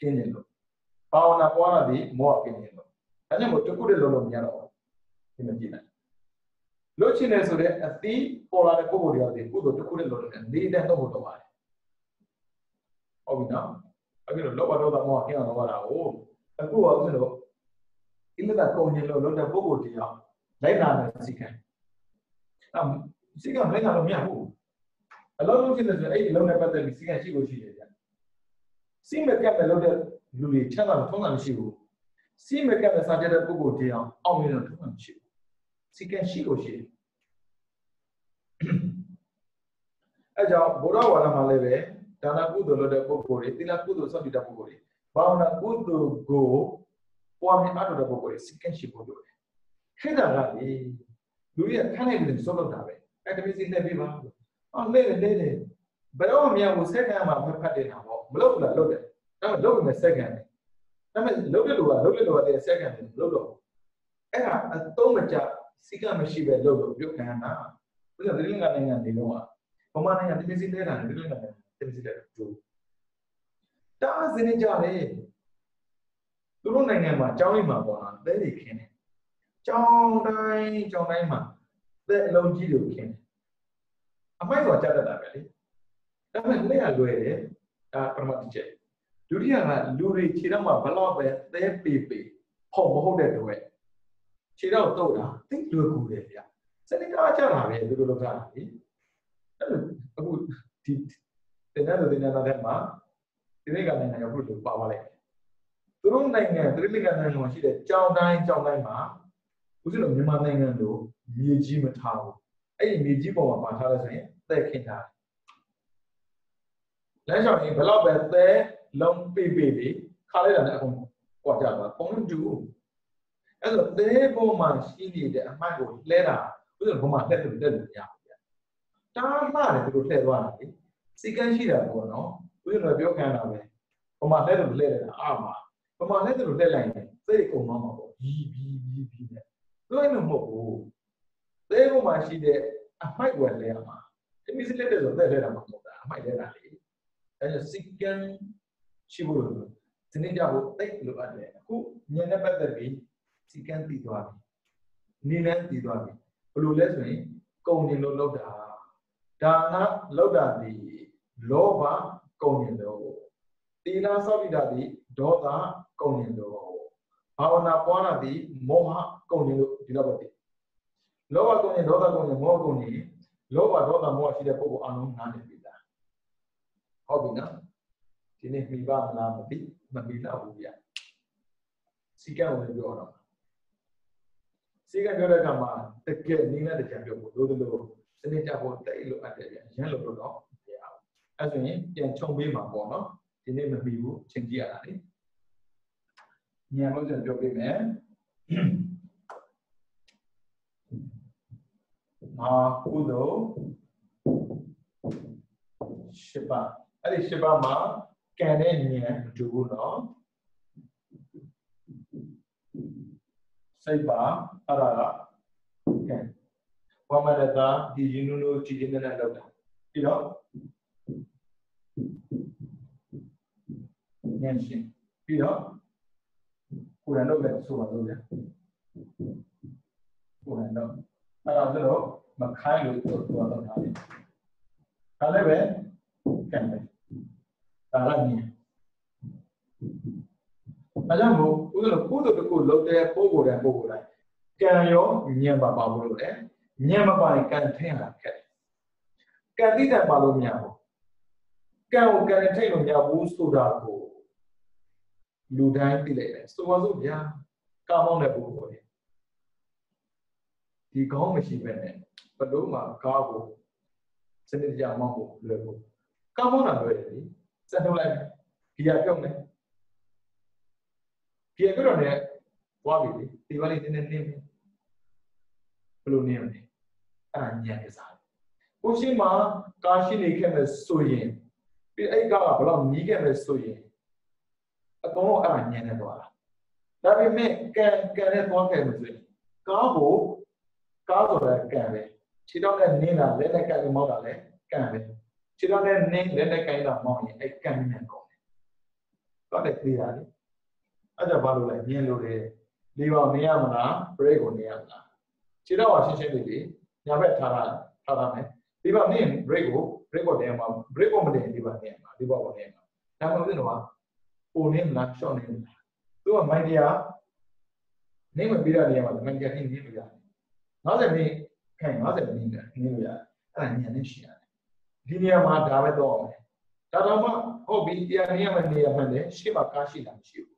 ကင်းခြင်းလို့ဘာဝနာပွားတာဒီမောဟကင်းခြင်းလို့အဲကြောင့်မို့တခုတည်းလုံးလုံးမရတော့ဘူးဒီမကြည့်နိုင်လို့ချင်တယ်ဆိုတဲ့အသီးပေါ်လာတဲ့ပုဂ္ဂိုလ်တွေကုသိုလ်တခုတည်းလုံးလုံးနဲ့နေတဲ့တော့ဟုတ်တော့ပါတယ်ဟုတ်ပြီနော်အခုတော့လောဘဒေါသမောဟကင်းအောင်လုပ်ရတာကိုအခုကဆိုတော့ကိလေသာကုန်ခြင်းလို့လုပ်တဲ့ပုဂ္ဂိုလ်တရားလိုက်နာတဲ့စိတ်ခံစိတ်ကလိုက်နာလို့မရဘူးအလုံးလုံးဖြစ်နေဆိုအဲ့ဒီလုံးနဲ့ပတ်သက်ပြီးစိတ်ကရှိလို့ရှိတယ်ဗျစိတ်မကပ်တဲ့လုပ်တဲ့လူတွေချမ်းသာထုံးတာမရှိဘူးစိတ်မကပ်တဲ့စာကြတဲ့ပုဂ္ဂိုလ်တရားအောင်မြင်တော့ထုံးတာမရှိဘူးစိတ်ကရှိလို့ရှိတယ်အဲကြောင့်ဘုရားဝါဒမှာလည်းပဲဒါနကုသိုလ်လုပ်တဲ့ပုဂ္ဂိုလ်တွေသီလကုသိုလ်စောင့်တည်တဲ့ပုဂ္ဂိုလ်တွေဘာဝနာကုသိုလ်ကိုပွားများအားထုတ်တဲ့ပုဂ္ဂိုလ်တွေစိတ်ကရှိဖို့လိုတယ်ခေတ္တကလေလူရခန့်လိုက်ပြီးစောလုပ်တာပဲအဲ့ဒီစိတ်နဲ့ပြီးပါလဲဘယ်တော့မှမရဘူးစက္ကန့်မှာဖတ်နေတာပေါ့မလုပ်ဘူးလားလုပ်တယ်ဒါပေမဲ့လုပ်ရင်စက္ကန့်တယ်ဒါပေမဲ့လုပ်တဲ့လူကတဲ့စက္ကန့်တယ်မလုပ်တော့အဲ့ဒါအသုံးမကျစိတ်ကမရှိပဲလုပ်လို့ပြုတ်ခံရတာဥစ္စာသတိလင်္ကာနိုင်ငံနေတော့ဗမာနိုင်ငံတမစီလဲတာသတိလင်္ကာနိုင်ငံတမစီလဲတူတားစနေကြတယ်သူတို့နိုင်ငံမှာကျောင်းလေးမှာပေါ်လာသဲတွေခင်းတယ်ကျောင်းတိုင်းမှာသဲအလုံးကြီးတွေခင်းတယ်အမိုက်တော့ကြားတတ်တာပဲလေဒါပေမဲ့လက်ရလွယ်တယ်ဒါပထမတစ်ချက်ဒုတိယကလူတွေခြေတော့မှဘလောက်ပဲသဲပေဟုတ်မဟုတ်တဲ့တော့ခြေတော့တုတ်တာသိလွယ်ကူတယ်ဗျစနစ်အားကြတာပဲဒီလိုလုပ်တာလေအဲ့လိုအခုဒီတင်တဲ့တဲ့မှာဒီနေ့ကနိုင်ငံရောက်လို့ပါသွားလိုက်သူတို့နိုင်ငံသတိလင်္ကာနိုင်ငံမှာရှိတဲ့ကျောင်းတိုင်းမှာဦးဇင်းတို့မြန်မာနိုင်ငံတို့မြေကြီးမထားဘူးအဲ့ဒီမြေကြီးပေါ်မှာပါထားလို့ဆိုရင်သဲခင်းထားလမ်းလျှောက်ရင်ဘလောက်ပဲသဲလုံးပေခါလိုက်တာနဲ့အကုန်ကွာကြသွားပုံတူအဲ့ဆိုသဲပေါ်မှာရှိနေတဲ့အမှတ်ကိုလဲတာဦးဇင်းတို့ဘုံမှာလက်တူတက်လို့ရပါဗျာတားမှတယ်သူတို့လှည့်သွားတာလေစီကန်းရှိတာပေါ့နော်ဦးဇင်းတို့ပြောခံတာပဲဘုံမှာလက်တူလှည့်နေတာအာမှာဘုံမှာလက်တူလှည့်လိုက်ရင်သဲကုန်သွားမှာပေါ့ပြီးနဲ့ပြောရင်မဟုတ်ဘူးသဲပေါ်မှာရှိတဲ့အမှိုက်ဝယ်လဲရမှာတမီစလက်တဲ့ဆိုသဲလဲတာမဟုတ်တာအမှိုက်လဲတာလေအဲဒါစီကန်းရှိဖို့လို့ဒီနေ့ကြဖို့တိတ်လိုအပ်တယ်အခုညနေပတ်သက်ပြီးစီကန်းတည်သွားပြီနေလန်းတည်သွားပြီဘယ်လိုလဲဆိုရင်ကုန်နေလို့လောက်တာဒါနလောက်တာဒီလောဘကုန်နေလို့သီလစောင့်တည်တာဒီဒေါသကုန်နေလို့ဘာဝနာပွားတာဒီမောဟကုန်နေလို့ဒီလောက်ပဲတည်လောဘကုန်နေဒေါသကုန်နေမောဟကုန်နေလောဘဒေါသမောဟရှိတဲ့ပုဂ္ဂိုလ်အလုံးနားနေပြီလားဟုတ်ပြီနော်ဒီနေ့မိဘမလားမသိမပြီးတော့ဘူးဗျစီကံဝင်ပြောတော့စီကံပြောတဲ့အခါမှာတကယ်နင်းနဲ့တကယ်ပြောဖို့လို့စနစ်ကြဖို့တိတ်လို့အပ်တယ်ဗျရမ်းလို့တော့မရဘူးအဲ့ဆိုရင်ပြန်ခြုံပေးမှာပေါ့နော်ဒီနေ့မပြီးဘူးချင်းကြည့်ရတာလေညံလို့ကျွန်တော်ပြောပေးမယ်မာကုသိုလ်ရှိပါအဲ့ဒီရှိပါမှာကံတဲ့ဉာဏ်မတူဘူးနော်စိတ်ပါအဲ့ဒါကကံ Wamanata, the Yununo, Chicken and Loda. You know? Yanshin. You know? Who I know that so much. Who I know. I don't know, Makai to other time. However, can be. Tarani. I don't know, who the good look there, Pogo and Pogo. Can you, Nyamba Babu there? Nyamba by can train like cat. Can lead that Baloniabo. Can train on your wounds to that go. Ludine delayed. So was it, yeah. Come on, a book. The gong machine went but do my cargo. Send it down mambo level. Come on, I'm ready. Send like Pia Pionne. Pia good on it. Wabby, the valley didn't name blue name. And Yankasa. Pushima, Kashi came as Suyin. I got a long Nigan as Suyin. A go and Yanadora. That we make can it walk everything. Cargo, cargo carry. She don't have Nina, let a carry model, carry. She don't have name, let a kind of money, a can go. Got it clearly. Other value like yellow, leave on Niamana, break on Niamana. She don't want to say, Yavet Tarame, leave on name, break on them, break on the name, leave on them. Now, you know, who name not shown him. So, my dear, name a bit of the man getting him. Not that me came out of New Year and Yanisha. Dinia Ma Davidon. Tadama, Hobby, Yaniam near Monday, Shiba Kashi and Shibu.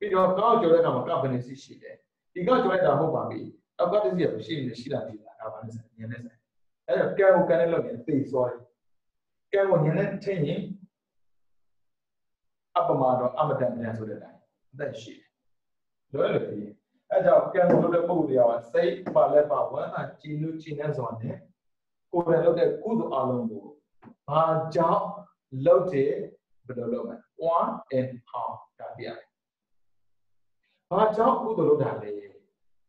We don't go to the company, she there. He got to let a hobby. I've got to see a machine, she doesn't have a girl who can look and say sorry. Girl, when you're not up a model, I'm a damn answer to that. That's shit. Loyalty. As I can look at the movie, I say, but let my one and Chinuchinas on there. Go and look at good alone. My job loaded below 1 and half. My job good load.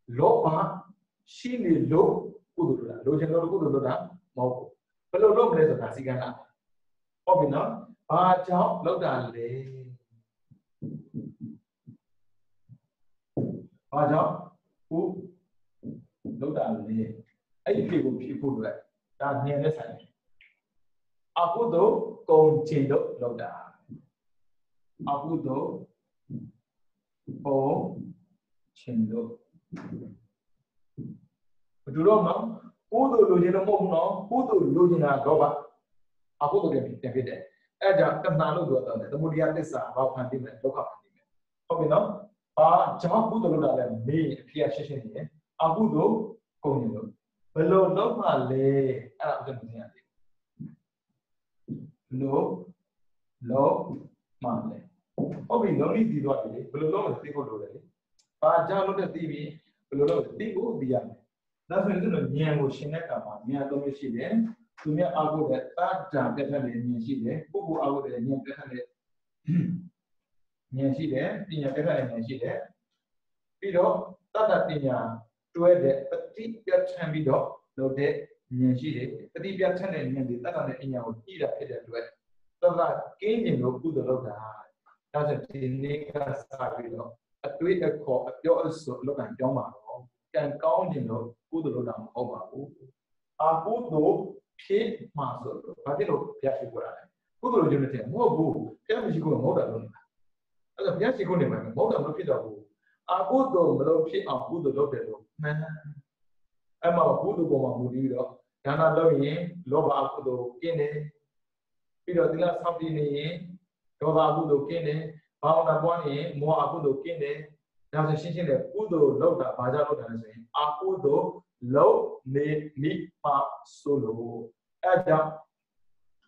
Lopa, she need low, good load, good load, below low place of Nasigana. Obina, my job load. Baja, who look at me. I people that near the side. Apudo, go chindo, look down. Apudo, oh, chindo. But you don't know who do Lugina Mono, who do Lugina Goba. Apudo can be there. Aja, come now, the Mudiatisa, about pandemic, look up. Obino. Job good load me, Pia Shishin, Abudo, Comino. Below no male, low, male. Obi no need to do it, below the people do it. John looked at TV, below the people beyond. That's when you know, Nian was Shinaka, Nia Domishide, to me, I would at that definitely in Shide, who I would at Nian definitely. Nancy there, Pina Nancy there. Pido, Tata Pina, to a petite can be dog, no dead, Nancy, petite can and the Tata in your either headed to it. So that gaining no good load. Doesn't nigger sabido, a tweet a call, you also look at Joma, can count in no good load on Oba. A good no kid master, but you know, Yashikura. Good load unity, more boo, tell me you go more than. Yes, you go to my mother, look it up. I go to Melopi and put the local man. I'm a good woman who did it. Yana Lowy, Loba Abudo, Kine, Peter Dilla Sabini, Toba Abudo Kine, Pauna Boni, more Abudo Kine. There's a shin that Udo Loda, Bajaro dancing. Abudo, low, me, pa, solo. Adam,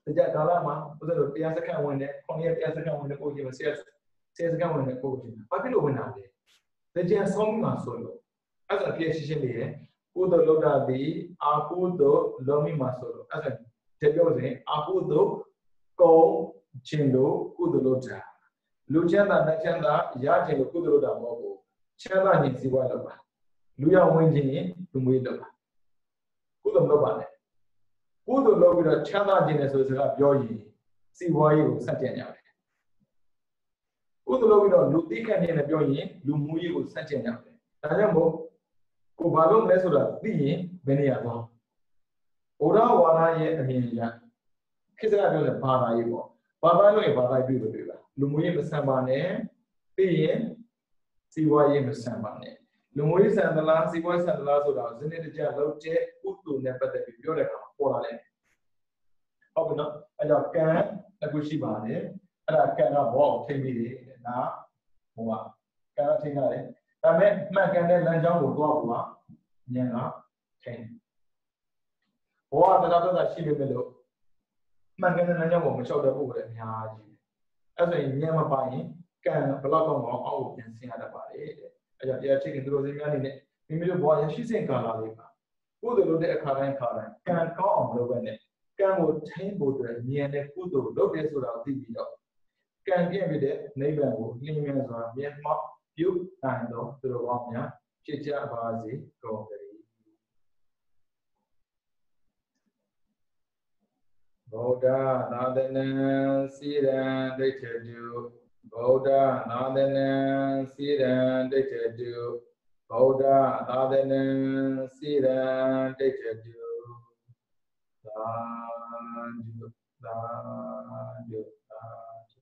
the Jagalama, was a Piazza when only a Piazza when the Oji was here. Says government and coaching. But below when I did. The Jan Song solo. As a PhD here, Udo Loda the Apudo Lomi Masolo. As a Tegoze, Apudo, Go, Chindo, Udo Loja. Luciana Nachanda, Yajelo Kudoda Mobo. Chanda Niziwalaba. Luya Winjini, Lumwidoba. လုပ်ပါနဲ့ကုသိုလ်လုပ်ပြီးတော့ချမ်းသာခြင်းနဲ့ဆိုတဲ့စကားပြောရင်စီးပွားရေးကိုဆက်ကျင်ကြတယ်ကုသိုလ်လုပ်ပြီးတော့လူသိခံခြင်းနဲ့ပြောရင်လူမှုရေးကိုဆက်ကျင်ကြတယ်ဒါကြောင့်မို့ကိုဘာလို့လဲဆိုတာသိရင်ဘယ်နေရာသွားဘုရားဝါဒရဲ့အမြင်ရခေတ်ကပြောတဲ့ဘာသာရေးပေါ့ဘာသာလို့ရင်ဘာသာပြုလို့တွေ့ပါလူမှုရေးမဆန်ပါနဲ့ပြီးရင်စီးပွားရေးမဆန်ပါနဲ့လူမှုရေးဆန်သလားစီးပွားရေးဆန်သလားဆိုတာဇနစ်တကျလောက်ကျဲကုသိုလ်နဲ့ပတ်သက်ပြီးပြောတဲ့အခါမှာပေါ်လာတယ်ဟုတ်ပြီနော်အဲကြောင့်ကံတစ်ခုရှိပါတယ်အဲ့ဒါကံကဘောကိုထိမိတယ်ဒါဟိုကကံကထိရတယ်ဒါပေမဲ့မှန်ကန်တဲ့လမ်းကြောင်းကိုသွားဖို့ကဉာဏ်ကထိန်ဘောကတရားတော်တာရှိပေမဲ့လို့မှန်ကန်တဲ့လမ်းကြောင်းကိုမလျှောက်တဲ့ပုဂ္ဂိုလ်တွေအများကြီးအဲ့ဆိုရင်ဉာဏ်မပါရင်ကံဘလောက်ကောင်းအောင်အောက်ကိုပြန်ဆင်းရတတ်ပါတယ်တဲ့အဲကြောင့်တရားချိန်သူတို့စင်းများနေနဲ့မိမိတို့ဘဝရရှိစဉ်ကာလလေးမှာကုသိုလ်လုပ်တဲ့အခါတိုင်းကံကောင်းအောင်လုပ်ရတဲ့ကံကိုထိန်းဖို့အတွက်ဉာဏ်နဲ့ကုသိုလ်လုပ်တယ်ဆိုတာကိုသိပြီးတော့ကံပြည့်ပြီးတဲ့နိဗ္ဗာန်ကိုလင်းမြန်စွာမျက်မှောက်ပြုနိုင်တော့သူတော်ကောင်းများဖြစ်ကြပါစေကုန်သတည်းဗုဒ္ဓသာသနံစီရံဒိဋ္ဌတုဗုဒ္ဓသာသနံစီရံဒိဋ္ဌတုဗုဒ္ဓသာသနံစီရံဒိဋ္ဌတုသာဓုသာဓုသာဓု